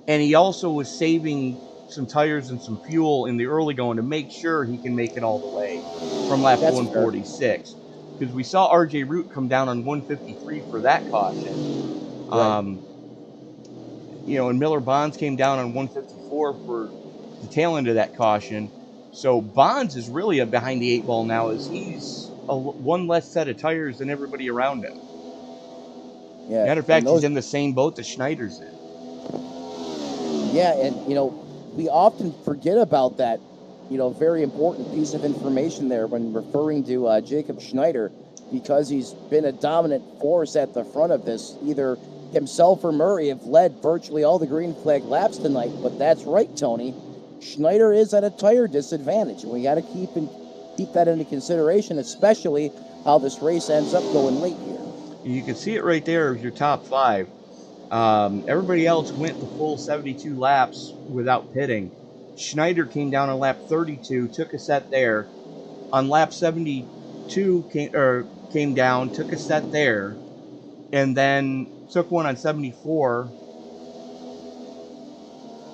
and he also was saving some tires and some fuel in the early going to make sure he can make it all the way from lap 146. Because we saw RJ Root come down on 153 for that caution. Right. You know, and Miller Bonds came down on 154 for the tail end of that caution. So Bonds is really behind the 8 ball now, as he's one less set of tires than everybody around him. Yeah. Matter of fact, he's in the same boat that Schneider's in. Yeah, and, you know, we often forget about that, you know, very important piece of information there when referring to Jacob Schneider. because he's been a dominant force at the front of this. Either himself or Murray have led virtually all the green flag laps tonight, but that's right, Tony. Schneider is at a tire disadvantage, and we got to keep that into consideration, especially how this race ends up going late here. You can see it right there of your top 5. Everybody else went the full 72 laps without pitting. Schneider came down on lap 32, took a set there. On lap 72 came down, took a set there, and then took one on 74,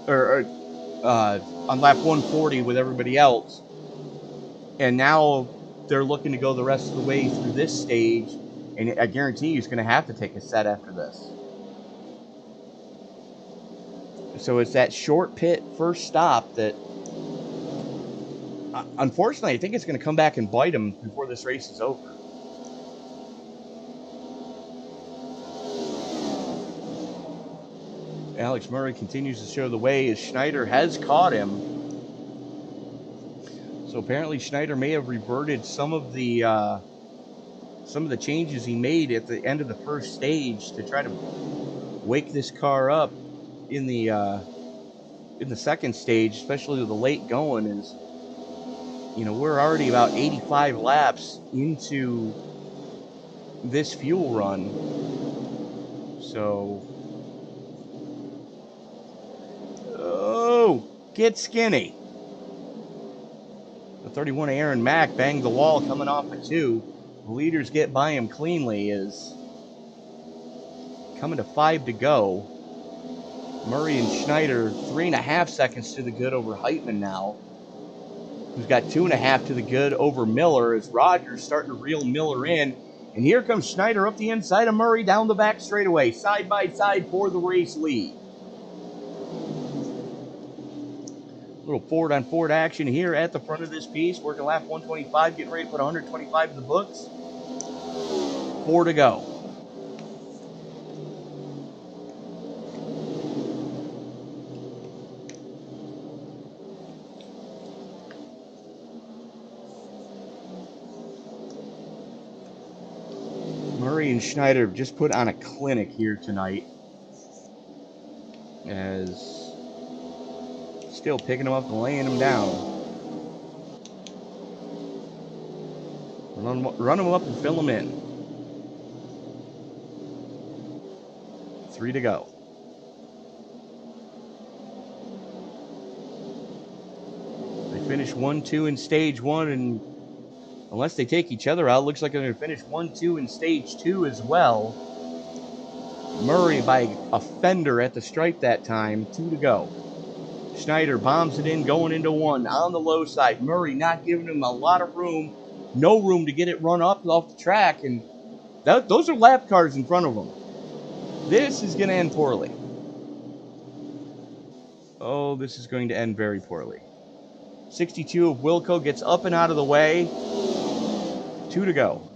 on lap 140 with everybody else. And now they're looking to go the rest of the way through this stage, and I guarantee you he's going to have to take a set after this. So it's that short pit first stop that, unfortunately, I think it's going to come back and bite him before this race is over. Alex Murray continues to show the way as Schneider has caught him. So apparently Schneider may have reverted some of the changes he made at the end of the first stage to try to wake this car up in the second stage, especially with the late going. Is, you know, we're already about 85 laps into this fuel run, so get skinny. The 31 Aaron Mack banged the wall coming off a 2. The leaders get by him cleanly. Is coming to 5 to go. Murray and Schneider 3.5 seconds to the good over Heitman now, who's got 2.5 to the good over Miller, as Rogers starting to reel Miller in. And here comes Schneider up the inside of Murray down the back straightaway, side by side for the race lead. Little Ford-on-Ford action here at the front of this piece. Working lap 125, getting ready to put 125 in the books. 4 to go. Murray and Schneider have just put on a clinic here tonight, as still picking them up and laying them down. Run them up and fill them in. 3 to go. They finish 1-2 in stage 1, and unless they take each other out, looks like they're going to finish 1-2 in stage 2 as well. Murray by a fender at the stripe that time. 2 to go. Schneider bombs it in, going into 1 on the low side. Murray not giving him a lot of room, no room to get it run up off the track, and those are lap cars in front of him. This is going to end poorly. Oh, this is going to end very poorly. 62 of Wilco gets up and out of the way. 2 to go.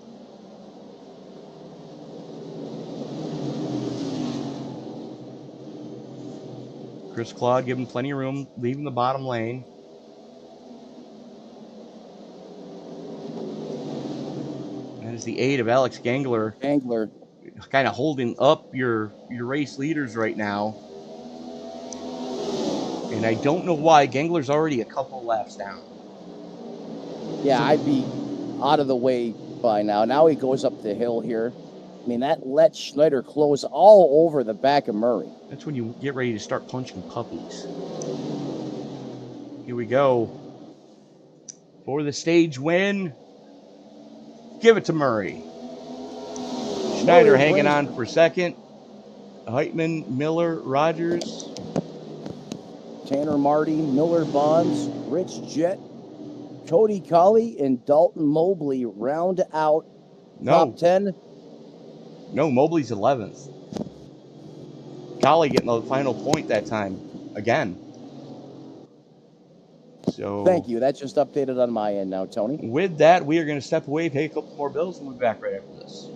Chris Claude giving plenty of room, leaving the bottom lane. That is the aid of Alex Gangler. Gangler. Kind of holding up your race leaders right now. And I don't know why. Gangler's already a couple laps down. Yeah, I'd be out of the way by now. Now he goes up the hill here. I mean, that lets Schneider close all over the back of Murray. That's when you get ready to start punching puppies. Here we go. For the stage win. Give it to Murray. Schneider Murray hanging wins. on for second. Heitman, Miller, Rogers. Tanner Marty, Miller Bonds, Rich Jett, Cody Colley, and Dalton Mobley round out top 10. No, Mobley's 11th. Colley getting the final point that time. Again. So Thank you. That just updated on my end now, Tony. with that, we are going to step away, pay a couple more bills, and we'll be back right after this.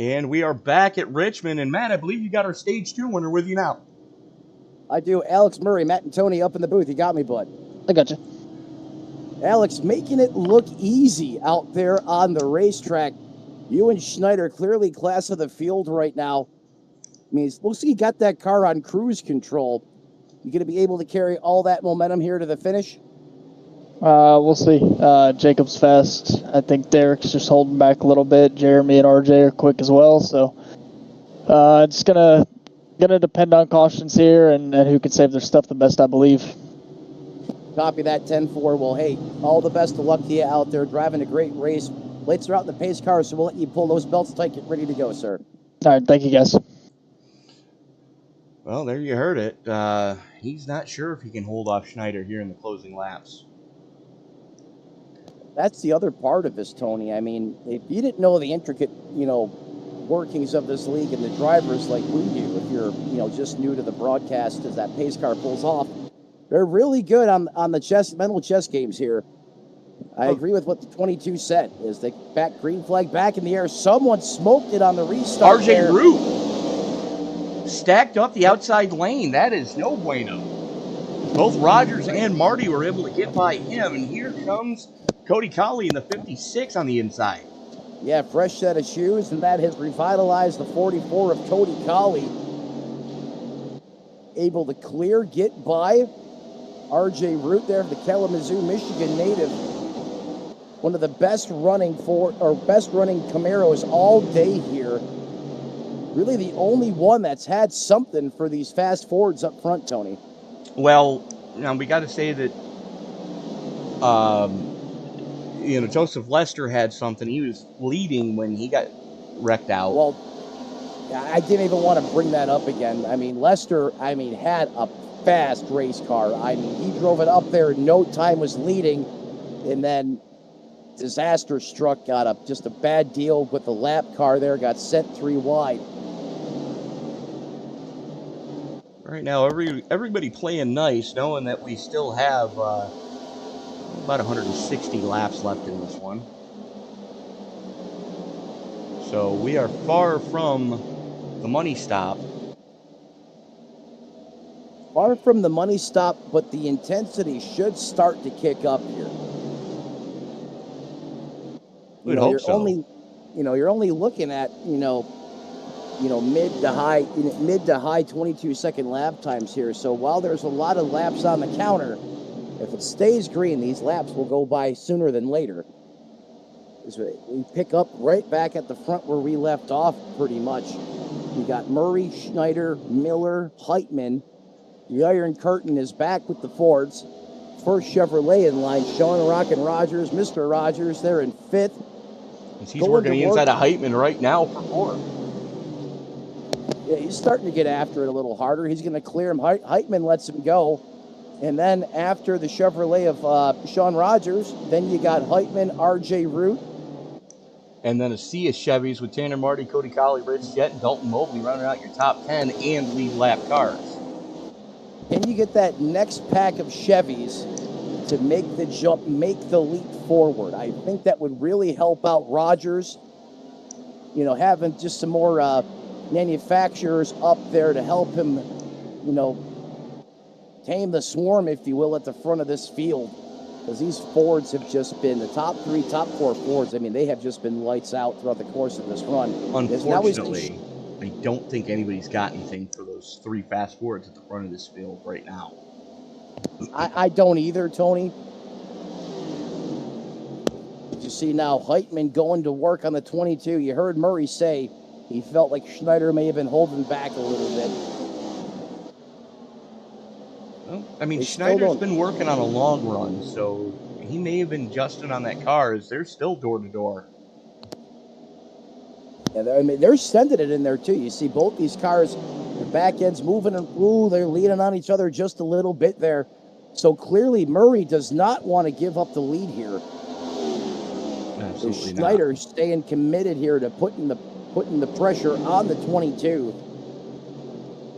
And we are back at Richmond. And Matt, I believe you got our stage 2 winner with you now. I do. Alex Murray, Matt and Tony up in the booth. You got me, bud. I got you. Alex, making it look easy out there on the racetrack. You and Schneider clearly class of the field right now. I mean, it looks like you got that car on cruise control. You going to be able to carry all that momentum here to the finish? We'll see. Jacob's fast. I think Derek's just holding back a little bit. Jeremy and RJ are quick as well. So it's gonna depend on cautions here and who can save their stuff the best, I believe. Copy that, 10-4. Well, hey, all the best of luck to you out there driving a great race. Lights are out in the pace car, so we'll let you pull those belts tight. Get ready to go, sir. All right, thank you, guys. Well, there you heard it. He's not sure if he can hold off Schneider here in the closing laps. That's the other part of this, Tony. I mean, if you didn't know the intricate, workings of this league and the drivers like we do, if you're, just new to the broadcast as that pace car pulls off, they're really good on the mental chess games here. I agree with what the 22 said, is they back green flag back in the air. Someone smoked it on the restart. RJ Root stacked up the outside lane. That is no bueno. Both Rogers and Marty were able to get by him, and here comes Cody Colley in the 56 on the inside. Yeah, fresh set of shoes, and that has revitalized the 44 of Cody Colley. Able to clear, get by RJ Root there, the Kalamazoo, Michigan native. One of the best running Camaros all day here. Really the only one that's had something for these fast forwards up front, Tony. Well, now we got to say that, Joseph Lester had something. He was leading when he got wrecked out. Well, I didn't even want to bring that up again. I mean, Lester, had a fast race car. I mean, he drove it up there in no time, was leading, and then disaster struck, got just a bad deal with the lap car there, got sent 3 wide. Right now, everybody playing nice, knowing that we still have about 160 laps left in this one. So we are far from the money stop. Far from the money stop, but the intensity should start to kick up here. We'd hope so. You're only looking at, mid to high 22-second lap times here. So while there's a lot of laps on the counter, if it stays green, these laps will go by sooner than later. We pick up right back at the front where we left off, pretty much. We got Murray, Schneider, Miller, Heitman. The Iron Curtain is back with the Fords. First Chevrolet in line, Sean Rockin' Rogers, Mr. Rogers there in 5th. He's working the inside of Heitman right now for 4th. Yeah, he's starting to get after it a little harder. He's going to clear him. Heitman lets him go. And then after the Chevrolet of Sean Rogers, then you got Heitman, RJ Root. And then a sea of Chevys with Tanner Marty, Cody Colley, Rich Jett, and Dalton Mobley running out your top 10 and lead lap cars. Can you get that next pack of Chevys to make the jump, make the leap forward? I think that would really help out Rogers. Having just some more manufacturers up there to help him, tame the swarm, if you will, at the front of this field. Because these Fords have just been the top 4 Fords. They have just been lights out throughout the course of this run. Unfortunately, I don't think anybody's got anything for those 3 fast Fords at the front of this field right now. I don't either, Tony. You see now Heitman going to work on the 22. You heard Murray say he felt like Schneider may have been holding back a little bit. Well, Schneider's been working on a long run, so he may have been adjusting on that car as they're still door to door. Yeah, they're sending it in there too. You see both these cars, the back end's moving, and they're leaning on each other just a little bit there. So clearly Murray does not want to give up the lead here. Absolutely Schneider not. staying committed here to putting the pressure on the 22.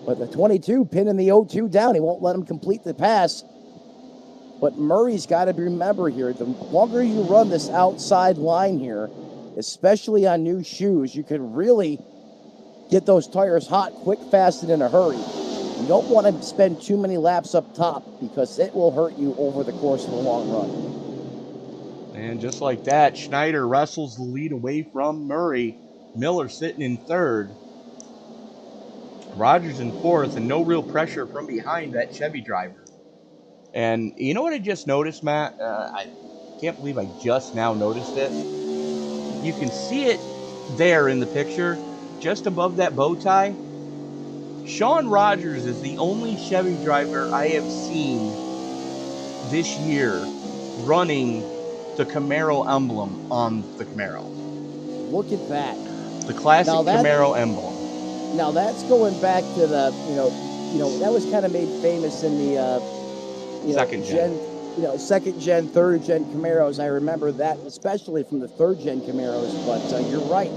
But the 22 pinning the 02 down. He won't let him complete the pass. But Murray's got to remember here, the longer you run this outside line here, especially on new shoes, you can really get those tires hot, quick, fast, and in a hurry. You don't want to spend too many laps up top because it will hurt you over the course of the long run. And just like that, Schneider wrestles the lead away from Murray. Miller sitting in third. Rogers in fourth, and no real pressure from behind that Chevy driver. And you know what I just noticed, Matt? I can't believe I just now noticed it. You can see it there in the picture, just above that bow tie. Sean Rogers is the only Chevy driver I have seen this year running the Camaro emblem on the Camaro. Look at that. The classic Camaro emblem. Now that's going back to the, that was kind of made famous in the, second gen. Second gen, third gen Camaros. I remember that, especially from the third gen Camaros. But you're right.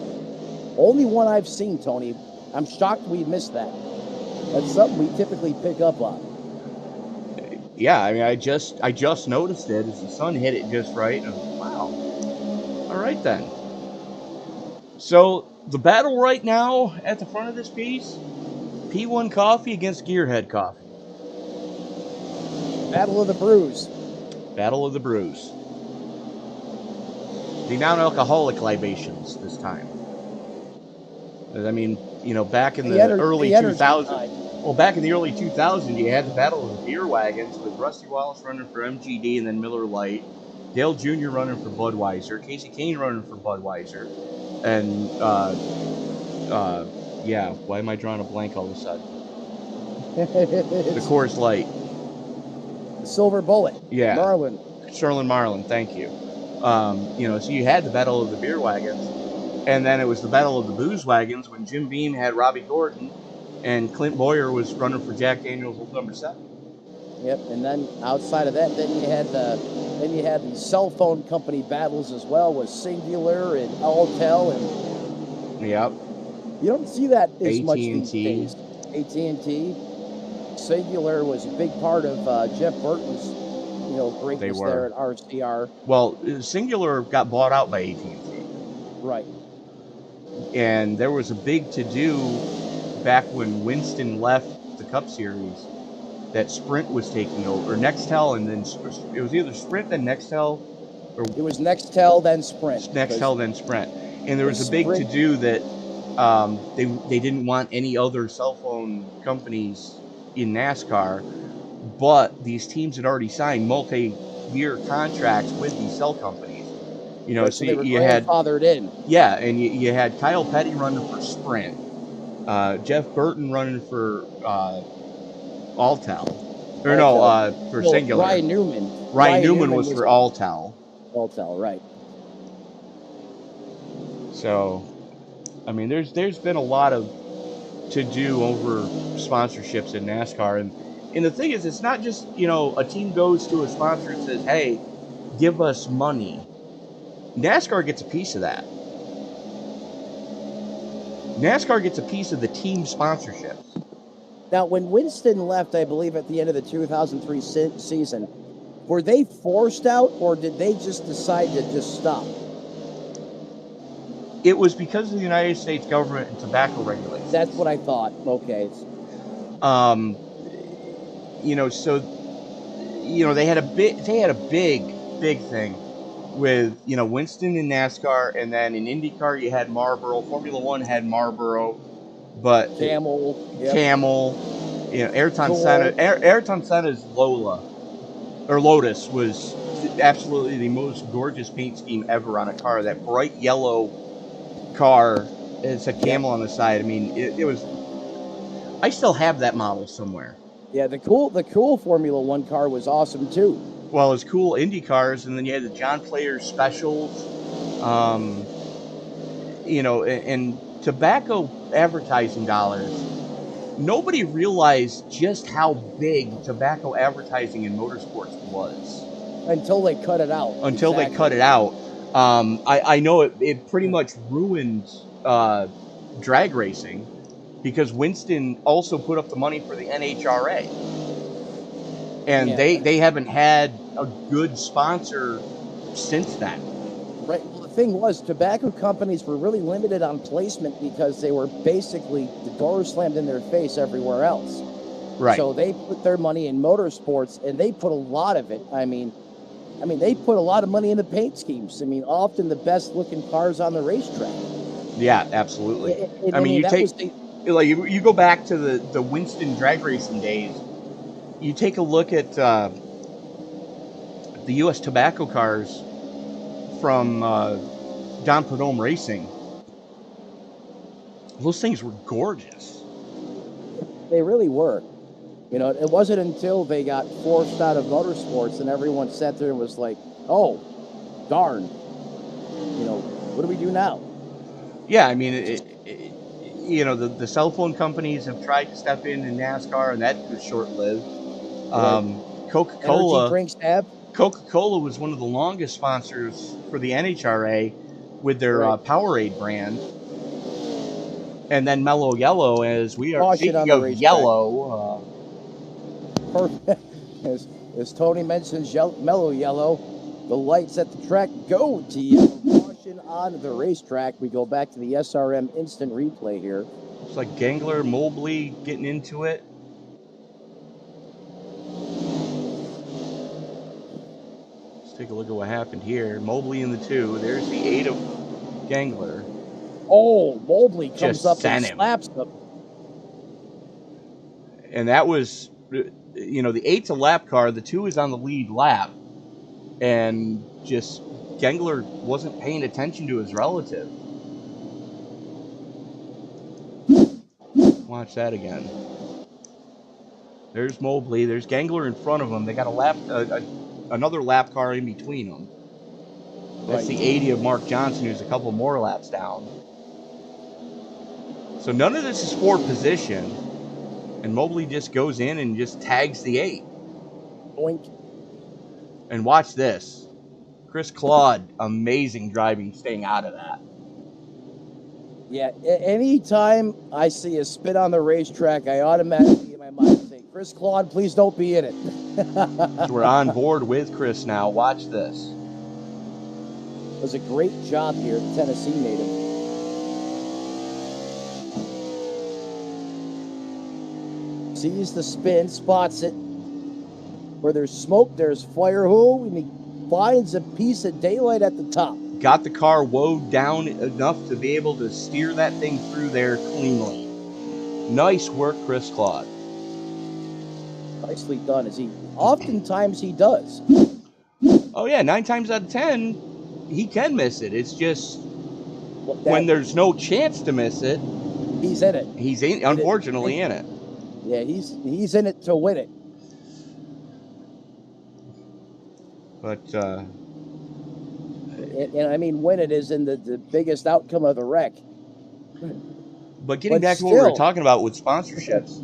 Only one I've seen, Tony. I'm shocked we missed that. That's something we typically pick up on. Yeah, I mean, I just noticed it as the sun hit it just right. And I was like, wow. All right then. So the battle right now at the front of this piece, P1 Coffee against Gearhead Coffee. Battle of the Brews. Battle of the Brews. The non-alcoholic libations this time. I mean, back in the early 2000s. Well, back in the early 2000s, you had the Battle of the Beer Wagons with Rusty Wallace running for MGD and then Miller Lite, Dale Jr. running for Budweiser, Casey Kane running for Budweiser, and why am I drawing a blank all of a sudden? The Coors Light. The Silver Bullet. Yeah. Marlin. Sterling Marlin, thank you. So you had the Battle of the Beer Wagons, and then it was the Battle of the Booze Wagons when Jim Beam had Robbie Gordon, and Clint Boyer was running for Jack Daniels Old Number 7. Yep, and then outside of that, then you had the cell phone company battles as well with Singular and Altel and. Yep. You don't see that as AT&T. much these days. AT&T. Singular was a big part of Jeff Burton's, greatness there at RCR. Well, Singular got bought out by AT&T. Right. And there was a big to-do back when Winston left the Cup Series that Sprint was taking over, or Nextel, and then it was either Sprint then Nextel, or it was Nextel then Sprint. Nextel then Sprint, and there was a big to-do that they didn't want any other cell phone companies in NASCAR, but these teams had already signed multi-year contracts with these cell companies. So they were grandfathered in. Yeah, and you had Kyle Petty running for Sprint. Jeff Burton running for Altel. For Singular. Ryan Newman. Ryan Newman was for Altel. Altel, right. So, I mean, there's been a lot of to-do over sponsorships in NASCAR. And the thing is, it's not just, a team goes to a sponsor and says, hey, give us money. NASCAR gets a piece of that. NASCAR gets a piece of the team sponsorships. Now, when Winston left, I believe at the end of the 2003 season, were they forced out or did they just decide to just stop? It was because of the United States government and tobacco regulations. That's what I thought. Okay. They had a big thing with, Winston in NASCAR, and then in IndyCar you had Marlboro. Formula One had Marlboro, but Camel, Ayrton Senna's Lotus was absolutely the most gorgeous paint scheme ever on a car. That bright yellow car, it said Camel on the side. I mean, it was. I still have that model somewhere. Yeah, the cool Formula One car was awesome too. Well, it's cool Indy cars, and then you had the John Player specials, and tobacco advertising dollars. Nobody realized just how big tobacco advertising in motorsports was. Until they cut it out. They cut it out. I know it pretty much ruined drag racing because Winston also put up the money for the NHRA. And they haven't had a good sponsor since then. Right. Well, the thing was, tobacco companies were really limited on placement because they were basically the doors slammed in their face everywhere else. Right. So they put their money in motorsports, and they put a lot of it. I mean, they put a lot of money in the paint schemes. I mean, often the best looking cars on the racetrack. Yeah, absolutely. And, I mean, you that take was the, like you go back to the Winston drag racing days. You take a look at the U.S. tobacco cars from Don Prudhomme Racing. Those things were gorgeous. they really were. You know, it wasn't until they got forced out of motorsports and everyone sat there and was like, "Oh, darn! You know, what do we do now?" Yeah, I mean, you know, the cell phone companies have tried to step in NASCAR, and that was short-lived. Energy Coca-Cola drinks have. Coca-Cola was one of the longest sponsors for the NHRA with their Powerade brand. And then Mellow Yellow, as we are Caution speaking on the of racetrack. yellow. As Tony mentions, Mellow Yellow, the lights at the track go to yellow. Caution on the racetrack. We go back to the SRM instant replay here. It's like Gangler, Mobley getting into it. Let's take a look at what happened here. Mobley in the 2. There's the 8 of Gangler. Oh, Mobley comes Just up sent and him. slaps him. And that was, you know, the 8's a lap car. The 2 is on the lead lap. And just Gangler wasn't paying attention to his relative. Watch that again. There's Mobley. There's Gangler in front of him. They got another lap car in between them. That's the 80 of Mark Johnson, who's a couple more laps down. So none of this is for position. And Mobley just goes in and just tags the 8. Boink. And watch this. Chris Claude, amazing driving, staying out of that. Yeah, anytime I see a spit on the racetrack, I automatically in my mind say, "Chris Claude, please don't be in it." We're on board with Chris now. Watch this. It was a great job here, the Tennessee native. Sees the spin, spots it. Where there's smoke, there's fire. Who? And he finds a piece of daylight at the top. Got the car woed down enough to be able to steer that thing through there cleanly. Nice work, Chris Claude. Nicely done, as he oftentimes he does. Oh yeah, 9 times out of 10, he can miss it. It's just when there's no chance to miss it, he's in it. He's unfortunately in it. Yeah, he's in it to win it. But and I mean, win it is in the biggest outcome of the wreck. But getting back to what we were talking about with sponsorships,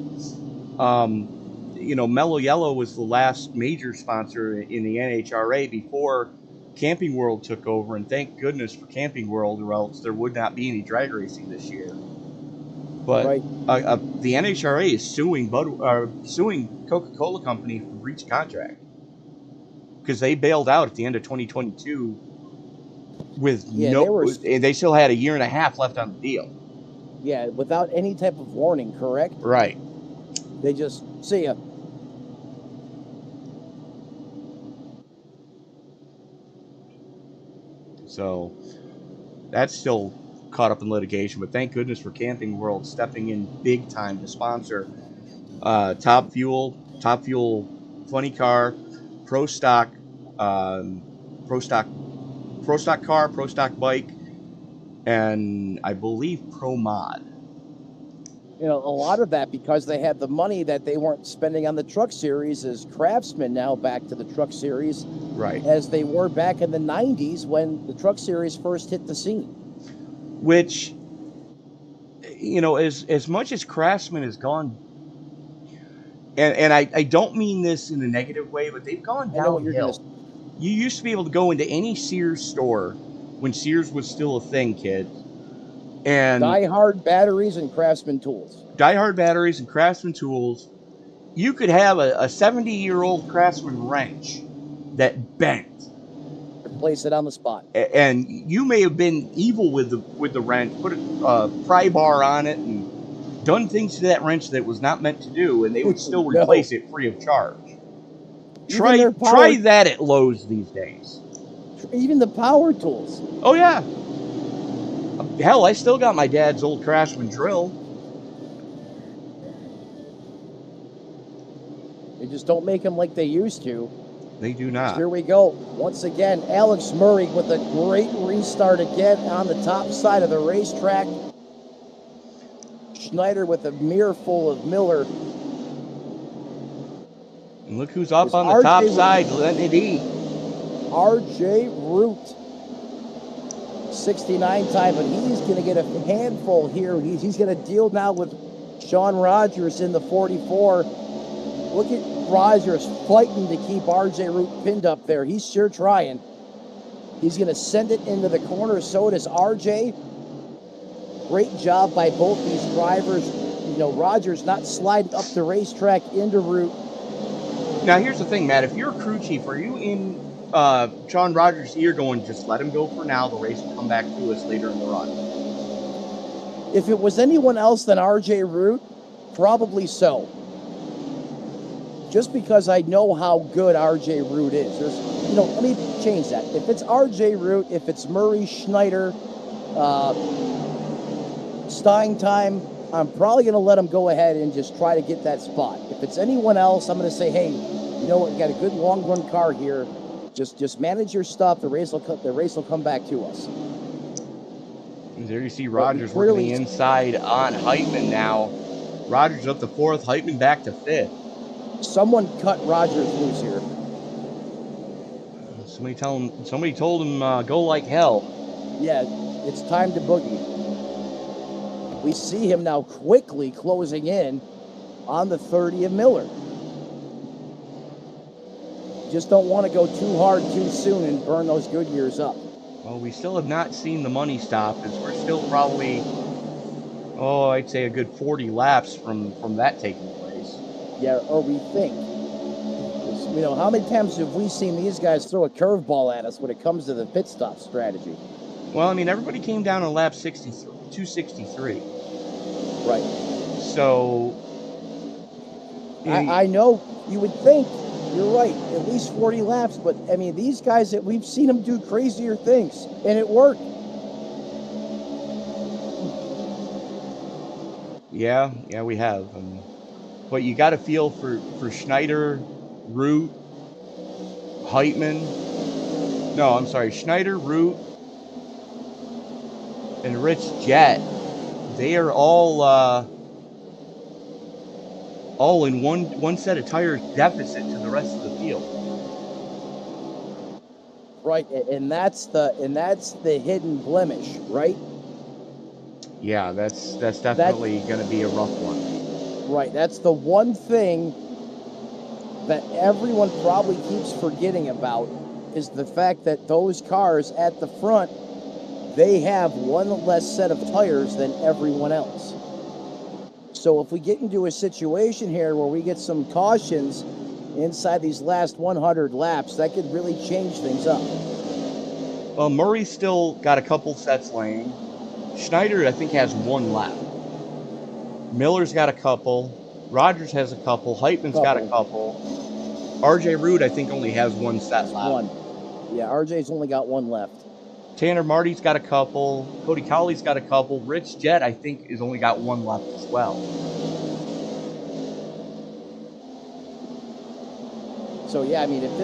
you know, Mellow Yellow was the last major sponsor in the NHRA before Camping World took over, and thank goodness for Camping World, or else there would not be any drag racing this year. But the NHRA is suing Coca-Cola Company for breach of contract because they bailed out at the end of 2022 with and they still had a year and a half left on the deal. Yeah, without any type of warning, correct? Right. They just see ya. So that's still caught up in litigation, but thank goodness for Camping World stepping in big time to sponsor Top Fuel Funny Car, Pro Stock car, Pro Stock bike, and I believe Pro Mod. You know, a lot of that because they had the money that they weren't spending on the Truck Series as Craftsman now back to the Truck Series. Right. As they were back in the 90s when the Truck Series first hit the scene. Which, you know, as much as Craftsman has gone, and I don't mean this in a negative way, but they've gone downhill. You used to be able to go into any Sears store when Sears was still a thing, kid. And Die-Hard batteries and Craftsman tools. Die-Hard batteries and Craftsman tools. You could have a 70-year-old Craftsman wrench that bent. replace it on the spot. And you may have been evil with the wrench, put a pry bar on it, and done things to that wrench that was not meant to do, and they would still No. replace it free of charge. Even Try that at Lowe's these days. Even the power tools. Oh yeah. Hell, I still got my dad's old Craftsman drill. They just don't make them like they used to. They do not. Here we go. Once again, Alex Murray with a great restart again on the top side of the racetrack. Schneider with a mirror full of Miller. And look who's up on the top side, letting it eat. R.J. Root. 69 time, but he's going to get a handful here. He's going to deal now with Sean Rogers in the 44. Look at Rogers fighting to keep R.J. Root pinned up there. He's sure trying. He's going to send it into the corner. So does R.J. Great job by both these drivers. You know, Rogers not sliding up the racetrack into Root. Now, here's the thing, Matt. If you're a crew chief, are you in Sean Rogers' ear going, just let him go for now. The race will come back to us later in the run? If it was anyone else than R.J. Root, probably so. Just because I know how good R.J. Root is. Let me change that. If it's R.J. Root, if it's Murray, Schneider, Stein time, I'm probably going to let him go ahead and just try to get that spot. If it's anyone else, I'm going to say, hey, you know what, we got a good long run car here. Just manage your stuff. The race will come back to us. And there you see Rogers working the inside on Heitman now. Rogers up to 4th, Heitman back to 5th. Someone cut Rogers loose here. Somebody told him go like hell. Yeah, it's time to boogie. We see him now quickly closing in on the 30 of Miller. Just don't want to go too hard too soon and burn those good years up. Well, we still have not seen the money stop, as we're still probably, I'd say a good 40 laps from that taking place. Yeah, or we think. How many times have we seen these guys throw a curveball at us when it comes to the pit stop strategy? Well, I mean, everybody came down on lap 263. Right. So, I know you would think, you're right, at least 40 laps, but I mean, these guys, we've seen them do crazier things, and it worked. Yeah, we have. But you got to feel for Schneider, Root, Heitman. No, I'm sorry, Schneider, Root, and Rich Jett. They are all in one set of tires deficit to the rest of the field. Right, and that's the hidden blemish, right? Yeah, that's definitely going to be a rough one. Right, that's the one thing that everyone probably keeps forgetting about is the fact that those cars at the front, they have one less set of tires than everyone else. So if we get into a situation here where we get some cautions inside these last 100 laps, that could really change things up. Well, Murray's still got a couple sets laying. Schneider, I think, has one lap. Miller's got a couple. Rogers has a couple. Heitman's got a couple. R.J. Root, I think, only has one set left. One. Yeah, R.J.'s only got one left. Tanner Marty's got a couple. Cody Colley's got a couple. Rich Jett, I think, has only got one left as well. So, yeah, I mean, if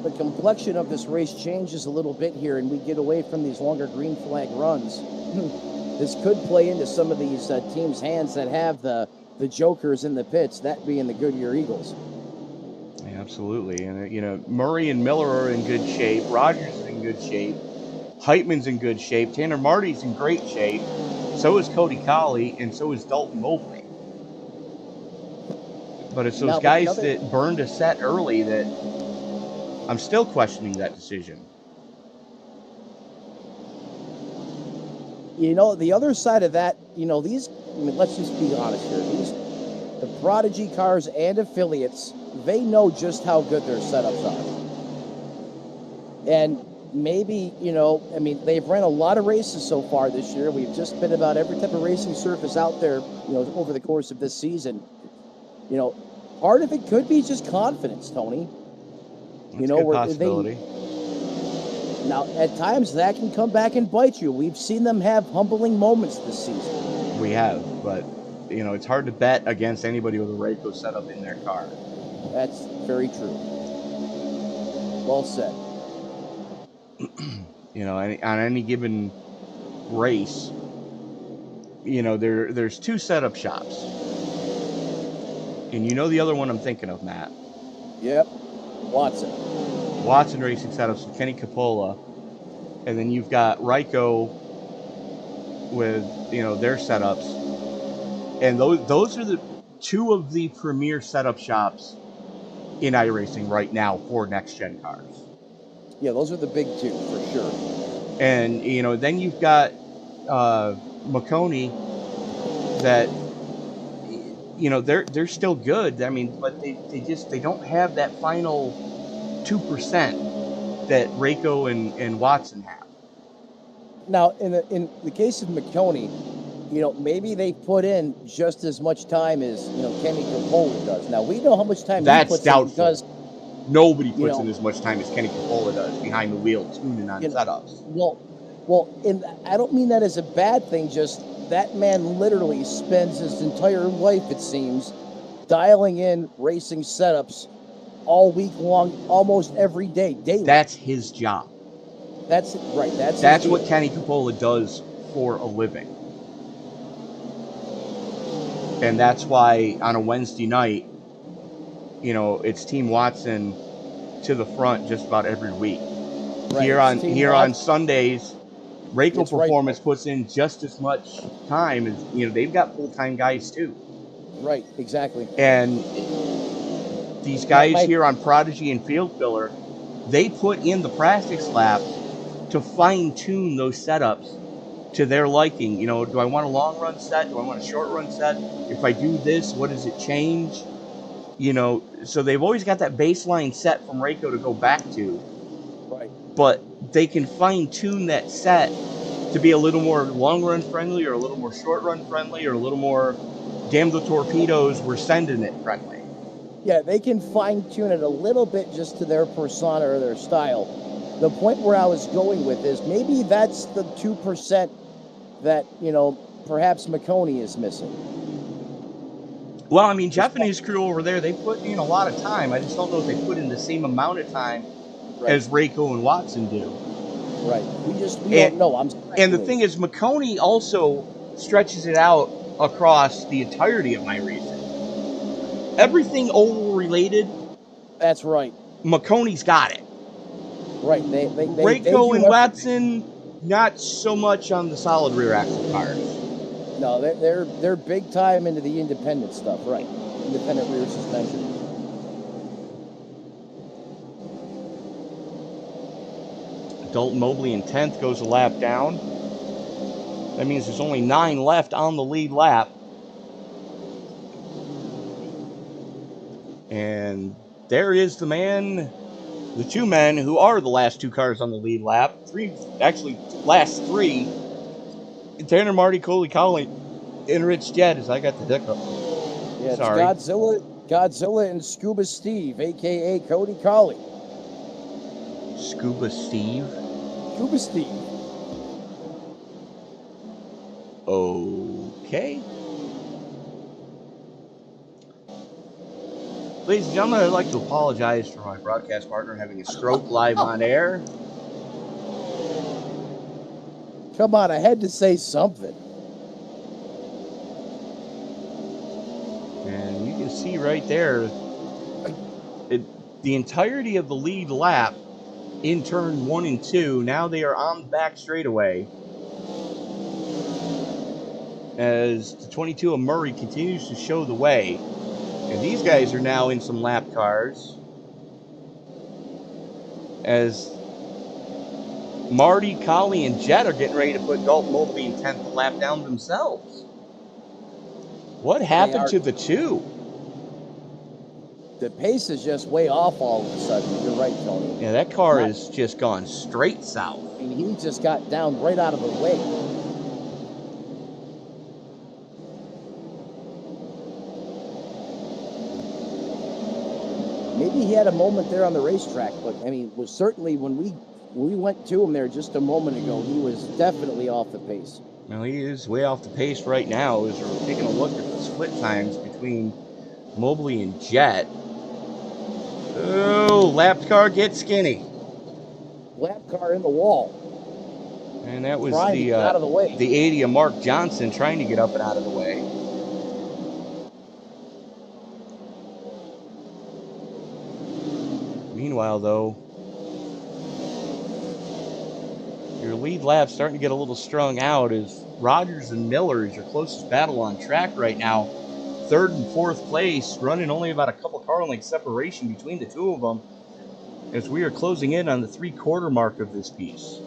the complexion of this race changes a little bit here and we get away from these longer green flag runs, this could play into some of these teams' hands that have the jokers in the pits, that being the Goodyear Eagles. Yeah, absolutely. And, Murray and Miller are in good shape. Rogers is in good shape. Heitman's in good shape. Tanner Marty's in great shape. So is Cody Colley, and so is Dalton Mobley. But it's those guys that burned a set early that I'm still questioning that decision. The other side of that, let's just be honest here. The Prodigy cars and affiliates, they know just how good their setups are. And maybe, I mean, they've ran a lot of races so far this year. We've just been about every type of racing surface out there, over the course of this season. Part of it could be just confidence, Tony. That's a good possibility. Now, at times that can come back and bite you. We've seen them have humbling moments this season. We have, but it's hard to bet against anybody with a Rayco setup in their car. That's very true. Well said. On any given race, there's two setup shops. And the other one I'm thinking of, Matt. Yep. Watson Racing Setups with Kenny Capola. And then you've got Rayco with, their setups. And those are the two of the premier setup shops in iRacing right now for next-gen cars. Yeah, those are the big two, for sure. And, then you've got McConey that, they're still good. I mean, but they don't have that final 2% that Rayco and Watson have. Now, in the case of McConey, maybe they put in just as much time as, Kenny Capola does. Now, we know how much time he puts doubtful. in because nobody puts in as much time as Kenny Capola does behind the wheel tuning on setups. Well, and I don't mean that as a bad thing, just that man literally spends his entire life, it seems, dialing in racing setups all week long, almost every day, daily. That's his job. That's right. That's what Kenny Capola does for a living. And that's why on a Wednesday night, it's Team Watson to the front just about every week. Right. Here on Sundays, Rayco Performance puts in just as much time as they've got full-time guys too. Right, exactly. And these guys here on Prodigy and Field Filler, they put in the practice laps to fine-tune those setups to their liking. Do I want a long run set? Do I want a short run set? If I do this, what does it change? So they've always got that baseline set from Rayco to go back to. Right. But they can fine-tune that set to be a little more long-run friendly or a little more short-run friendly or a little more damn the torpedoes, we're sending it friendly. Yeah, they can fine-tune it a little bit just to their persona or their style. The point where I was going with is maybe that's the 2% that, perhaps McConey is missing. Well, I mean, Jeff and his crew over there, they put in a lot of time. I just don't know if they put in the same amount of time as Rayco and Watson do. Right. We don't know. And the thing is, McConey also stretches it out across the entirety of my racing. Everything oval related. That's right. McConey's got it. Right. Rayco and Watson, not so much on the solid rear axle cars. No, they're big time into the independent stuff, right? Independent rear suspension. Dalton Mobley in 10th goes a lap down. That means there's only 9 left on the lead lap. And there is the two men who are the last 2 cars on the lead lap. Last 3. Tanner Marty, Coley Colley, and Rich Jed, as I got the hiccup. Yeah, Sorry. It's Godzilla and Scuba Steve, a.k.a. Cody Colley. Scuba Steve? Scuba Steve. Okay. Ladies and gentlemen, I'd like to apologize for my broadcast partner having a stroke live on air. Come on, I had to say something. And you can see right there, the entirety of the lead lap in turn 1 and 2. Now they are on the back straightaway. As the 22 of Murray continues to show the way. And these guys are now in some lap cars. As Marty, Colley, and Jet are getting ready to put Dalton Mobley in 10th lap down themselves. What happened to the two? the pace is just way off all of a sudden. You're right, Tony. Yeah, that car has just gone straight south. I mean, he just got down right out of the way. Maybe he had a moment there on the racetrack, but I mean, was certainly when we went to him there just a moment ago, he was definitely off the pace. Well, he is way off the pace right now as we're taking a look at the split times between Mobley and Jet. Oh, lap car gets skinny. Lap car in the wall. And that was Trying to get out of the way. the 80 of Mark Johnson trying to get up and out of the way. Meanwhile, though, your lead lap's starting to get a little strung out as Rogers and Miller is your closest battle on track right now. Third and fourth place, running only about a couple car length separation between the two of them as we are closing in on the 3/4 mark of this piece.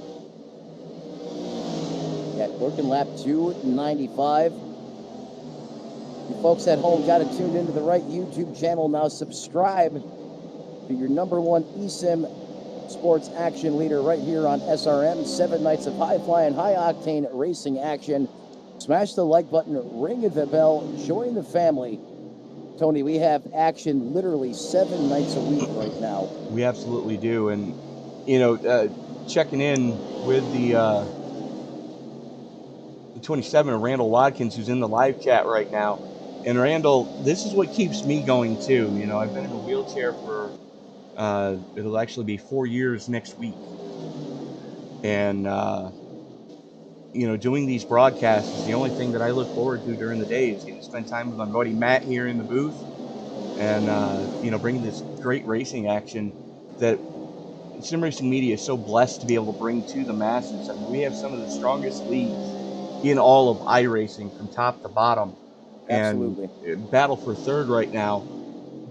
Yeah, working lap 2:95. You folks at home got it tuned into the right YouTube channel. Now subscribe to your #1 eSIM sports action leader right here on SRM. 7 nights of high-flying, high-octane racing action. Smash the like button, ring the bell, join the family. Tony, we have action literally 7 nights a week right now. We absolutely do. And, you know, checking in with the 27 Randall Watkins, who's in the live chat right now. And Randall, this is what keeps me going too. You know, I've been in a wheelchair for, it'll actually be 4 years next week. And, you know, doing these broadcasts is the only thing that I look forward to during the day is getting to spend time with my buddy Matt here in the booth and, you know, bringing this great racing action that Sim Racing Media is so blessed to be able to bring to the masses. I mean, we have some of the strongest leagues in all of iRacing from top to bottom. Absolutely. And battle for third right now.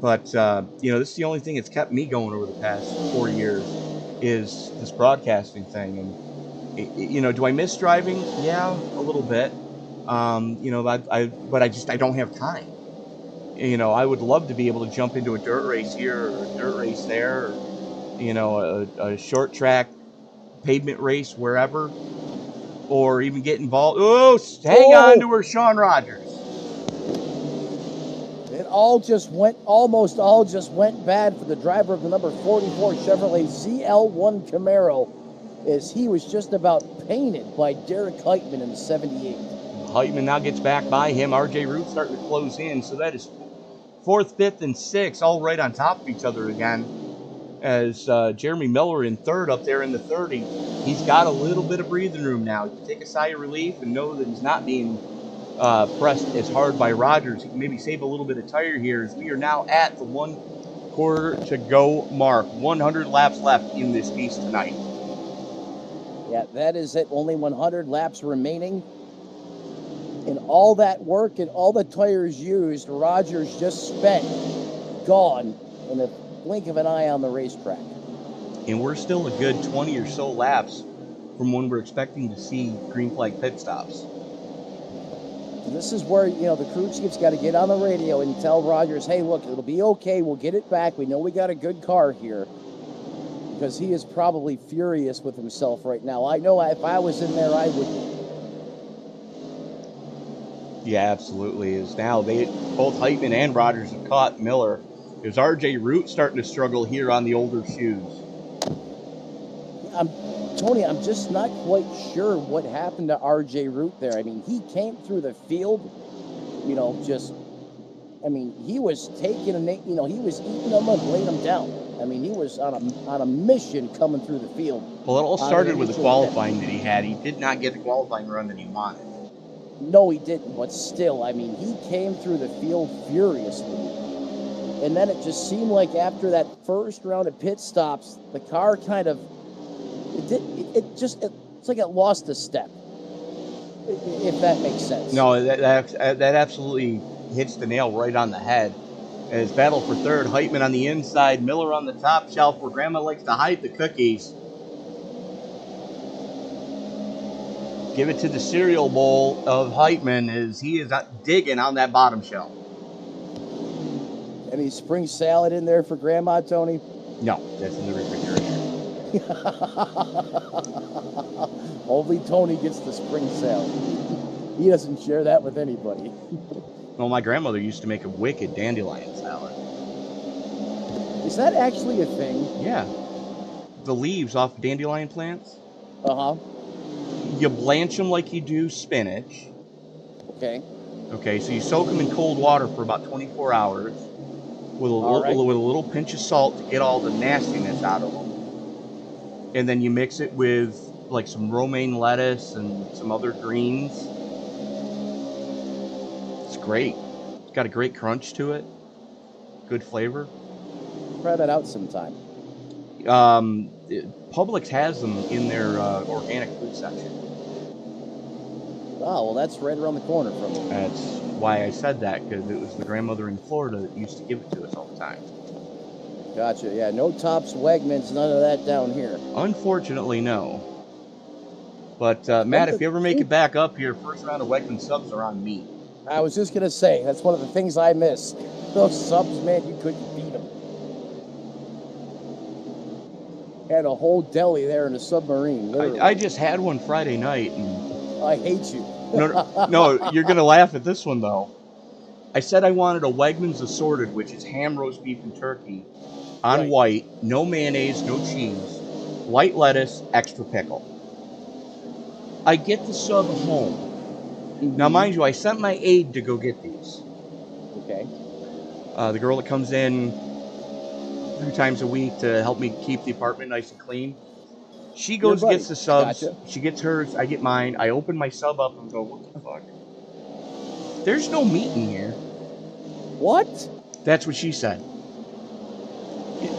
But, you know, this is the only thing that's kept me going over the past 4 years is this broadcasting thing. And, you know, do I miss driving? Yeah, a little bit. You know, but I don't have time. You know, I would love to be able to jump into a dirt race here or a dirt race there, or, you know, a short track pavement race wherever, or even get involved. Oh, hang on to her, Sean Rogers. It almost all just went bad for the driver of the number 44 Chevrolet ZL1 Camaro, as he was just about painted by Derek Heitman in the 78. Heitman now gets back by him. RJ Root starting to close in, so that is 4th, 5th, and 6th, all right on top of each other again. As Jeremy Miller in 3rd up there in the 30. He's got a little bit of breathing room now. You can take a sigh of relief and know that he's not being pressed as hard by Rogers. He can maybe save a little bit of tire here as we are now at the 1/4 to go mark. 100 laps left in this piece tonight. Yeah, that is it. Only 100 laps remaining. And all that work and all the tires used, Rogers just spent, gone in a blink of an eye on the racetrack. And we're still a good 20 or so laps from when we're expecting to see green flag pit stops. And this is where, you know, the crew chief's got to get on the radio and tell Rogers, hey, look, it'll be okay. We'll get it back. We know we got a good car here. Because he is probably furious with himself right now. I know if I was in there, I would be. Yeah, absolutely. Is now both Heitman and Rogers have caught Miller. Is RJ Root starting to struggle here on the older shoes? Tony, I'm just not quite sure what happened to RJ Root there. I mean, he came through the field, you know, he was taking he was eating them and laying them down. I mean, he was on a mission coming through the field. Well, it all started with the qualifying that he had. He did not get the qualifying run that he wanted. No, he didn't, but still, I mean, he came through the field furiously. And then it just seemed like after that first round of pit stops, the car kind of, it's like it lost a step, if that makes sense. No, that absolutely hits the nail right on the head. As battle for third, Heitman on the inside, Miller on the top shelf where Grandma likes to hide the cookies. Give it to the cereal bowl of Heitman as he is digging on that bottom shelf. Any spring salad in there for Grandma, Tony? No, that's in the refrigerator. Only Tony gets the spring salad. He doesn't share that with anybody. Well, my grandmother used to make a wicked dandelion salad. Is that actually a thing? Yeah. The leaves off dandelion plants, Uh-huh. you blanch them like you do spinach. Okay. Okay, so you soak them in cold water for about 24 hours with a little pinch of salt to get all the nastiness out of them. And then you mix it with like some romaine lettuce and some other greens. It's great. It's got a great crunch to it. Good flavor. Try that out sometime. Publix has them in their organic food section. Oh, well, that's right around the corner from me. That's why I said that, because it was the grandmother in Florida that used to give it to us all the time. Gotcha. Yeah, no Tops, Wegmans, none of that down here. Unfortunately, no. But, Matt, if you ever make it back up here, first round of Wegman subs are on me. I was just going to say, that's one of the things I miss. Those subs, man, you couldn't beat them. Had a whole deli there in a submarine. I just had one Friday night. And I hate you. no, you're going to laugh at this one, though. I said I wanted a Wegmans assorted, which is ham, roast beef, and turkey, on white, no mayonnaise, no cheese, white lettuce, extra pickle. I get the sub home. Mm-hmm. Now, mind you, I sent my aide to go get these. Okay. The girl that comes in 3 times a week to help me keep the apartment nice and clean. She goes and gets the subs. Gotcha. She gets hers. I get mine. I open my sub up and go, what the fuck? There's no meat in here. What? That's what she said.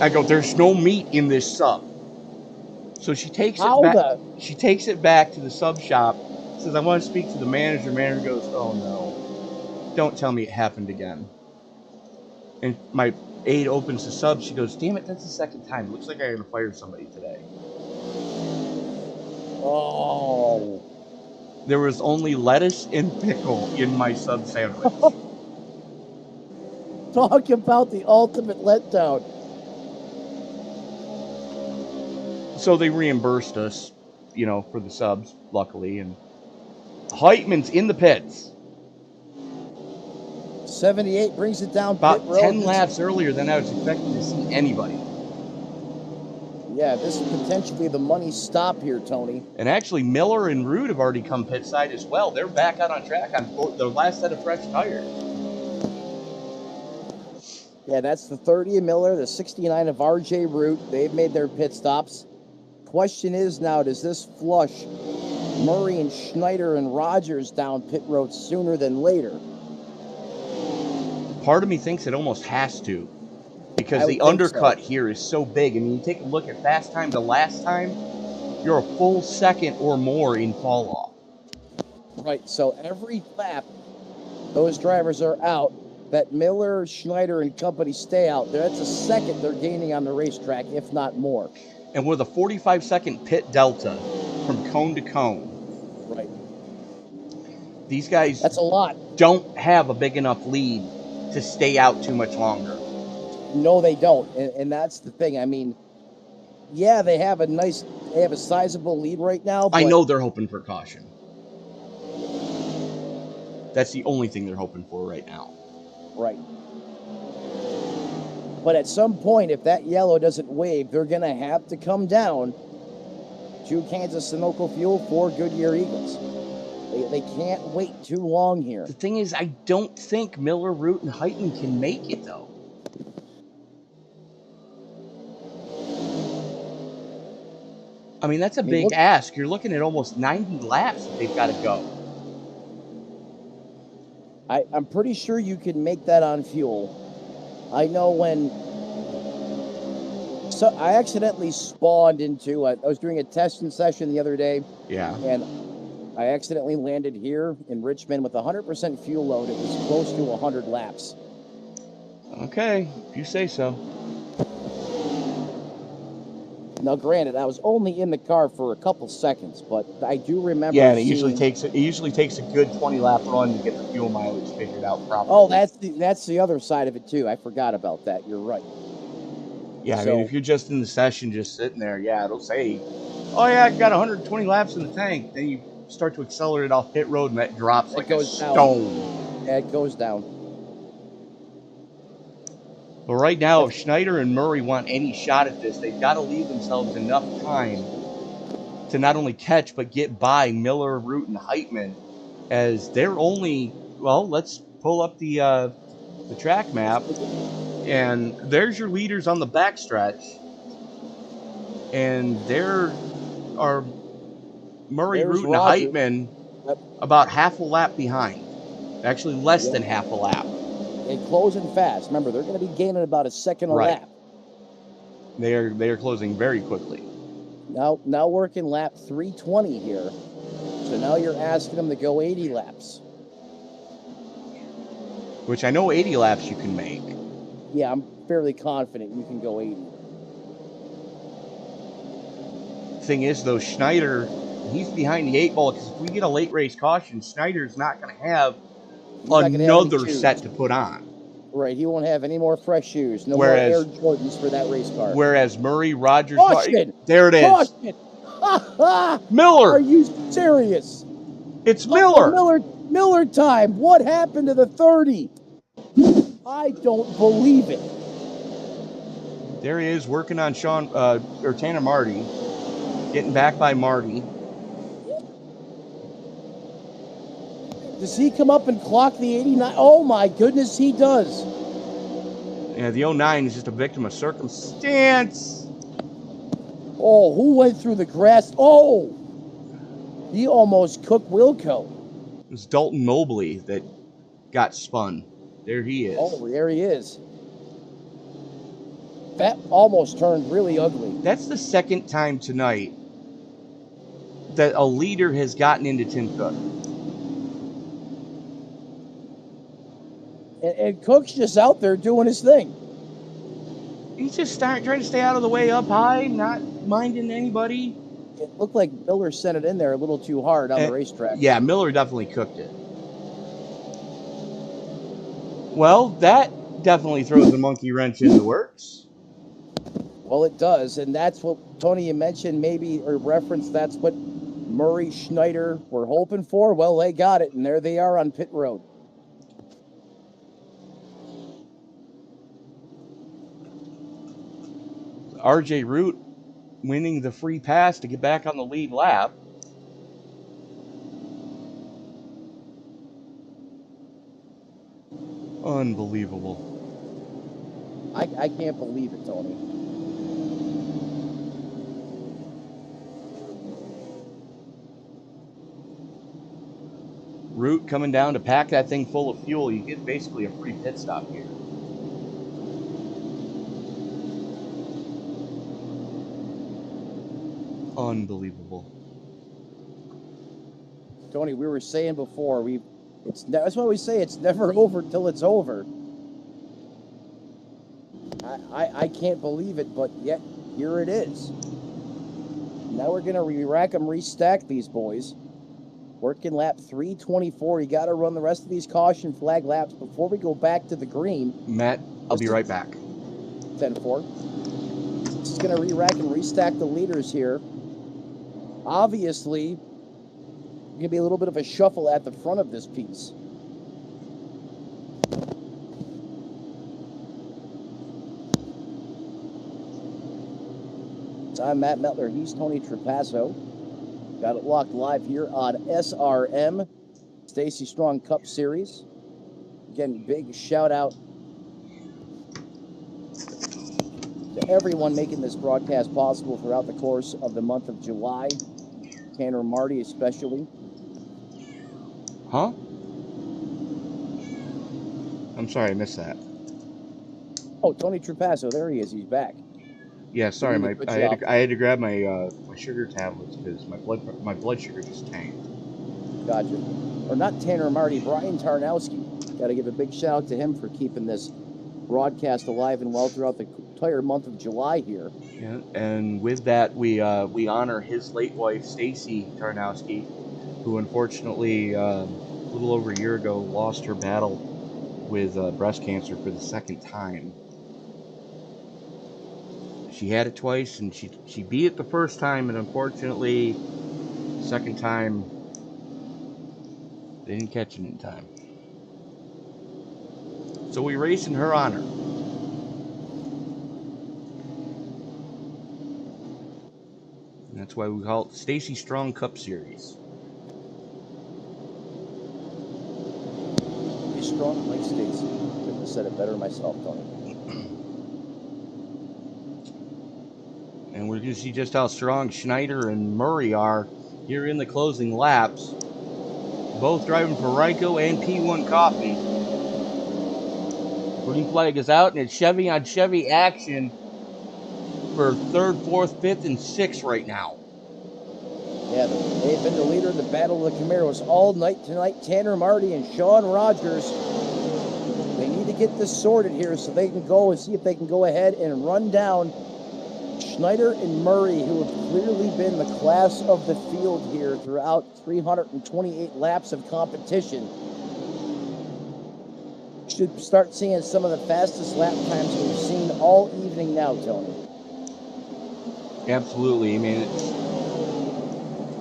I go, there's no meat in this sub. So she takes it back. She takes it back to the sub shop. Says, I want to speak to the manager. Manager goes, oh no. Don't tell me it happened again. And my aide opens the sub. She goes, damn it, that's the second time. Looks like I gotta fire somebody today. Oh. There was only lettuce and pickle in my sub sandwich. Talk about the ultimate letdown. So they reimbursed us, for the subs, luckily. And Heitman's in the pits. 78 brings it down. About 10 laps earlier than I was expecting to see anybody. Yeah, this is potentially the money stop here, Tony. And actually, Miller and Root have already come pit side as well. They're back out on track on their last set of fresh tires. Yeah, that's the 30 of Miller, the 69 of RJ Root. They've made their pit stops. Question is now, does this flush Murray and Schneider and Rogers down pit road sooner than later? Part of me thinks it almost has to. Because the undercut here is so big. I mean, you take a look at fast time to last time, you're a full second or more in fall off. Right, so every lap those drivers are out, that Miller, Schneider, and company stay out there, that's a second they're gaining on the racetrack, if not more. And with a 45-second pit delta from cone to cone. Right. These guys that's a lot. Don't have a big enough lead to stay out too much longer. No, they don't, and that's the thing. I mean, yeah, they have a sizable lead right now. But I know they're hoping for caution. That's the only thing they're hoping for right now. Right. But at some point, if that yellow doesn't wave, they're going to have to come down to Kansas Sunoco Fuel for Goodyear Eagles. They can't wait too long here. The thing is, I don't think Miller, Root, and Heitman can make it, though. I mean, that's a big ask. You're looking at almost 90 laps that they've got to go. I'm pretty sure you can make that on fuel. I know when... So I accidentally spawned into... I was doing a testing session the other day. Yeah. And I accidentally landed here in Richmond with 100% fuel load. It was close to 100 laps. Okay, if you say so. Now, granted, I was only in the car for a couple seconds, but I do remember. Yeah, and it usually seeing- takes a good 20-lap run to get the fuel mileage figured out properly. Oh, that's the other side of it too. I forgot about that. You're right. Yeah, I So- mean, if you're just in the session, just sitting there, yeah, it'll say, "Oh yeah, I got 120 laps in the tank." Then you start to accelerate off pit road, and that drops like a goes down. stone. Yeah, it goes down. But right now, if Schneider and Murray want any shot at this, they've got to leave themselves enough time to not only catch but get by Miller, Root, and Heitman, as they're only, well, let's pull up the track map, and there's your leaders on the backstretch, and there are Murray, There's Root, and Roger. Heitman Yep. about half a lap behind. Actually, less than half a lap. And closing fast. Remember, they're going to be gaining about a second a Right. lap. They are closing very quickly. Now working lap 320 here. So now you're asking them to go 80 laps. Which I know 80 laps you can make. Yeah, I'm fairly confident you can go 80. Thing is, though, Schneider, he's behind the 8 ball, because if we get a late race caution, Schneider's not going to have He's not gonna have any another shoes. set to put on. Right, he won't have any more fresh shoes. No Whereas- more Air Jordans for that race car. Whereas Murray, Rogers, Caution! there it is. Caution! Ha ha! Miller! Are you serious? It's Oh, Miller! Miller time. What happened to the 30? I don't believe it. There he is, working on Tanner Marty, getting back by Marty. Does he come up and clock the 89? Oh my goodness, he does. Yeah, the 09 is just a victim of circumstance. Oh, who went through the grass? Oh, he almost cooked Wilco. It was Dalton Mobley that got spun. There he is. Oh, there he is. That almost turned really ugly. That's the second time tonight that a leader has gotten into Tim Cook. And Cook's just out there doing his thing. He's just trying to stay out of the way up high, not minding anybody. It looked like Miller sent it in there a little too hard on the racetrack. Yeah, Miller definitely cooked it. Well, that definitely throws a monkey wrench in the works. Well, it does, and that's what, Tony, you mentioned maybe, or referenced, that's what Murray, Schneider were hoping for. Well, they got it, and there they are on pit road. RJ Root winning the free pass to get back on the lead lap. Unbelievable. I can't believe it, Tony. Root coming down to pack that thing full of fuel. You get basically a free pit stop here. Unbelievable. Tony, we were saying before, that's why we say it's never over till it's over. I can't believe it, but yet here it is. Now we're gonna re-rack them, restack these boys. Working lap 324. You got to run the rest of these caution flag laps before we go back to the green. Matt, I'll be right back. 10-4. This is going to re-rack and restack the leaders here. Obviously, going to be a little bit of a shuffle at the front of this piece. So I'm Matt Metler. He's Tony Trapasso. Got it locked live here on SRM, Stacy Strong Cup Series. Again, big shout out to everyone making this broadcast possible throughout the course of the month of July. Tanner Marty especially. Huh? I'm sorry, I missed that. Oh, Tony Trapasso, there he is. He's back. Yeah, sorry, Doing a good I job. had to grab my my sugar tablets because my blood sugar just tanked. Gotcha. Or not Tanner Marty, Brian Tarnowski. Got to give a big shout out to him for keeping this broadcast alive and well throughout the entire month of July here. Yeah, and with that, we honor his late wife, Stacy Tarnowski, who unfortunately, a little over a year ago, lost her battle with breast cancer for the second time. She had it twice, and she beat it the first time, and unfortunately, second time, they didn't catch it in time. So we race in her honor. And that's why we call it Stacy Strong Cup Series. Be strong like Stacy. Couldn't have said it better myself, Tony. And we're going to see just how strong Schneider and Murray are here in the closing laps. Both driving for Ryko and P1 Coffee. Green flag is out, and it's Chevy on Chevy action for 3rd, 4th, 5th, and 6th right now. Yeah, they've been the leader in the battle of the Camaros all night tonight. Tanner Marty and Sean Rogers. They need to get this sorted here so they can go and see if they can go ahead and run down Schneider and Murray, who have clearly been the class of the field here throughout 328 laps of competition. Should start seeing some of the fastest lap times we've seen all evening now, Tony. Absolutely. I mean,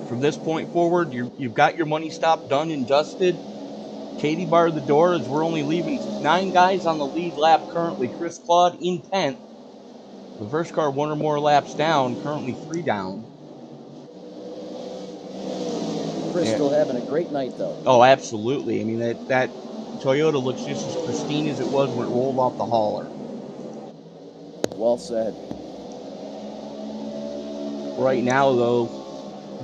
from this point forward, you've got your money stop done and dusted. Katie barred the door as we're only leaving 9 guys on the lead lap currently. Chris Claude in 10th. The first car 1 or more laps down, currently 3 down. Chris still having a great night, though. Oh, absolutely. I mean, that Toyota looks just as pristine as it was when it rolled off the hauler. Well said. Right now, though,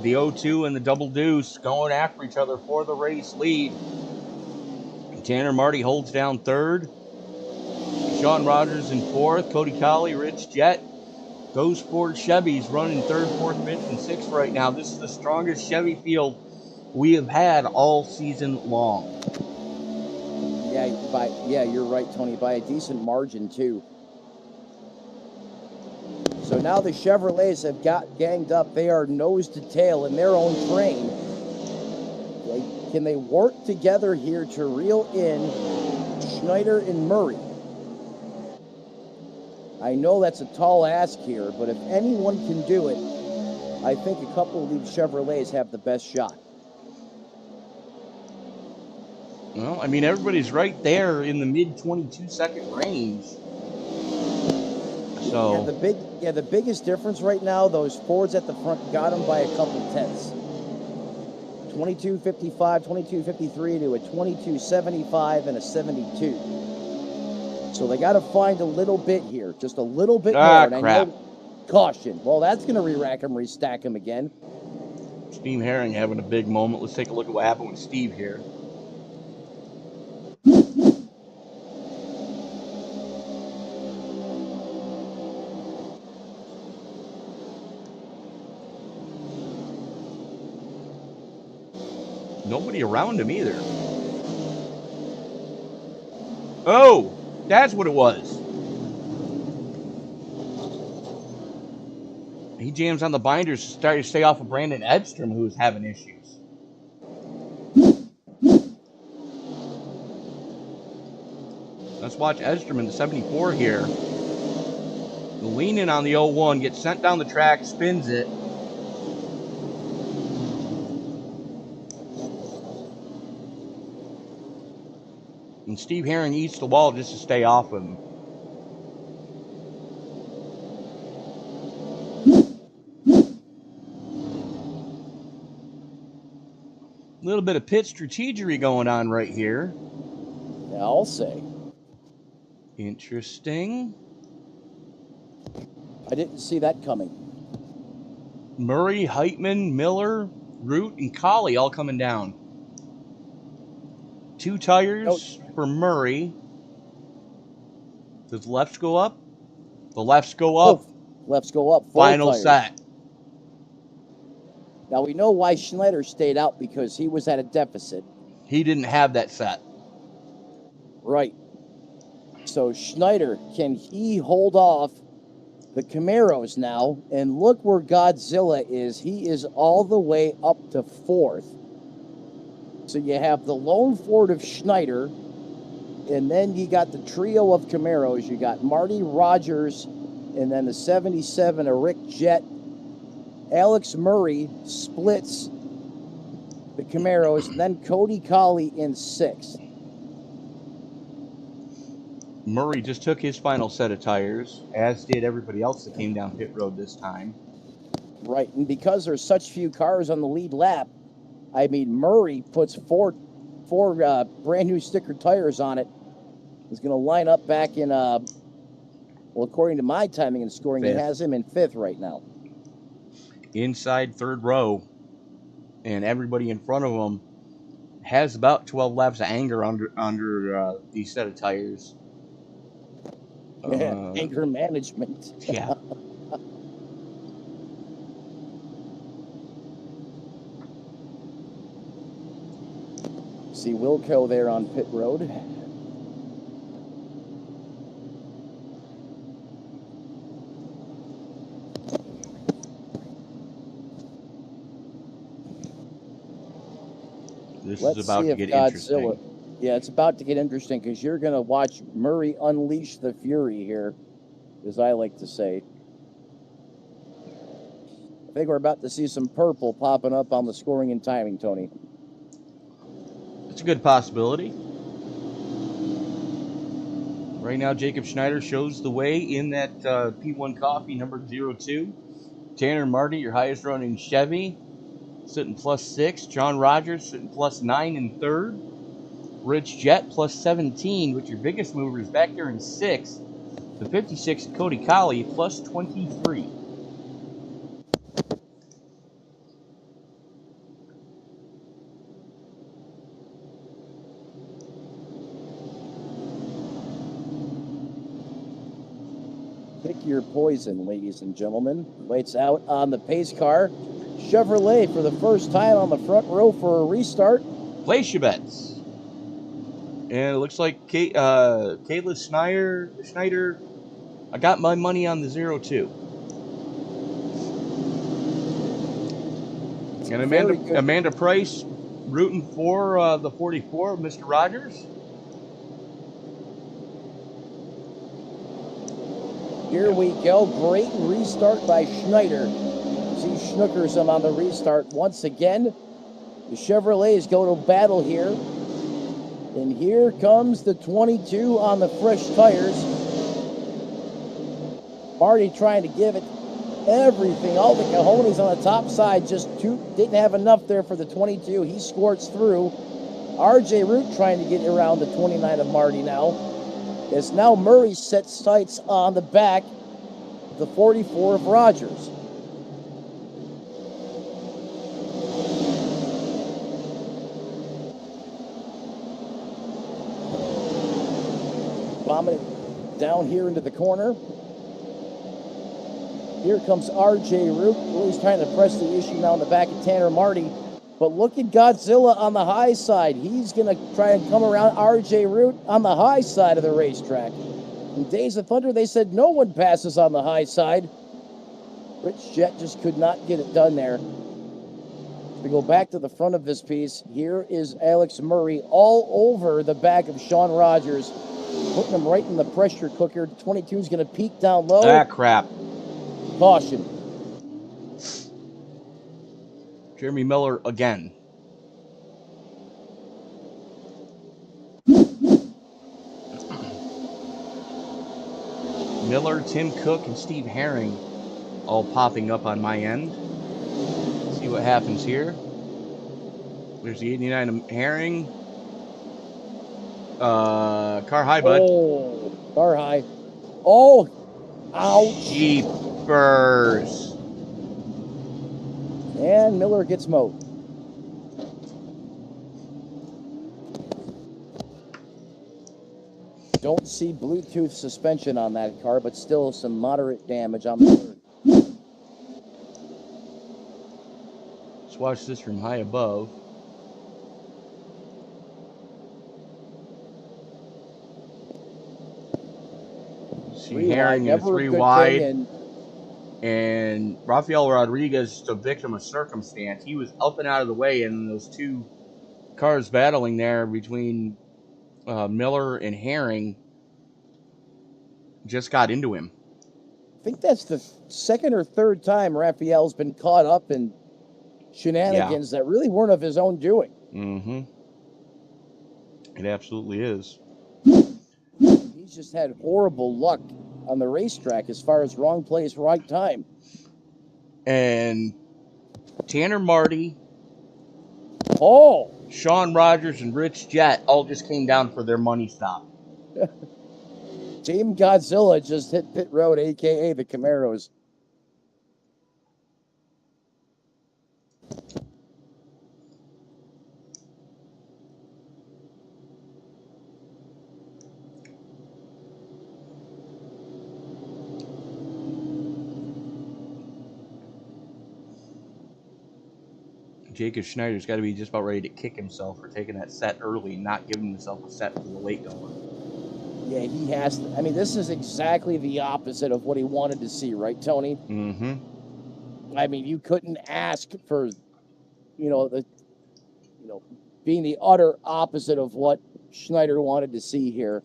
the 0-2 and the Double Deuce going after each other for the race lead. Tanner Marty holds down 3rd. Sean Rogers in 4th. Cody Colley, Rich Jett. Those 4 Chevys running 3rd, 4th, 5th, and 6th right now. This is the strongest Chevy field we have had all season long. Yeah, you're right, Tony. By a decent margin, too. So now the Chevrolets have got ganged up. They are nose to tail in their own train. Can they work together here to reel in Schneider and Murray? I know that's a tall ask here, but if anyone can do it, I think a couple of these Chevrolets have the best shot. Well, I mean, everybody's right there in the mid 22-second range. So the biggest difference right now, those Fords at the front got them by a couple tenths. 22.55, 22.53 to a 22.75 and a 72. So they got to find a little bit here, just a little bit more. And crap. Caution. Well, that's going to re-rack him, restack him again. Steve Herring having a big moment. Let's take a look at what happened with Steve here. Nobody around him either. Oh, that's what it was. He jams on the binders to stay off of Brandon Edstrom, who's having issues. Let's watch Edstrom in the 74 here. The lean in on the 01, gets sent down the track, spins it. And Steve Herring eats the wall just to stay off of him. A little bit of pit strategery going on right here. Yeah, I'll say. Interesting. I didn't see that coming. Murray, Heitman, Miller, Root, and Colley all coming down. 2 tires for Murray. Does the lefts go up? The lefts go up. Lefts go up. Final tires. set. Now we know why Schneider stayed out, because he was at a deficit. He didn't have that set. Right. So Schneider, can he hold off the Camaros now, and look where Godzilla is. He is all the way up to 4th. So you have the lone Ford of Schneider, and then you got the trio of Camaros. You got Marty Rogers, and then the 77 of Rick Jett. Alex Murray splits the Camaros, and then Cody Colley in 6th. Murray just took his final set of tires, as did everybody else that came down pit road this time. Right, and because there's such few cars on the lead lap, I mean, Murray puts four brand new sticker tires on it. He's going to line up back in, well, according to my timing and scoring, 5th. He has him in 5th right now. Inside 3rd row, and everybody in front of him has about 12 laps of anger under these set of tires. Anger management. Yeah. See Wilco there on pit road. This Let's is about see to if get Godzilla. interesting. Yeah, it's about to get interesting because you're going to watch Murray unleash the fury here, as I like to say. I think we're about to see some purple popping up on the scoring and timing, Tony. It's a good possibility. Right now, Jacob Schneider shows the way in that P1 Coffee number 02. Tanner Marty, your highest running Chevy, sitting +6. John Rogers sitting +9 in 3rd. Rich Jett +17, with your biggest movers back there in 6th. The 56 Cody Colley +23. Pick your poison, ladies and gentlemen. Lights out on the pace car. Chevrolet for the first time on the front row for a restart. Place your bets. And it looks like Kayla Schneider, I got my money on the 02. And Amanda Price rooting for the 44, Mr. Rogers. Here we go. Great restart by Schneider. See Schnookersum on the restart once again. The Chevrolets go to battle here. And here comes the 22 on the fresh tires. Marty trying to give it everything. All the cojones on the top side just didn't have enough there for the 22. He squirts through. RJ Root trying to get around the 29 of Marty now. As now Murray sets sights on the back of the 44 of Rogers. Bombing it down here into the corner. Here comes RJ Root. He's trying to press the issue now in the back of Tanner Marty. But look at Godzilla on the high side. He's going to try and come around RJ Root on the high side of the racetrack. In Days of Thunder, they said no one passes on the high side. Rich Jett just could not get it done there. We go back to the front of this piece. Here is Alex Murray all over the back of Sean Rogers, putting him right in the pressure cooker. 22 is going to peak down low. Ah, crap. Caution. Jeremy Miller again. Miller, Tim Cook, and Steve Herring all popping up on my end. See what happens here. There's the 89 of Herring. Car high, bud. Oh, car high. Oh, ouch. Jeepers. And Miller gets mowed. Don't see Bluetooth suspension on that car, but still some moderate damage on Miller. Let's watch this from high above. See Herring in a 3 wide. And Rafael Rodriguez is a victim of circumstance. He was up and out of the way, and those two cars battling there between Miller and Herring just got into him. I think that's the second or third time Raphael's been caught up in shenanigans that really weren't of his own doing. Mm-hmm. It absolutely is. He's just had horrible luck on the racetrack as far as wrong place, right time. And Tanner Marty, Oh, Sean Rogers, and Rich Jett all just came down for their money stop. Team Godzilla just hit pit road, a.k.a. the Camaros. Jacob Schneider's got to be just about ready to kick himself for taking that set early and not giving himself a set for the late going. Yeah, he has to. I mean, this is exactly the opposite of what he wanted to see, right, Tony? Mm-hmm. I mean, you couldn't ask for, being the utter opposite of what Schneider wanted to see here.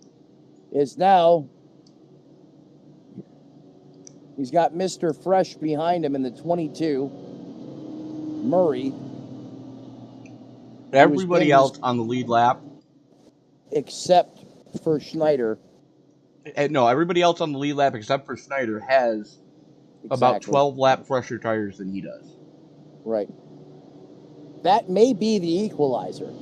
Is now he's got Mr. Fresh behind him in the 22, Murray. Everybody else on the lead lap, except for Schneider. no, everybody else on the lead lap except for Schneider has about 12 lap fresher tires than he does. Right. That may be the equalizer.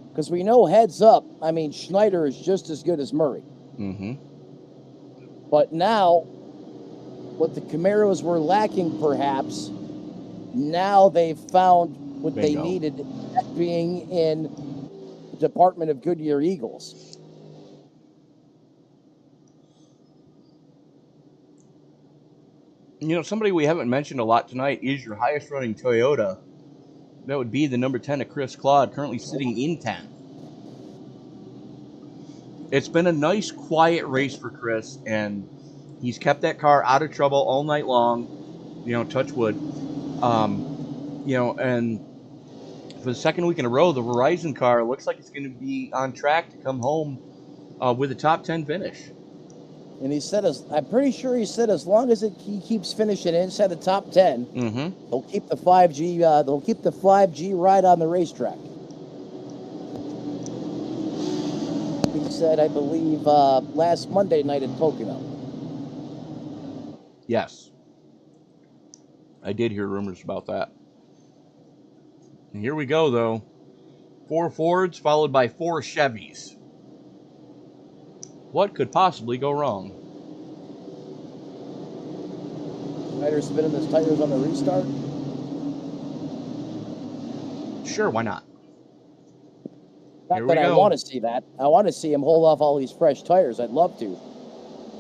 Because we know heads up, I mean, Schneider is just as good as Murray. Mm-hmm. But now, what the Camaros were lacking perhaps, now they've found what they needed, that being in the Department of Goodyear Eagles. You know, somebody we haven't mentioned a lot tonight is your highest running Toyota. That would be the number 10 of Chris Claude, currently sitting in 10th. It's been a nice, quiet race for Chris, and he's kept that car out of trouble all night long. You know, touch wood. And for the second week in a row, the Verizon car looks like it's going to be on track to come home with a top 10 finish. And he said, I'm pretty sure he said, as long as he keeps finishing inside the top 10, they'll keep the 5G. They'll keep the 5G ride on the racetrack. He said, I believe, last Monday night at Pocono. Yes, I did hear rumors about that. And here we go, though. 4 Fords followed by 4 Chevys. What could possibly go wrong? Schneider spinning his tires on the restart? Sure, why not? Not that I want to see that. I want to see him hold off all these fresh tires. I'd love to.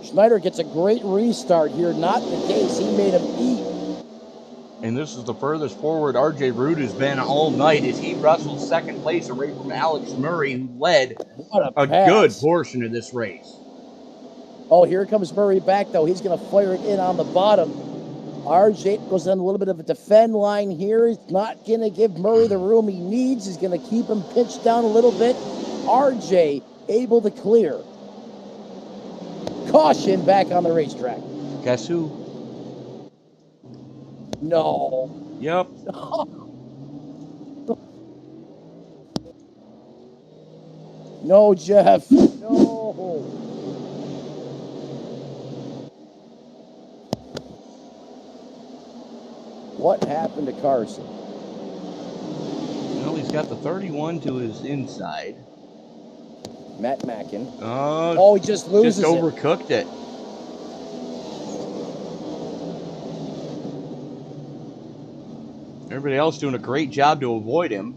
Schneider gets a great restart here. Not the case. He made him eat. And this is the furthest forward RJ Root has been all night as he wrestled second place away from Alex Murray, who led a good portion of this race. Oh, here comes Murray back, though. He's going to fire it in on the bottom. RJ goes on a little bit of a defend line here. He's not going to give Murray the room he needs. He's going to keep him pinched down a little bit. RJ able to clear. Caution back on the racetrack. Guess who? No. Yep. No, Jeff. No. What happened to Carson? Well, he's got the 31 to his inside. Matt Mackin. Oh, he just loses just overcooked it. Everybody else doing a great job to avoid him.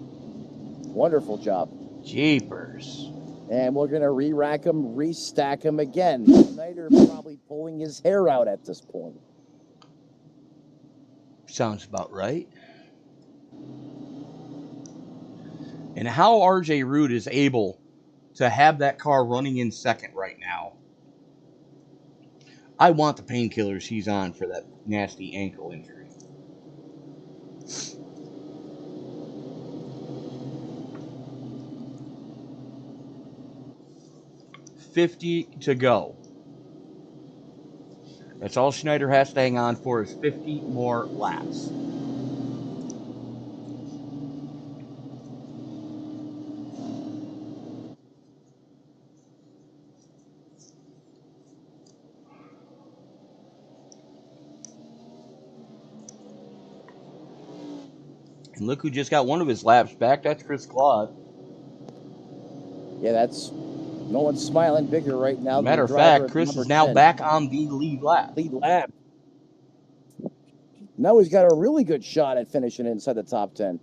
Wonderful job. Jeepers. And we're going to re-rack him, restack him again. Schneider probably pulling his hair out at this point. Sounds about right. And how RJ Root is able to have that car running in second right now I want the painkillers he's on for that nasty ankle injury. $50 to go. That's all Schneider has to hang on for is 50 more laps. And look who just got one of his laps back. That's Chris Claude. Yeah, that's no one's smiling bigger right now. Matter than of the driver fact, at Chris number is now 10. back on the lead lap. Lead lap. Now he's got a really good shot at finishing inside the top 10.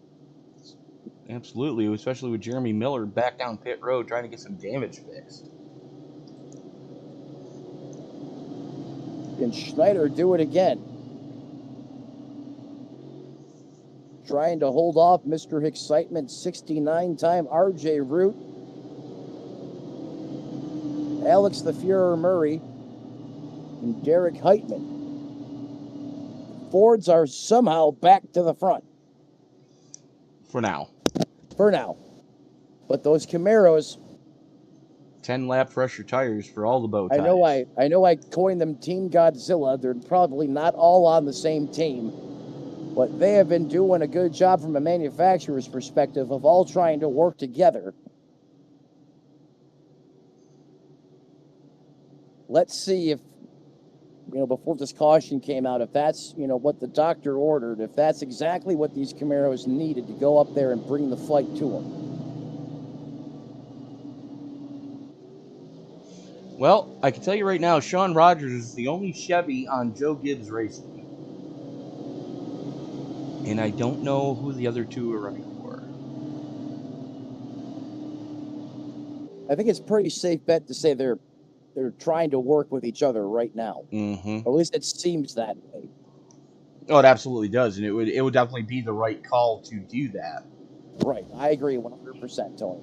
Absolutely, especially with Jeremy Miller back down pit road trying to get some damage fixed. Can Schneider do it again? Trying to hold off Mr. Excitement 69-time RJ Root. Alex the Fuhrer Murray and Derek Heitman. Fords are somehow back to the front. For now. For now. But those Camaros, 10 lap fresher tires for all the bow ties. I know I coined them Team Godzilla. They're probably not all on the same team. But they have been doing a good job from a manufacturer's perspective of all trying to work together. Let's see if, before this caution came out, if that's, what the doctor ordered, if that's exactly what these Camaros needed to go up there and bring the fight to them. Well, I can tell you right now, Sean Rogers is the only Chevy on Joe Gibbs Racing. And I don't know who the other two are running for. I think it's a pretty safe bet to say they're trying to work with each other right now. Mm-hmm. Or at least it seems that way. Oh, it absolutely does, and it would definitely be the right call to do that. Right, I agree 100%, Tony.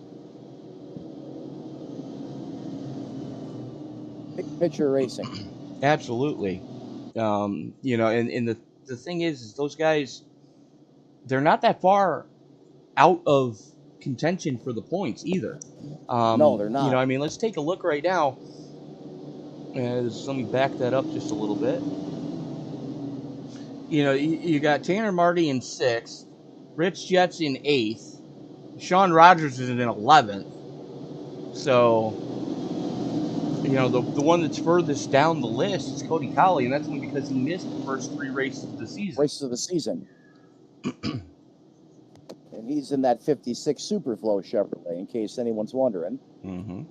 Big picture racing. Absolutely. And the thing is those guys, they're not that far out of contention for the points either. No, they're not. Let's take a look right now. Let me back that up just a little bit. You got Tanner Marty in 6th, Rich Jets in 8th, Sean Rogers is in 11th. So, the one that's furthest down the list is Cody Colley, and that's only because he missed the first 3 races of the season. And he's in that 56 Superflow Chevrolet, in case anyone's wondering. Mm-hmm.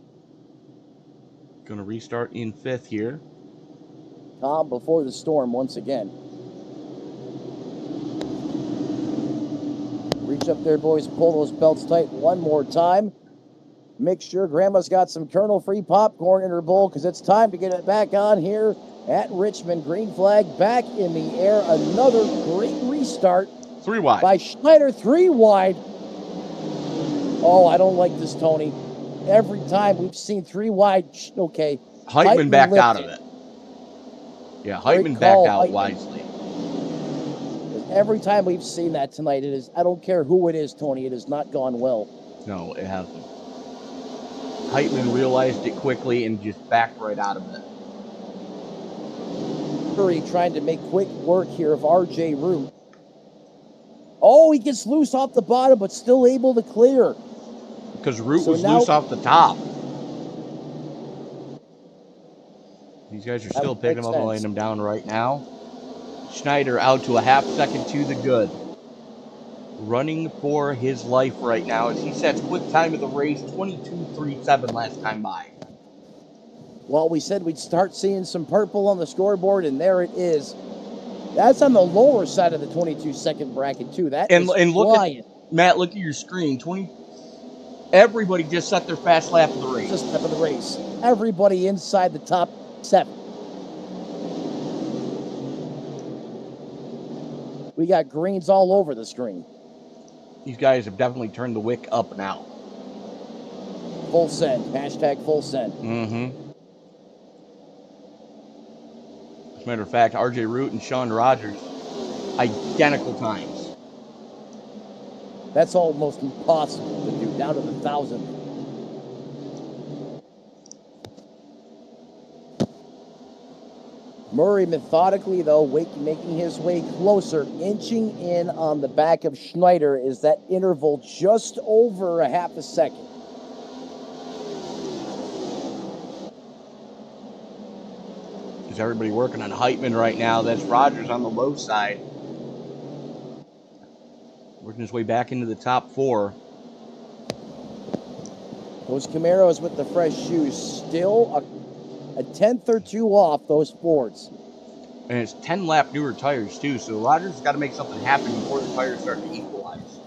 Going to restart in 5th here. Calm before the storm once again. Reach up there, boys. Pull those belts tight one more time. Make sure Grandma's got some kernel-free popcorn in her bowl, because it's time to get it back on here at Richmond. Green flag back in the air. Another great restart. 3 wide. By Schneider, 3 wide. Oh, I don't like this, Tony. Every time we've seen 3 wide, okay. Heitman backed out of it. Yeah, Heitman backed out wisely. Every time we've seen that tonight, it is, I don't care who it is, Tony, it has not gone well. No, it hasn't. Heitman realized it quickly and just backed right out of it. Curry trying to make quick work here of RJ Root. Oh, he gets loose off the bottom, but still able to clear. Because Root was loose off the top. These guys are still picking him up and laying him down right now. Schneider out to a half second to the good. Running for his life right now as he sets quick time of the race, 22.37 last time by. Well, we said we'd start seeing some purple on the scoreboard, and there it is. That's on the lower side of the 22-second bracket, too. That is flying. Matt, look at your screen. Everybody just set their fast lap of the race. Just lap of the race. Everybody inside the top 7. We got greens all over the screen. These guys have definitely turned the wick up now. Full send. Hashtag full send. Mm-hmm. As a matter of fact, RJ Root and Sean Rogers, identical times. That's almost impossible to do, down to the 1,000th. Murray methodically, though, making his way closer, inching in on the back of Schneider. Is that interval just over a half a second? Is everybody working on Heitman right now? That's Rogers on the low side. Working his way back into the top 4. Those Camaros with the fresh shoes still a tenth or two off those Fords. And it's 10 lap newer tires too, so Rogers has got to make something happen before the tires start to equalize.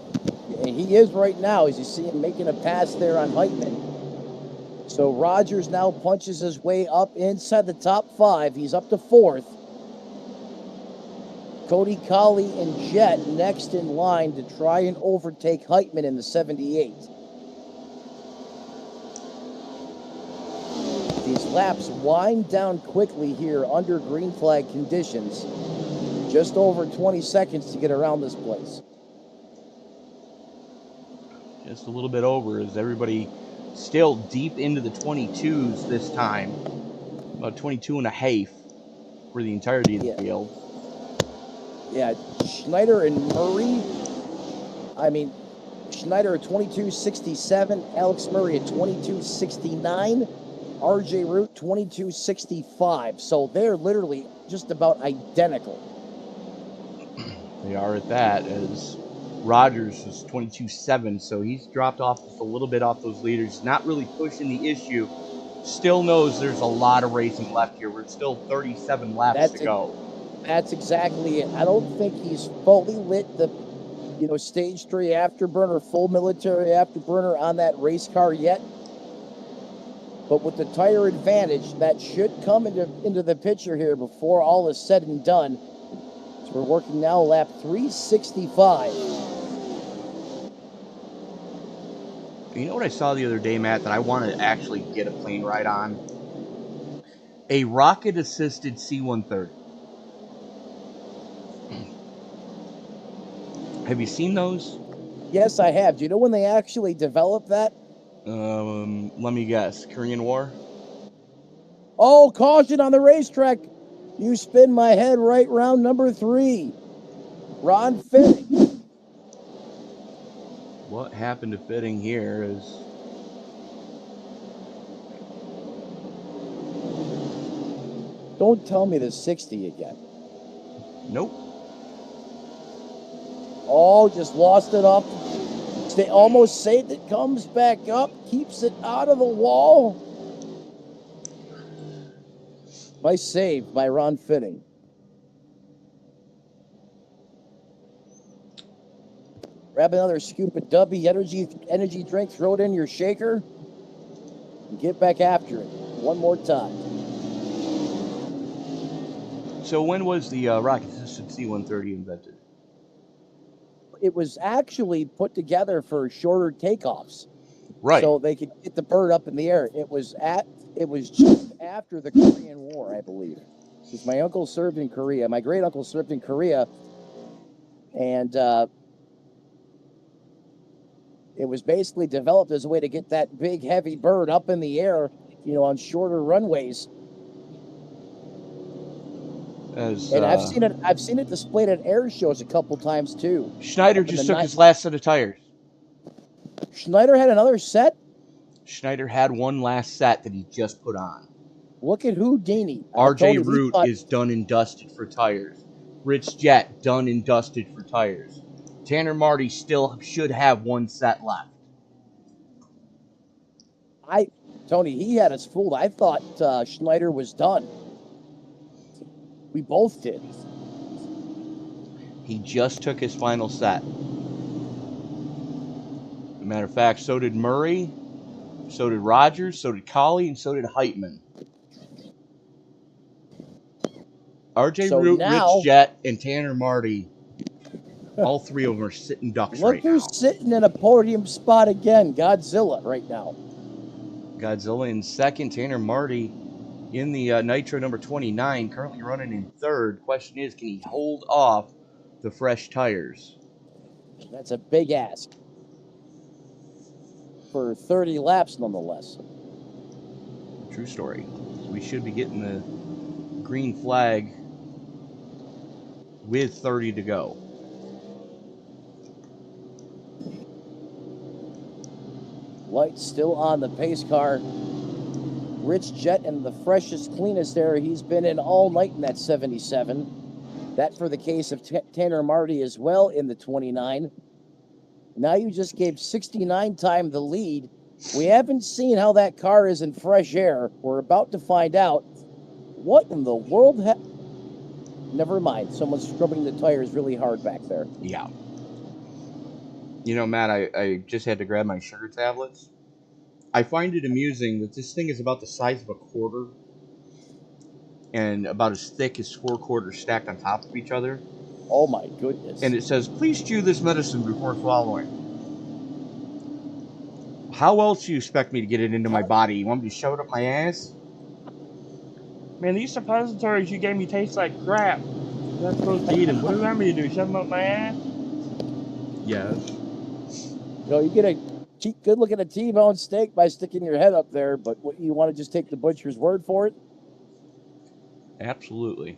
And he is right now, as you see him making a pass there on Heitman. So Rogers now punches his way up inside the top 5. He's up to 4th. Cody Colley and Jett next in line to try and overtake Heitman in the 78. These laps wind down quickly here under green flag conditions. Just over 20 seconds to get around this place. Just a little bit over, as everybody still deep into the 22s this time. About 22 and a half for the entirety of the field. Yeah, Schneider and Murray. Schneider at 22.67, Alex Murray at 22.69. RJ Root 22.65. So they're literally just about identical. They are at that, as Rogers is 22.7, so he's dropped off just a little bit off those leaders. Not really pushing the issue. Still knows there's a lot of racing left here. We're still 37 laps to go. That's exactly it. I don't think he's fully lit the, stage 3 afterburner, full military afterburner on that race car yet. But with the tire advantage, that should come into the picture here before all is said and done. So we're working now lap 365. You know what I saw the other day, Matt, that I want to actually get a plane ride on? A rocket-assisted C-130. Have you seen those? Yes, I have. Do you know when they actually developed that? Let me guess. Korean War? Oh, caution on the racetrack. You spin my head right round number 3. Ron Fitting. What happened to Fitting here is... Don't tell me the 60 again. Nope. Oh, just lost it up. They almost saved it, comes back up, keeps it out of the wall. Nice save by Ron Fitting. Grab another scoop of Dubby energy drink, throw it in your shaker, and get back after it one more time. So when was the rocket-assisted C-130 invented? It was actually put together for shorter takeoffs. Right. So they could get the bird up in the air. It was just after the Korean War, I believe. Because my uncle served in Korea. My great uncle served in Korea. And it was basically developed as a way to get that big, heavy bird up in the air, on shorter runways. And I've seen it displayed at air shows a couple times too. Schneider just took his last set of tires. Schneider had another set? Schneider had one last set that he just put on. Look at Houdini. RJ Root is done and dusted for tires. Rich Jett done and dusted for tires. Tanner Marty still should have one set left. Tony, he had us fooled. I thought Schneider was done. We both did. He just took his final set. As a matter of fact, so did Murray, so did Rogers, so did Colley, and so did Heitman. RJ Root, Rich Jett, and Tanner Marty, all three of them are sitting ducks right now. Look who's sitting in a podium spot again, Godzilla right now. Godzilla in second, Tanner Marty in the Nitro number 29, currently running in third. Question is, can he hold off the fresh tires? That's a big ask for 30 laps, nonetheless. True story. We should be getting the green flag with 30 to go. Lights still on the pace car. Rich Jet in the freshest, cleanest air he's been in all night in that 77. That for the case of Tanner Marty as well in the 29. Now you just gave 69 time the lead. We haven't seen how that car is in fresh air. We're about to find out. What in the world? Never mind. Someone's scrubbing the tires really hard back there. Yeah. You know, Matt, I just had to grab my sugar tablets. I find it amusing that this thing is about the size of a quarter and about as thick as 4 quarters stacked on top of each other. Oh my goodness. And it says, please chew this medicine before swallowing. How else do you expect me to get it into my body? You want me to shove it up my ass? Man, these suppositories you gave me taste like crap. I'm not supposed to eat them. What do you want me to do? Shove them up my ass? Yes. You know, you get a good look at a T-bone steak by sticking your head up there, but what, you want to just take the butcher's word for it? Absolutely.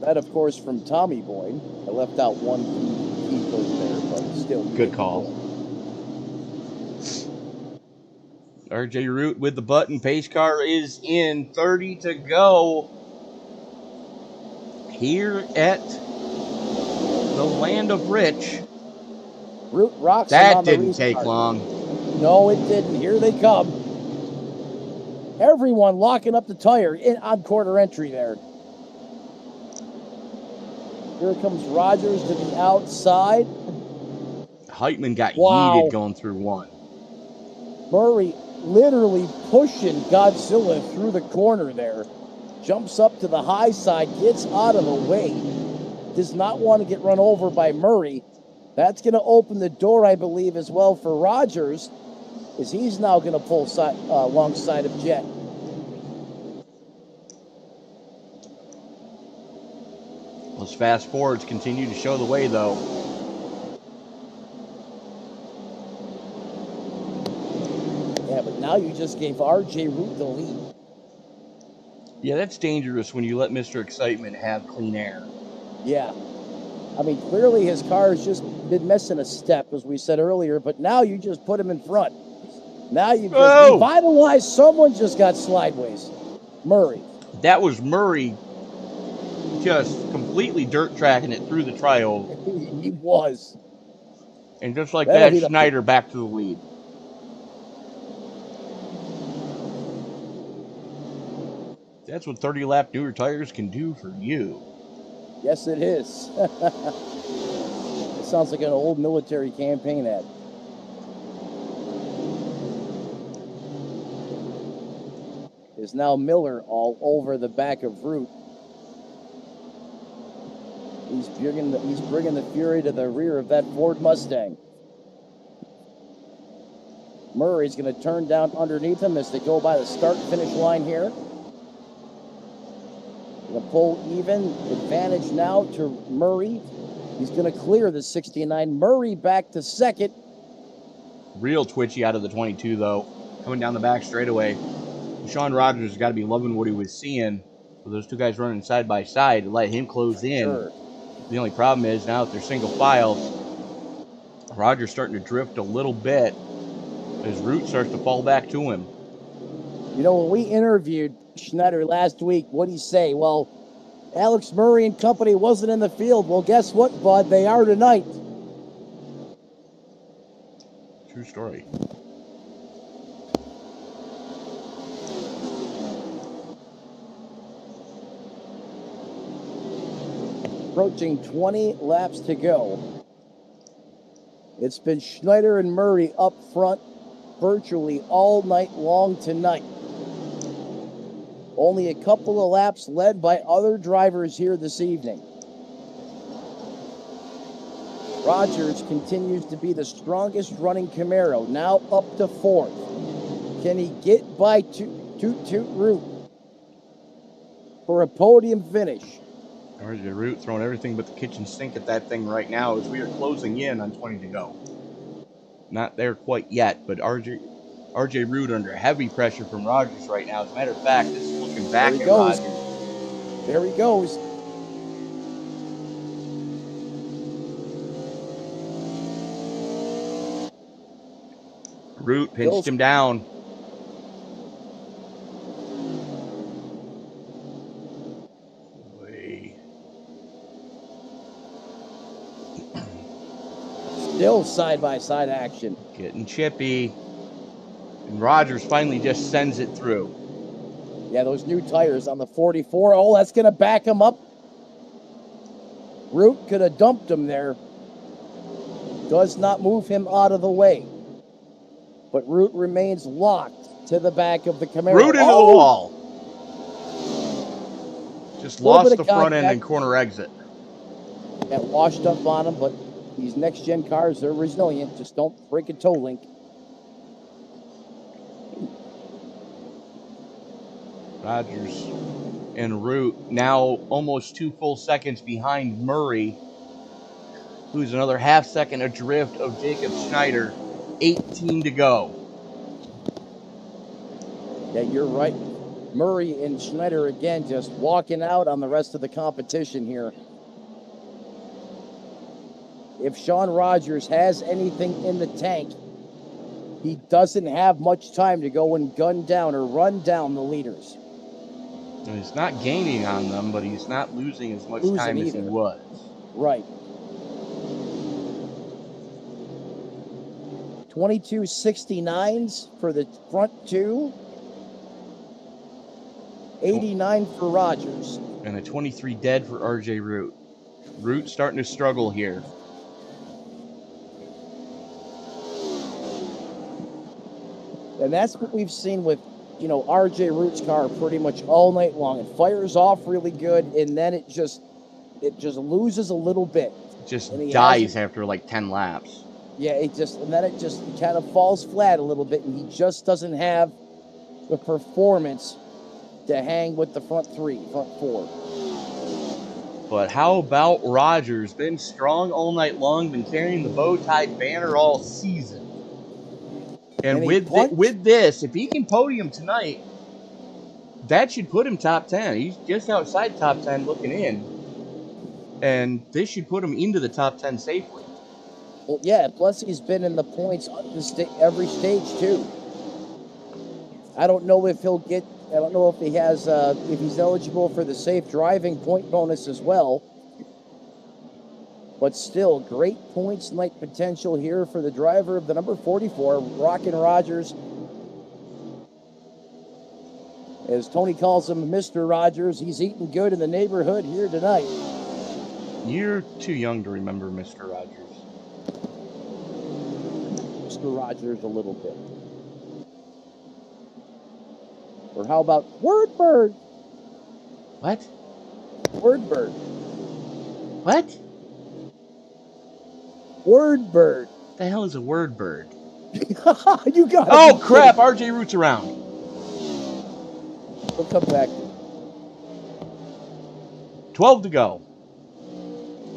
That, of course, from Tommy Boyd. I left out one key code there, but still. Good call. RJ Root with the button. Pace car is in. 30 to go. Here at the land of Rich. Root rocks. That didn't take long. No, it didn't. Here they come. Everyone locking up the tire on quarter entry there. Here comes Rogers to the outside. Heitman got yeeted going through one. Murray literally pushing Godzilla through the corner there. Jumps up to the high side, gets out of the way. Does not want to get run over by Murray. That's going to open the door, I believe, as well for Rogers, as he's now going to pull alongside of Jet. Those fast forwards continue to show the way, though. Yeah, but now you just gave RJ Root the lead. Yeah, that's dangerous when you let Mr. Excitement have clean air. Yeah. I mean, clearly his car has just been missing a step, as we said earlier, but now you just put him in front. Now you've just revitalized. Someone just got slideways. Murray. That was Murray just completely dirt tracking it through the trioval. He was. And just like that, Schneider back to the lead. That's what 30-lap newer tires can do for you. Yes, it is. It sounds like an old military campaign ad. Is now Miller all over the back of Root. He's bringing the Fury to the rear of that Ford Mustang. Murray's going to turn down underneath him as they go by the start-finish line here. Going to pull even. Advantage now to Murray. He's going to clear the 69. Murray back to second. Real twitchy out of the 22, though. Coming down the back straightaway. Sean Rogers has got to be loving what he was seeing. For those two guys running side by side to let him close in. Sure. The only problem is now that they're single file, Rogers starting to drift a little bit as Root starts to fall back to him. You know, when we interviewed Schneider last week, what'd he say? Well, Alex Murray and company wasn't in the field. Well, guess what, bud? They are tonight. True story. Approaching 20 laps to go. It's been Schneider and Murray up front virtually all night long tonight. Only a couple of laps led by other drivers here this evening. Rogers continues to be the strongest running Camaro, now up to 4th. Can he get by Toot Root for a podium finish? RJ Root throwing everything but the kitchen sink at that thing right now as we are closing in on 20 to go. Not there quite yet, but RJ Root under heavy pressure from Rogers right now. As a matter of fact, this is looking back There he at goes. Rogers. There he goes. Root pinched him down. Still side-by-side action. Getting chippy. And Rogers finally just sends it through. Yeah, those new tires on the 44. Oh, that's going to back him up. Root could have dumped him there. Does not move him out of the way. But Root remains locked to the back of the Camaro. Root into the wall. Just lost the front end and corner exit. Got washed up on him, but these next-gen cars, they're resilient. Just don't break a toe link. Rogers and Root now almost 2 full seconds behind Murray, who's another half second adrift of Jacob Schneider. 18 to go. Yeah, you're right. Murray and Schneider again just walking out on the rest of the competition here. If Sean Rogers has anything in the tank, he doesn't have much time to go and gun down or run down the leaders. And he's not gaining on them, but he's not losing as much time as he was. Right. 22.69s for the front two. 89 for Rogers. And a 23 dead for RJ Root. Root starting to struggle here. And that's what we've seen with, RJ Root's car pretty much all night long. It fires off really good, and then it just loses a little bit. Just dies after like 10 laps. Yeah, it kind of falls flat a little bit, and he just doesn't have the performance to hang with the front four. But how about Rogers? Been strong all night long, been carrying the bow-tied banner all season. And with this, if he can podium tonight, that should put him top 10. He's just outside top 10 looking in. And this should put him into the top 10 safely. Well, yeah, plus he's been in the points every stage, too. I don't know if he has, if he's eligible for the safe driving point bonus as well. But still, great points night potential here for the driver of the number 44, Rockin' Rogers. As Tony calls him, Mr. Rogers, he's eating good in the neighborhood here tonight. You're too young to remember Mr. Rogers. Mr. Rogers a little bit. Or how about Wordbird? What? Wordbird. What? Wordbird. The hell is a Wordbird? You got it. Oh, crap. RJ Root's around. We'll come back. 12 to go.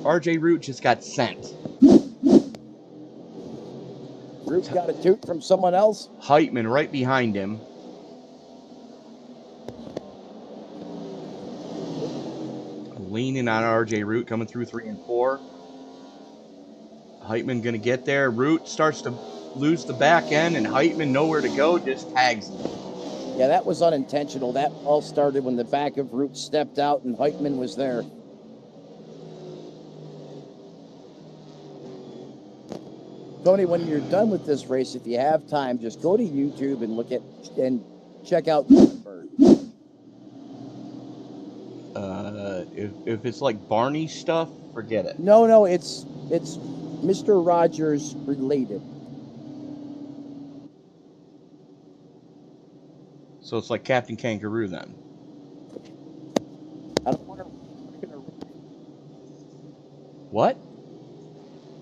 RJ Root just got sent. Root's got a toot from someone else. Heitman right behind him. Leaning on RJ Root, coming through 3 and 4. Heitman going to get there. Root starts to lose the back end, and Heitman nowhere to go, just tags him. Yeah, that was unintentional. That all started when the back of Root stepped out and Heitman was there. Tony, when you're done with this race, if you have time, just go to YouTube and check out Bird. If it's like Barney stuff, forget it. No, it's Mr. Rogers related. So it's like Captain Kangaroo then. I don't want to. What?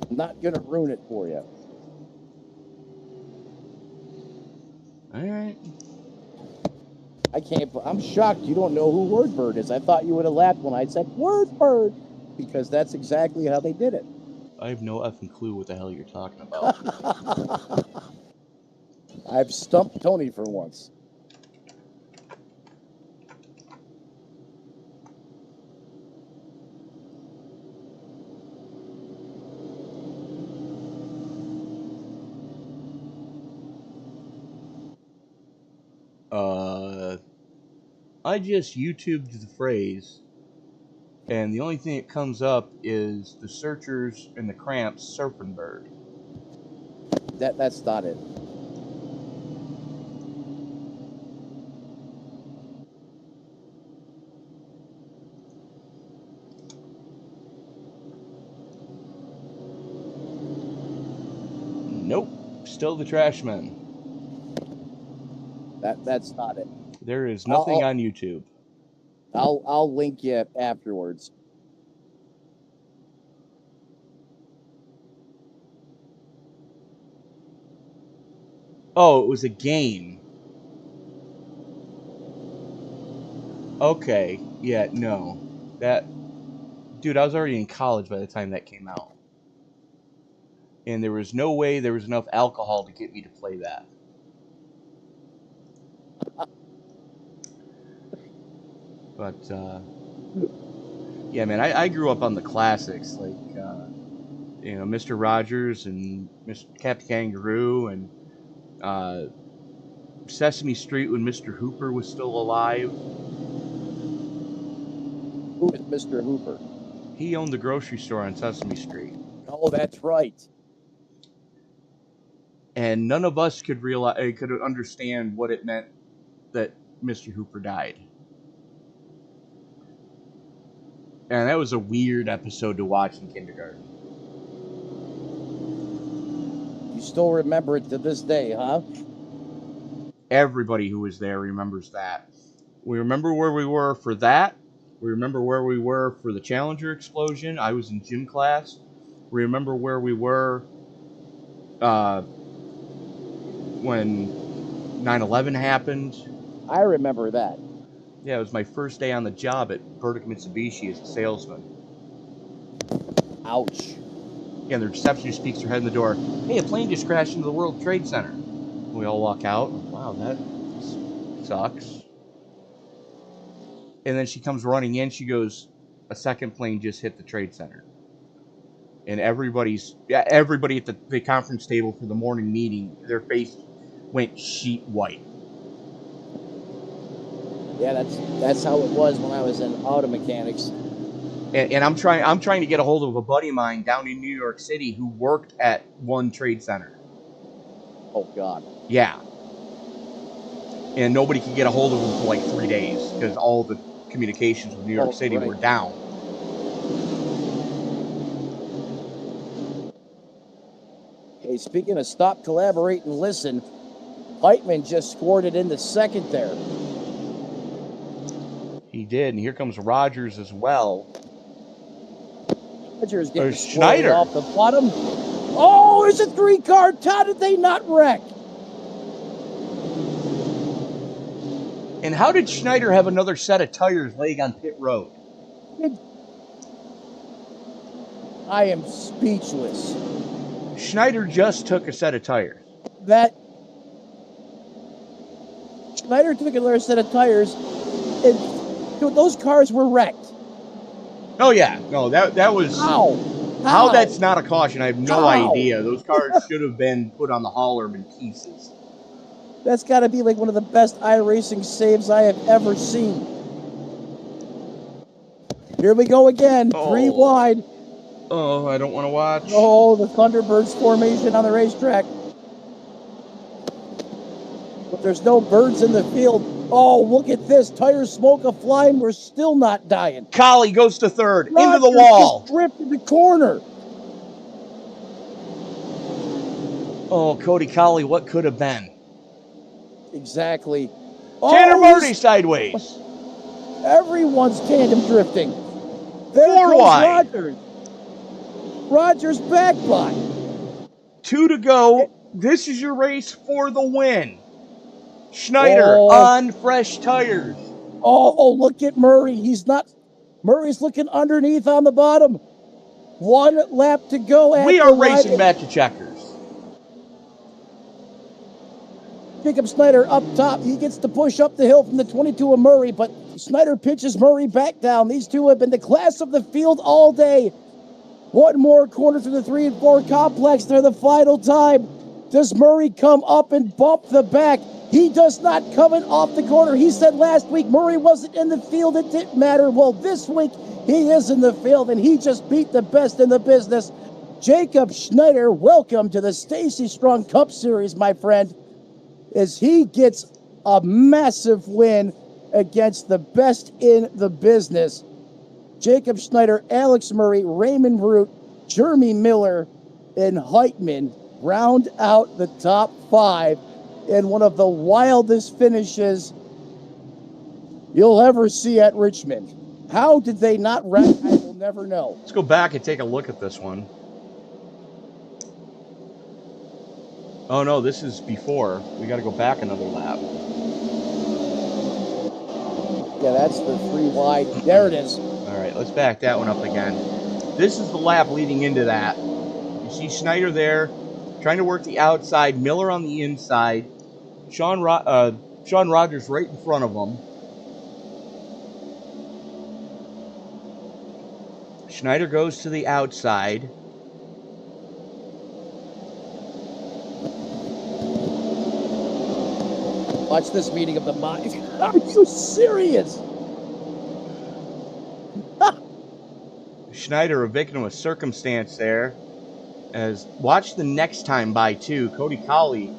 I'm not going to ruin it for you. All right. I can't. I'm shocked you don't know who Wordbird is. I thought you would have laughed when I said Wordbird, because that's exactly how they did it. I have no effing clue what the hell you're talking about. I've stumped Tony for once. I just YouTubed the phrase, and the only thing that comes up is the Searchers and the Cramps Surfing Bird. That's not it. Nope. Still the Trashmen. That's not it. There is nothing on YouTube. I'll link you afterwards. Oh, it was a game. Okay. Yeah, no. Dude, I was already in college by the time that came out. And there was no way there was enough alcohol to get me to play that. But, yeah, man, I grew up on the classics, like, Mr. Rogers and Captain Kangaroo and Sesame Street when Mr. Hooper was still alive. Who is Mr. Hooper? He owned the grocery store on Sesame Street. Oh, that's right. And none of us could understand what it meant that Mr. Hooper died. And that was a weird episode to watch in kindergarten. You still remember it to this day, huh? Everybody who was there remembers that. We remember where we were for that. We remember where we were for the Challenger explosion. I was in gym class. We remember where we were when 9/11 happened. I remember that. Yeah, it was my first day on the job at Burdick Mitsubishi as a salesman. Ouch. Yeah, and the receptionist peeks her head in the door. Hey, a plane just crashed into the World Trade Center. We all walk out. Wow, that sucks. And then she comes running in. She goes, a second plane just hit the Trade Center. And everybody at the conference table for the morning meeting, their face went sheet white. Yeah, that's how it was when I was in auto mechanics. And I'm trying to get a hold of a buddy of mine down in New York City who worked at One Trade Center. Oh God. Yeah. And nobody could get a hold of him for like 3 days because all the communications with New York City were down. Hey, speaking of stop, collaborate, and listen, Heitman just scored it in the second there. He did, and here comes Rogers as well. Rogers getting Schneider off the bottom. Oh, it's a 3-car. How did they not wreck? And how did Schneider have another set of tires laying on pit road? I am speechless. Schneider just took a set of tires. Schneider took another set of tires, and those cars were wrecked. Oh yeah, no, that was how that's not a caution. I have no idea. Those cars should have been put on the hauler in pieces. That's got to be like one of the best iRacing saves I have ever seen. Here we go again, 3 wide. Oh, I don't want to watch. Oh, the Thunderbirds formation on the racetrack. But there's no birds in the field. Oh, look at this. Tire smoke a-flying. We're still not dying. Collie goes to third. Rogers into the wall. just drifted the corner. Oh, Cody Collie, what could have been? Exactly. Tanner Marty sideways. Everyone's tandem drifting. There 4 goes wide. Rogers. Rogers back by. 2 to go. This is your race for the win. Schneider on fresh tires. Oh, look at Murray. Murray's looking underneath on the bottom. 1 lap to go. We are racing back to checkers. Jacob Snyder up top. He gets to push up the hill from the 22 of Murray, but Snyder pitches Murray back down. These two have been the class of the field all day. 1 more corner through the 3 and 4 complex. They're the final time. Does Murray come up and bump the back? He does not come in off the corner. He said last week Murray wasn't in the field. It didn't matter. Well, this week he is in the field, and he just beat the best in the business. Jacob Schneider, welcome to the Stacy Strong Cup Series, my friend, as he gets a massive win against the best in the business. Jacob Schneider, Alex Murray, Raymond Root, Jeremy Miller, and Heitman round out the top 5 in one of the wildest finishes you'll ever see at Richmond. How did they not wreck? I will never know. Let's go back and take a look at this one. Oh no, this is before. We got to go back another lap. Yeah, that's the 3 wide. There it is. All right, let's back that one up again. This is the lap leading into that. You see Schneider there, trying to work the outside, Miller on the inside, Sean Rogers right in front of him. Schneider goes to the outside. Watch this meeting of the minds. Are you serious? Schneider, a victim of circumstance there. As watch the next time by too. Cody Colley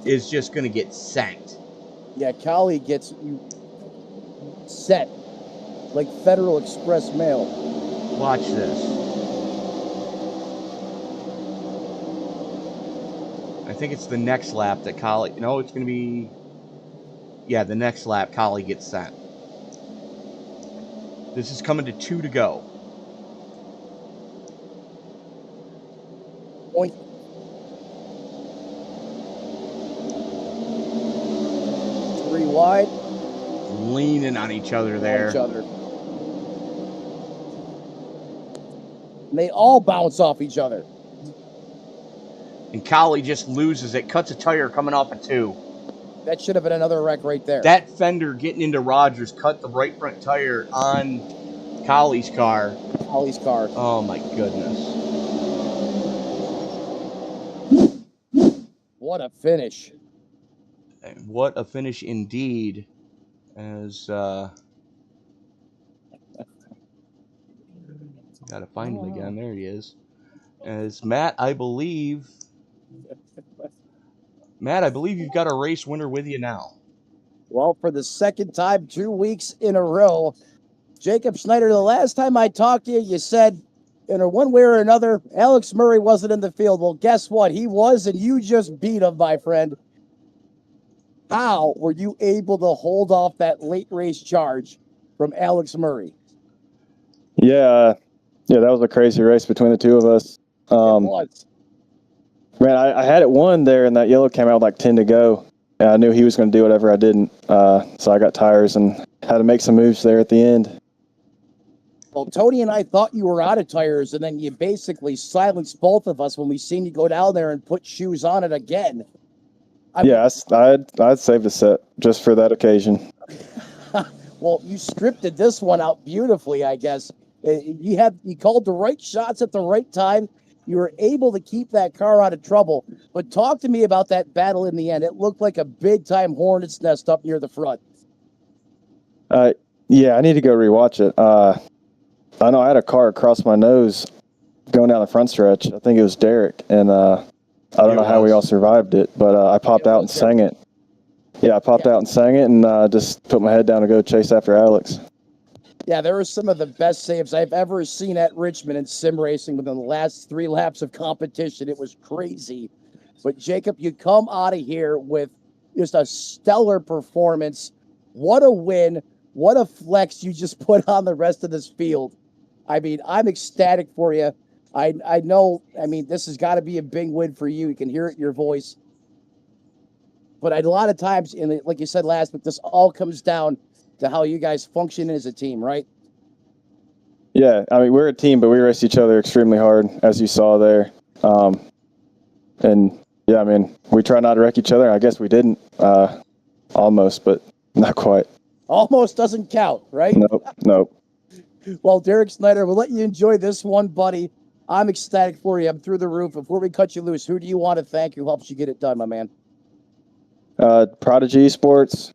is just going to get sent. Yeah, Colley gets you set like Federal Express mail. Watch this. I think it's the next lap that Colley... No, it's going to be... Yeah, the next lap Colley gets sent. This is coming to 2 to go. Point. Three wide. Leaning on each other there. And they all bounce off each other. And Colley just loses it. Cuts a tire coming off a 2. That should have been another wreck right there. That fender getting into Rogers cut the right front tire on Colley's car. Oh my goodness. What a finish. What a finish indeed. As gotta find him again. There he is. As Matt, I believe you've got a race winner with you now. Well, for the second time, 2 weeks in a row, Jacob Schneider, the last time I talked to you, you said, in one way or another, Alex Murray wasn't in the field. Well, guess what? He was, and you just beat him, my friend. How were you able to hold off that late race charge from Alex Murray? Yeah, that was a crazy race between the two of us. It was. Man, I had it won there, and that yellow came out with like 10 to go. And I knew he was going to do whatever I didn't. So I got tires and had to make some moves there at the end. Well, Tony and I thought you were out of tires, and then you basically silenced both of us when we seen you go down there and put shoes on it again. I'd saved a set just for that occasion. Well, you scripted this one out beautifully, I guess. You called the right shots at the right time. You were able to keep that car out of trouble. But talk to me about that battle in the end. It looked like a big-time hornet's nest up near the front. Yeah, I need to go rewatch it. I know I had a car across my nose going down the front stretch. I think it was Derek, and I don't know how we all survived it, but I popped out and sang it. Yeah, I popped out and sang it, and just put my head down to go chase after Alex. Yeah, there were some of the best saves I've ever seen at Richmond in sim racing within the last 3 laps of competition. It was crazy. But, Jacob, you come out of here with just a stellar performance. What a win. What a flex you just put on the rest of this field. I mean, I'm ecstatic for you. I know. I mean, this has got to be a big win for you. You can hear it in your voice. But a lot of times, like you said last week, this all comes down to how you guys function as a team, right? Yeah, I mean, we're a team, but we race each other extremely hard, as you saw there. And yeah, I mean, we try not to wreck each other. I guess we didn't, almost, but not quite. Almost doesn't count, right? Nope. Well, Derek Snyder, we'll let you enjoy this one, buddy. I'm ecstatic for you. I'm through the roof. Before we cut you loose, who do you want to thank who helps you get it done, my man? Prodigy Sports.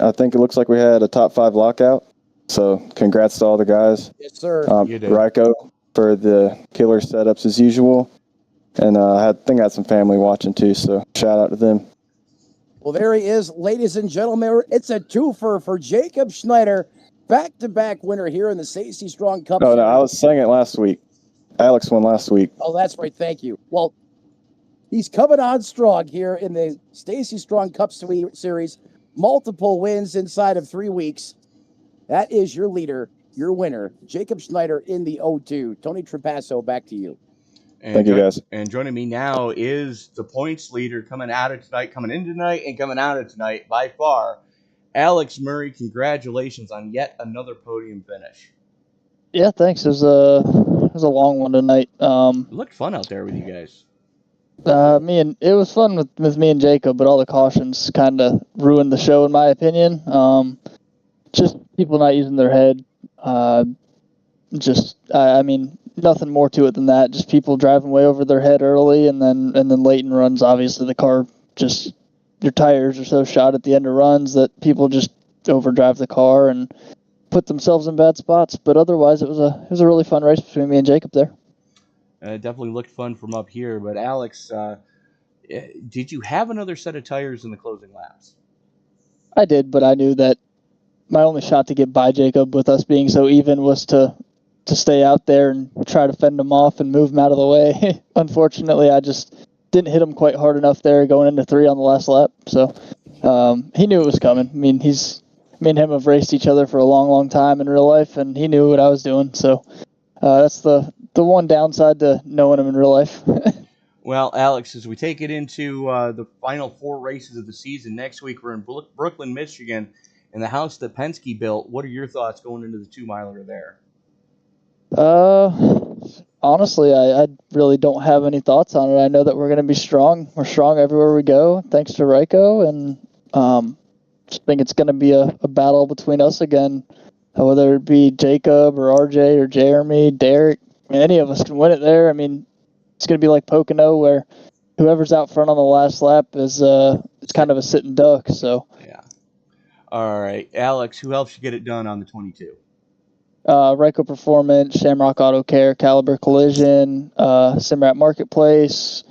I think it looks like we had a top 5 lockout. So congrats to all the guys. Yes, sir. Ryko for the killer setups as usual. And I think I had some family watching too, so shout out to them. Well, there he is, ladies and gentlemen. It's a twofer for Jacob Schneider, back-to-back winner here in the Stacey Strong Cup. No, I was saying it last week. Alex won last week. Oh, that's right. Thank you. Well, he's coming on strong here in the Stacey Strong Cup Series. Multiple wins inside of 3 weeks. That is your leader, your winner, Jacob Schneider in the O2. Tony Trapasso, back to you. And Thank you, guys. And joining me now is the points leader coming into tonight, and coming out of tonight by far, Alex Murray. Congratulations on yet another podium finish. Yeah, thanks. It was a long one tonight. It looked fun out there with you guys. It was fun with me and Jacob, but all the cautions kind of ruined the show, in my opinion. Just people not using their head. Nothing more to it than that. Just people driving way over their head early, and then late in runs. Obviously, the car just your tires are so shot at the end of runs that people just overdrive the car and put themselves in bad spots. But otherwise, it was a really fun race between me and Jacob there. It definitely looked fun from up here. But Alex, did you have another set of tires in the closing laps? I did, but I knew that my only shot to get by Jacob, with us being so even, was to stay out there and try to fend him off and move him out of the way. Unfortunately, I just didn't hit him quite hard enough there going into 3 on the last lap. So he knew it was coming. I mean, me and him have raced each other for a long, long time in real life, and he knew what I was doing. So that's the one downside to knowing him in real life. Well, Alex, as we take it into the final 4 races of the season, next week we're in Brooklyn, Michigan, in the house that Penske built. What are your thoughts going into the 2-miler there? Honestly, I really don't have any thoughts on it. I know that we're going to be strong. We're strong everywhere we go, thanks to Ryko, and just think it's going to be a battle between us again, whether it be Jacob or RJ or Jeremy, Derek. I mean, any of us can win it there. I mean, it's going to be like Pocono, where whoever's out front on the last lap is it's kind of a sitting duck. So yeah. All right, Alex, who helps you get it done on the 22? Ryko Performance, Shamrock Auto Care, Caliber Collision, Simrat Marketplace.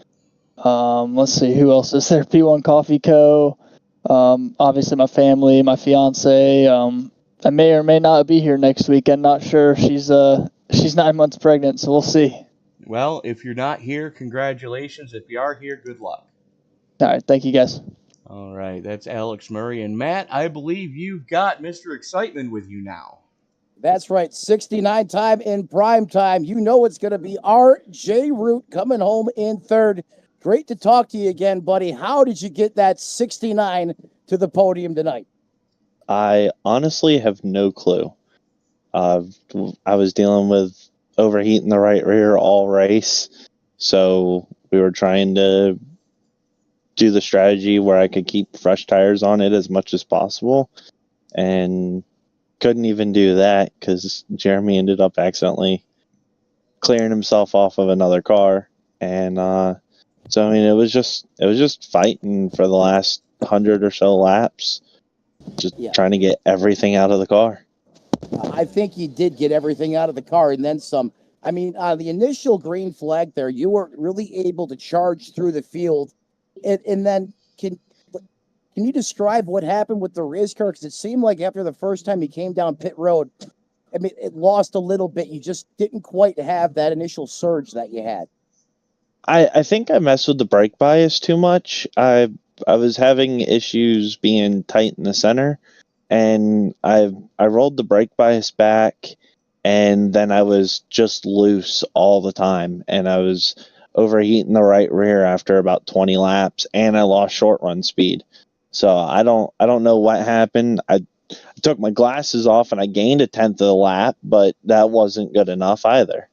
Let's see, who else is there? P1 Coffee Co. Obviously my family, my fiance. I may or may not be here next weekend. Not sure. She's 9 months pregnant, so we'll see. Well, if you're not here, congratulations. If you are here, good luck. All right, thank you guys. All right, that's Alex Murray. And Matt, I believe you've got Mr. Excitement with you now. That's right, 69 time in prime time. You know it's going to be RJ Root coming home in third. Great to talk to you again, buddy. How did you get that 69 to the podium tonight? I honestly have no clue. I was dealing with overheating the right rear all race, so we were trying to do the strategy where I could keep fresh tires on it as much as possible, and couldn't even do that because Jeremy ended up accidentally clearing himself off of another car, and so I mean it was just fighting for the last 100 or so laps, just trying to get everything out of the car. I think you did get everything out of the car and then some. I mean, on the initial green flag there, you were really able to charge through the field, and then Can you describe what happened with the race car? Because it seemed like after the first time you came down pit road, I mean, it lost a little bit. You just didn't quite have that initial surge that you had. I think I messed with the brake bias too much. I was having issues being tight in the center, and I rolled the brake bias back, and then I was just loose all the time, and I was overheating the right rear after about 20 laps, and I lost short run speed. So I don't know what happened. I took my glasses off and I gained a tenth of the lap, but that wasn't good enough either.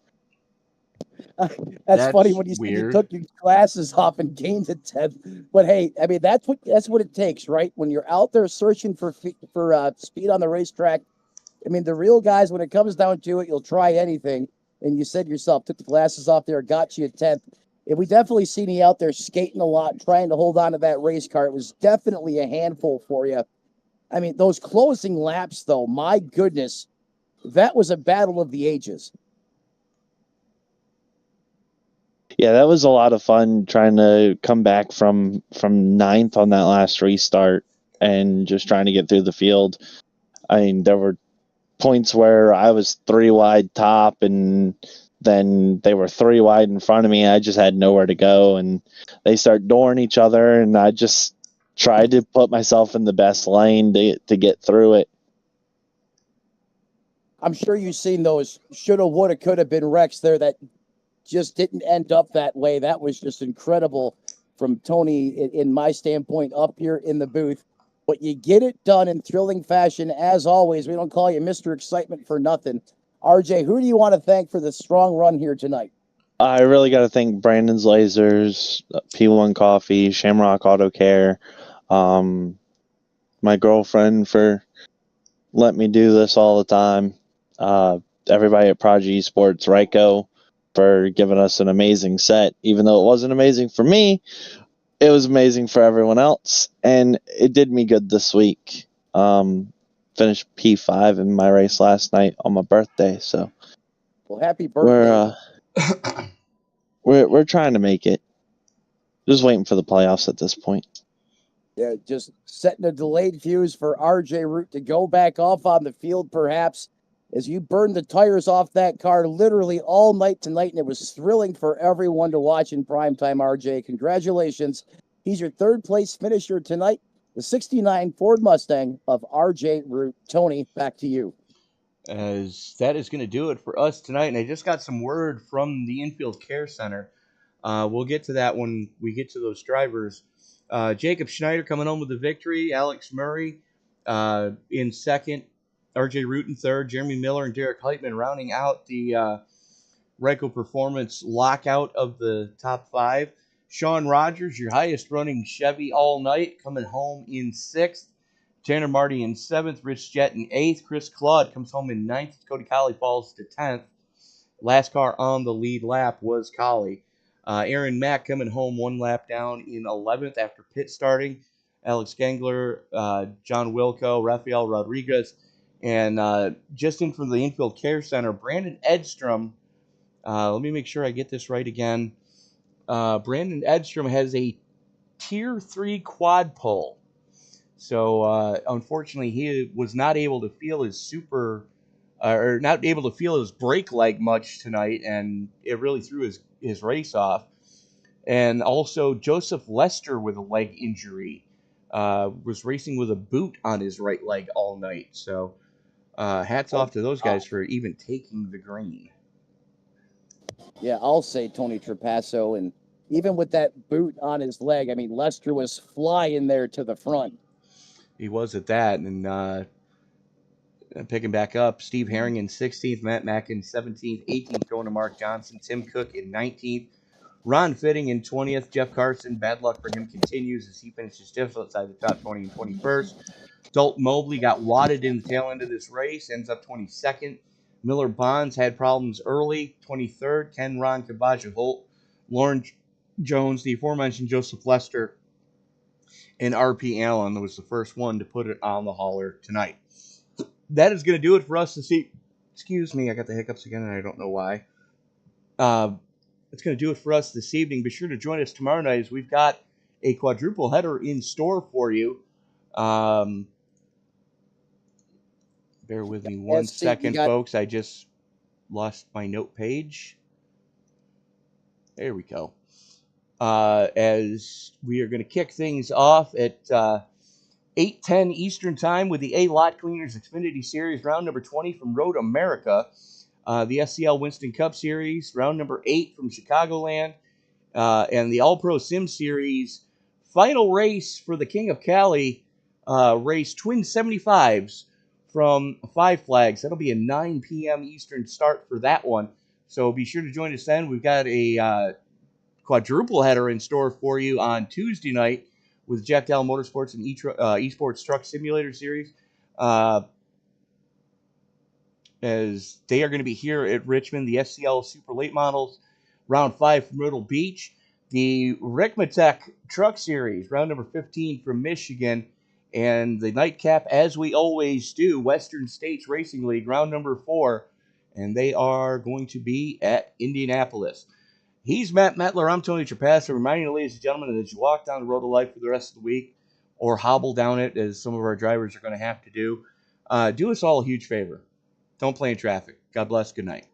That's funny when you said you weird. took your glasses off and gained a 10. But hey, I mean that's what it takes, right? When you're out there searching for speed on the racetrack, I mean the real guys, when it comes down to it, you'll try anything. And you said yourself, took the glasses off there, got you a 10th. And we definitely seen you out there skating a lot, trying to hold on to that race car. It was definitely a handful for you. I mean, those closing laps, though, my goodness, that was a battle of the ages. Yeah, that was a lot of fun trying to come back from ninth on that last restart and just trying to get through the field. I mean, there were points where I was 3 wide top, and then they were 3 wide in front of me. I just had nowhere to go, and they start dooring each other, and I just tried to put myself in the best lane to get through it. I'm sure you've seen those shoulda, woulda, coulda been wrecks there that just didn't end up that way. That was just incredible from Tony, in my standpoint, up here in the booth. But you get it done in thrilling fashion, as always. We don't call you Mr. Excitement for nothing. RJ, who do you want to thank for the strong run here tonight? I really got to thank Brandon's Lasers, P1 Coffee, Shamrock Auto Care, my girlfriend for letting me do this all the time, everybody at Prodigy Sports, Ryko, for giving us an amazing set. Even though it wasn't amazing for me, it was amazing for everyone else, and it did me good this week. Finished P5 in my race last night on my birthday, so well, happy birthday. We're trying to make it. Just waiting for the playoffs at this point. Yeah, just setting a delayed fuse for RJ Root to go back off on the field, perhaps, as you burned the tires off that car literally all night tonight, and it was thrilling for everyone to watch in primetime, RJ. Congratulations. He's your third place finisher tonight, the 69 Ford Mustang of RJ Root. Tony, back to you. As that is going to do it for us tonight. And I just got some word from the Infield Care Center. We'll get to that when we get to those drivers. Jacob Schneider coming home with the victory. Alex Murray in second. RJ Root in third. Jeremy Miller and Derek Heitman rounding out the Ryko Performance lockout of the top 5. Sean Rogers, your highest running Chevy all night, coming home in 6th. Tanner Marty in 7th, Rich Jett in 8th, Chris Claude comes home in 9th, Cody Colley falls to 10th. Last car on the lead lap was Colley. Aaron Mack coming home 1 lap down in 11th after pit starting. Alex Gangler, John Wilco, Rafael Rodriguez, and just in from the Infield Care Center, Brandon Edstrom. Let me make sure I get this right again. Brandon Edstrom has a Tier 3 quad pole. So, unfortunately, he was not able to feel his not able to feel his brake leg much tonight, and it really threw his race off. And also, Joseph Lester with a leg injury was racing with a boot on his right leg all night. So, hats off to those guys for even taking the green. Yeah, I'll say Tony Trapasso, and even with that boot on his leg, I mean, Lester was flying there to the front. He was at that, and picking back up, Steve Herring in 16th, Matt Mack in 17th, 18th going to Mark Johnson, Tim Cook in 19th, Ron Fitting in 20th, Jeff Carson, bad luck for him continues as he finishes just outside the top 20 and 21st. Dalton Mobley got wadded in the tail end of this race, ends up 22nd. Miller Bonds had problems early, 23rd. Ken Ron, Kabaja Holt, Lauren Jones, the aforementioned Joseph Lester, and R.P. Allen was the first one to put it on the hauler tonight. That is going to do it for us to see. Excuse me, I got the hiccups again, and I don't know why. It's going to do it for us this evening. Be sure to join us tomorrow night as we've got a quadruple header in store for you. Bear with me one second, folks. I just lost my note page. There we go. As we are going to kick things off at 8:10 Eastern Time with the A Lot Cleaners Xfinity Series round number 20 from Road America. the SCL Winston Cup Series, round number 8 from Chicagoland, and the All-Pro Sim Series, final race for the King of Cali, race Twin 75s from Five Flags. That'll be a 9 p.m. Eastern start for that one. So be sure to join us then. We've got a quadruple header in store for you on Tuesday night with Jack Dell Motorsports and Esports Truck Simulator Series. As they are going to be here at Richmond, the SCL Super Late Models, round 5 from Myrtle Beach. The Ricmatech Truck Series, round number 15 from Michigan. And the nightcap, as we always do, Western States Racing League, round number 4. And they are going to be at Indianapolis. He's Matt Metler. I'm Tony Trapassa, reminding you, ladies and gentlemen, that as you walk down the road of life for the rest of the week, or hobble down it, as some of our drivers are going to have to do us all a huge favor. Don't play in traffic. God bless. Good night.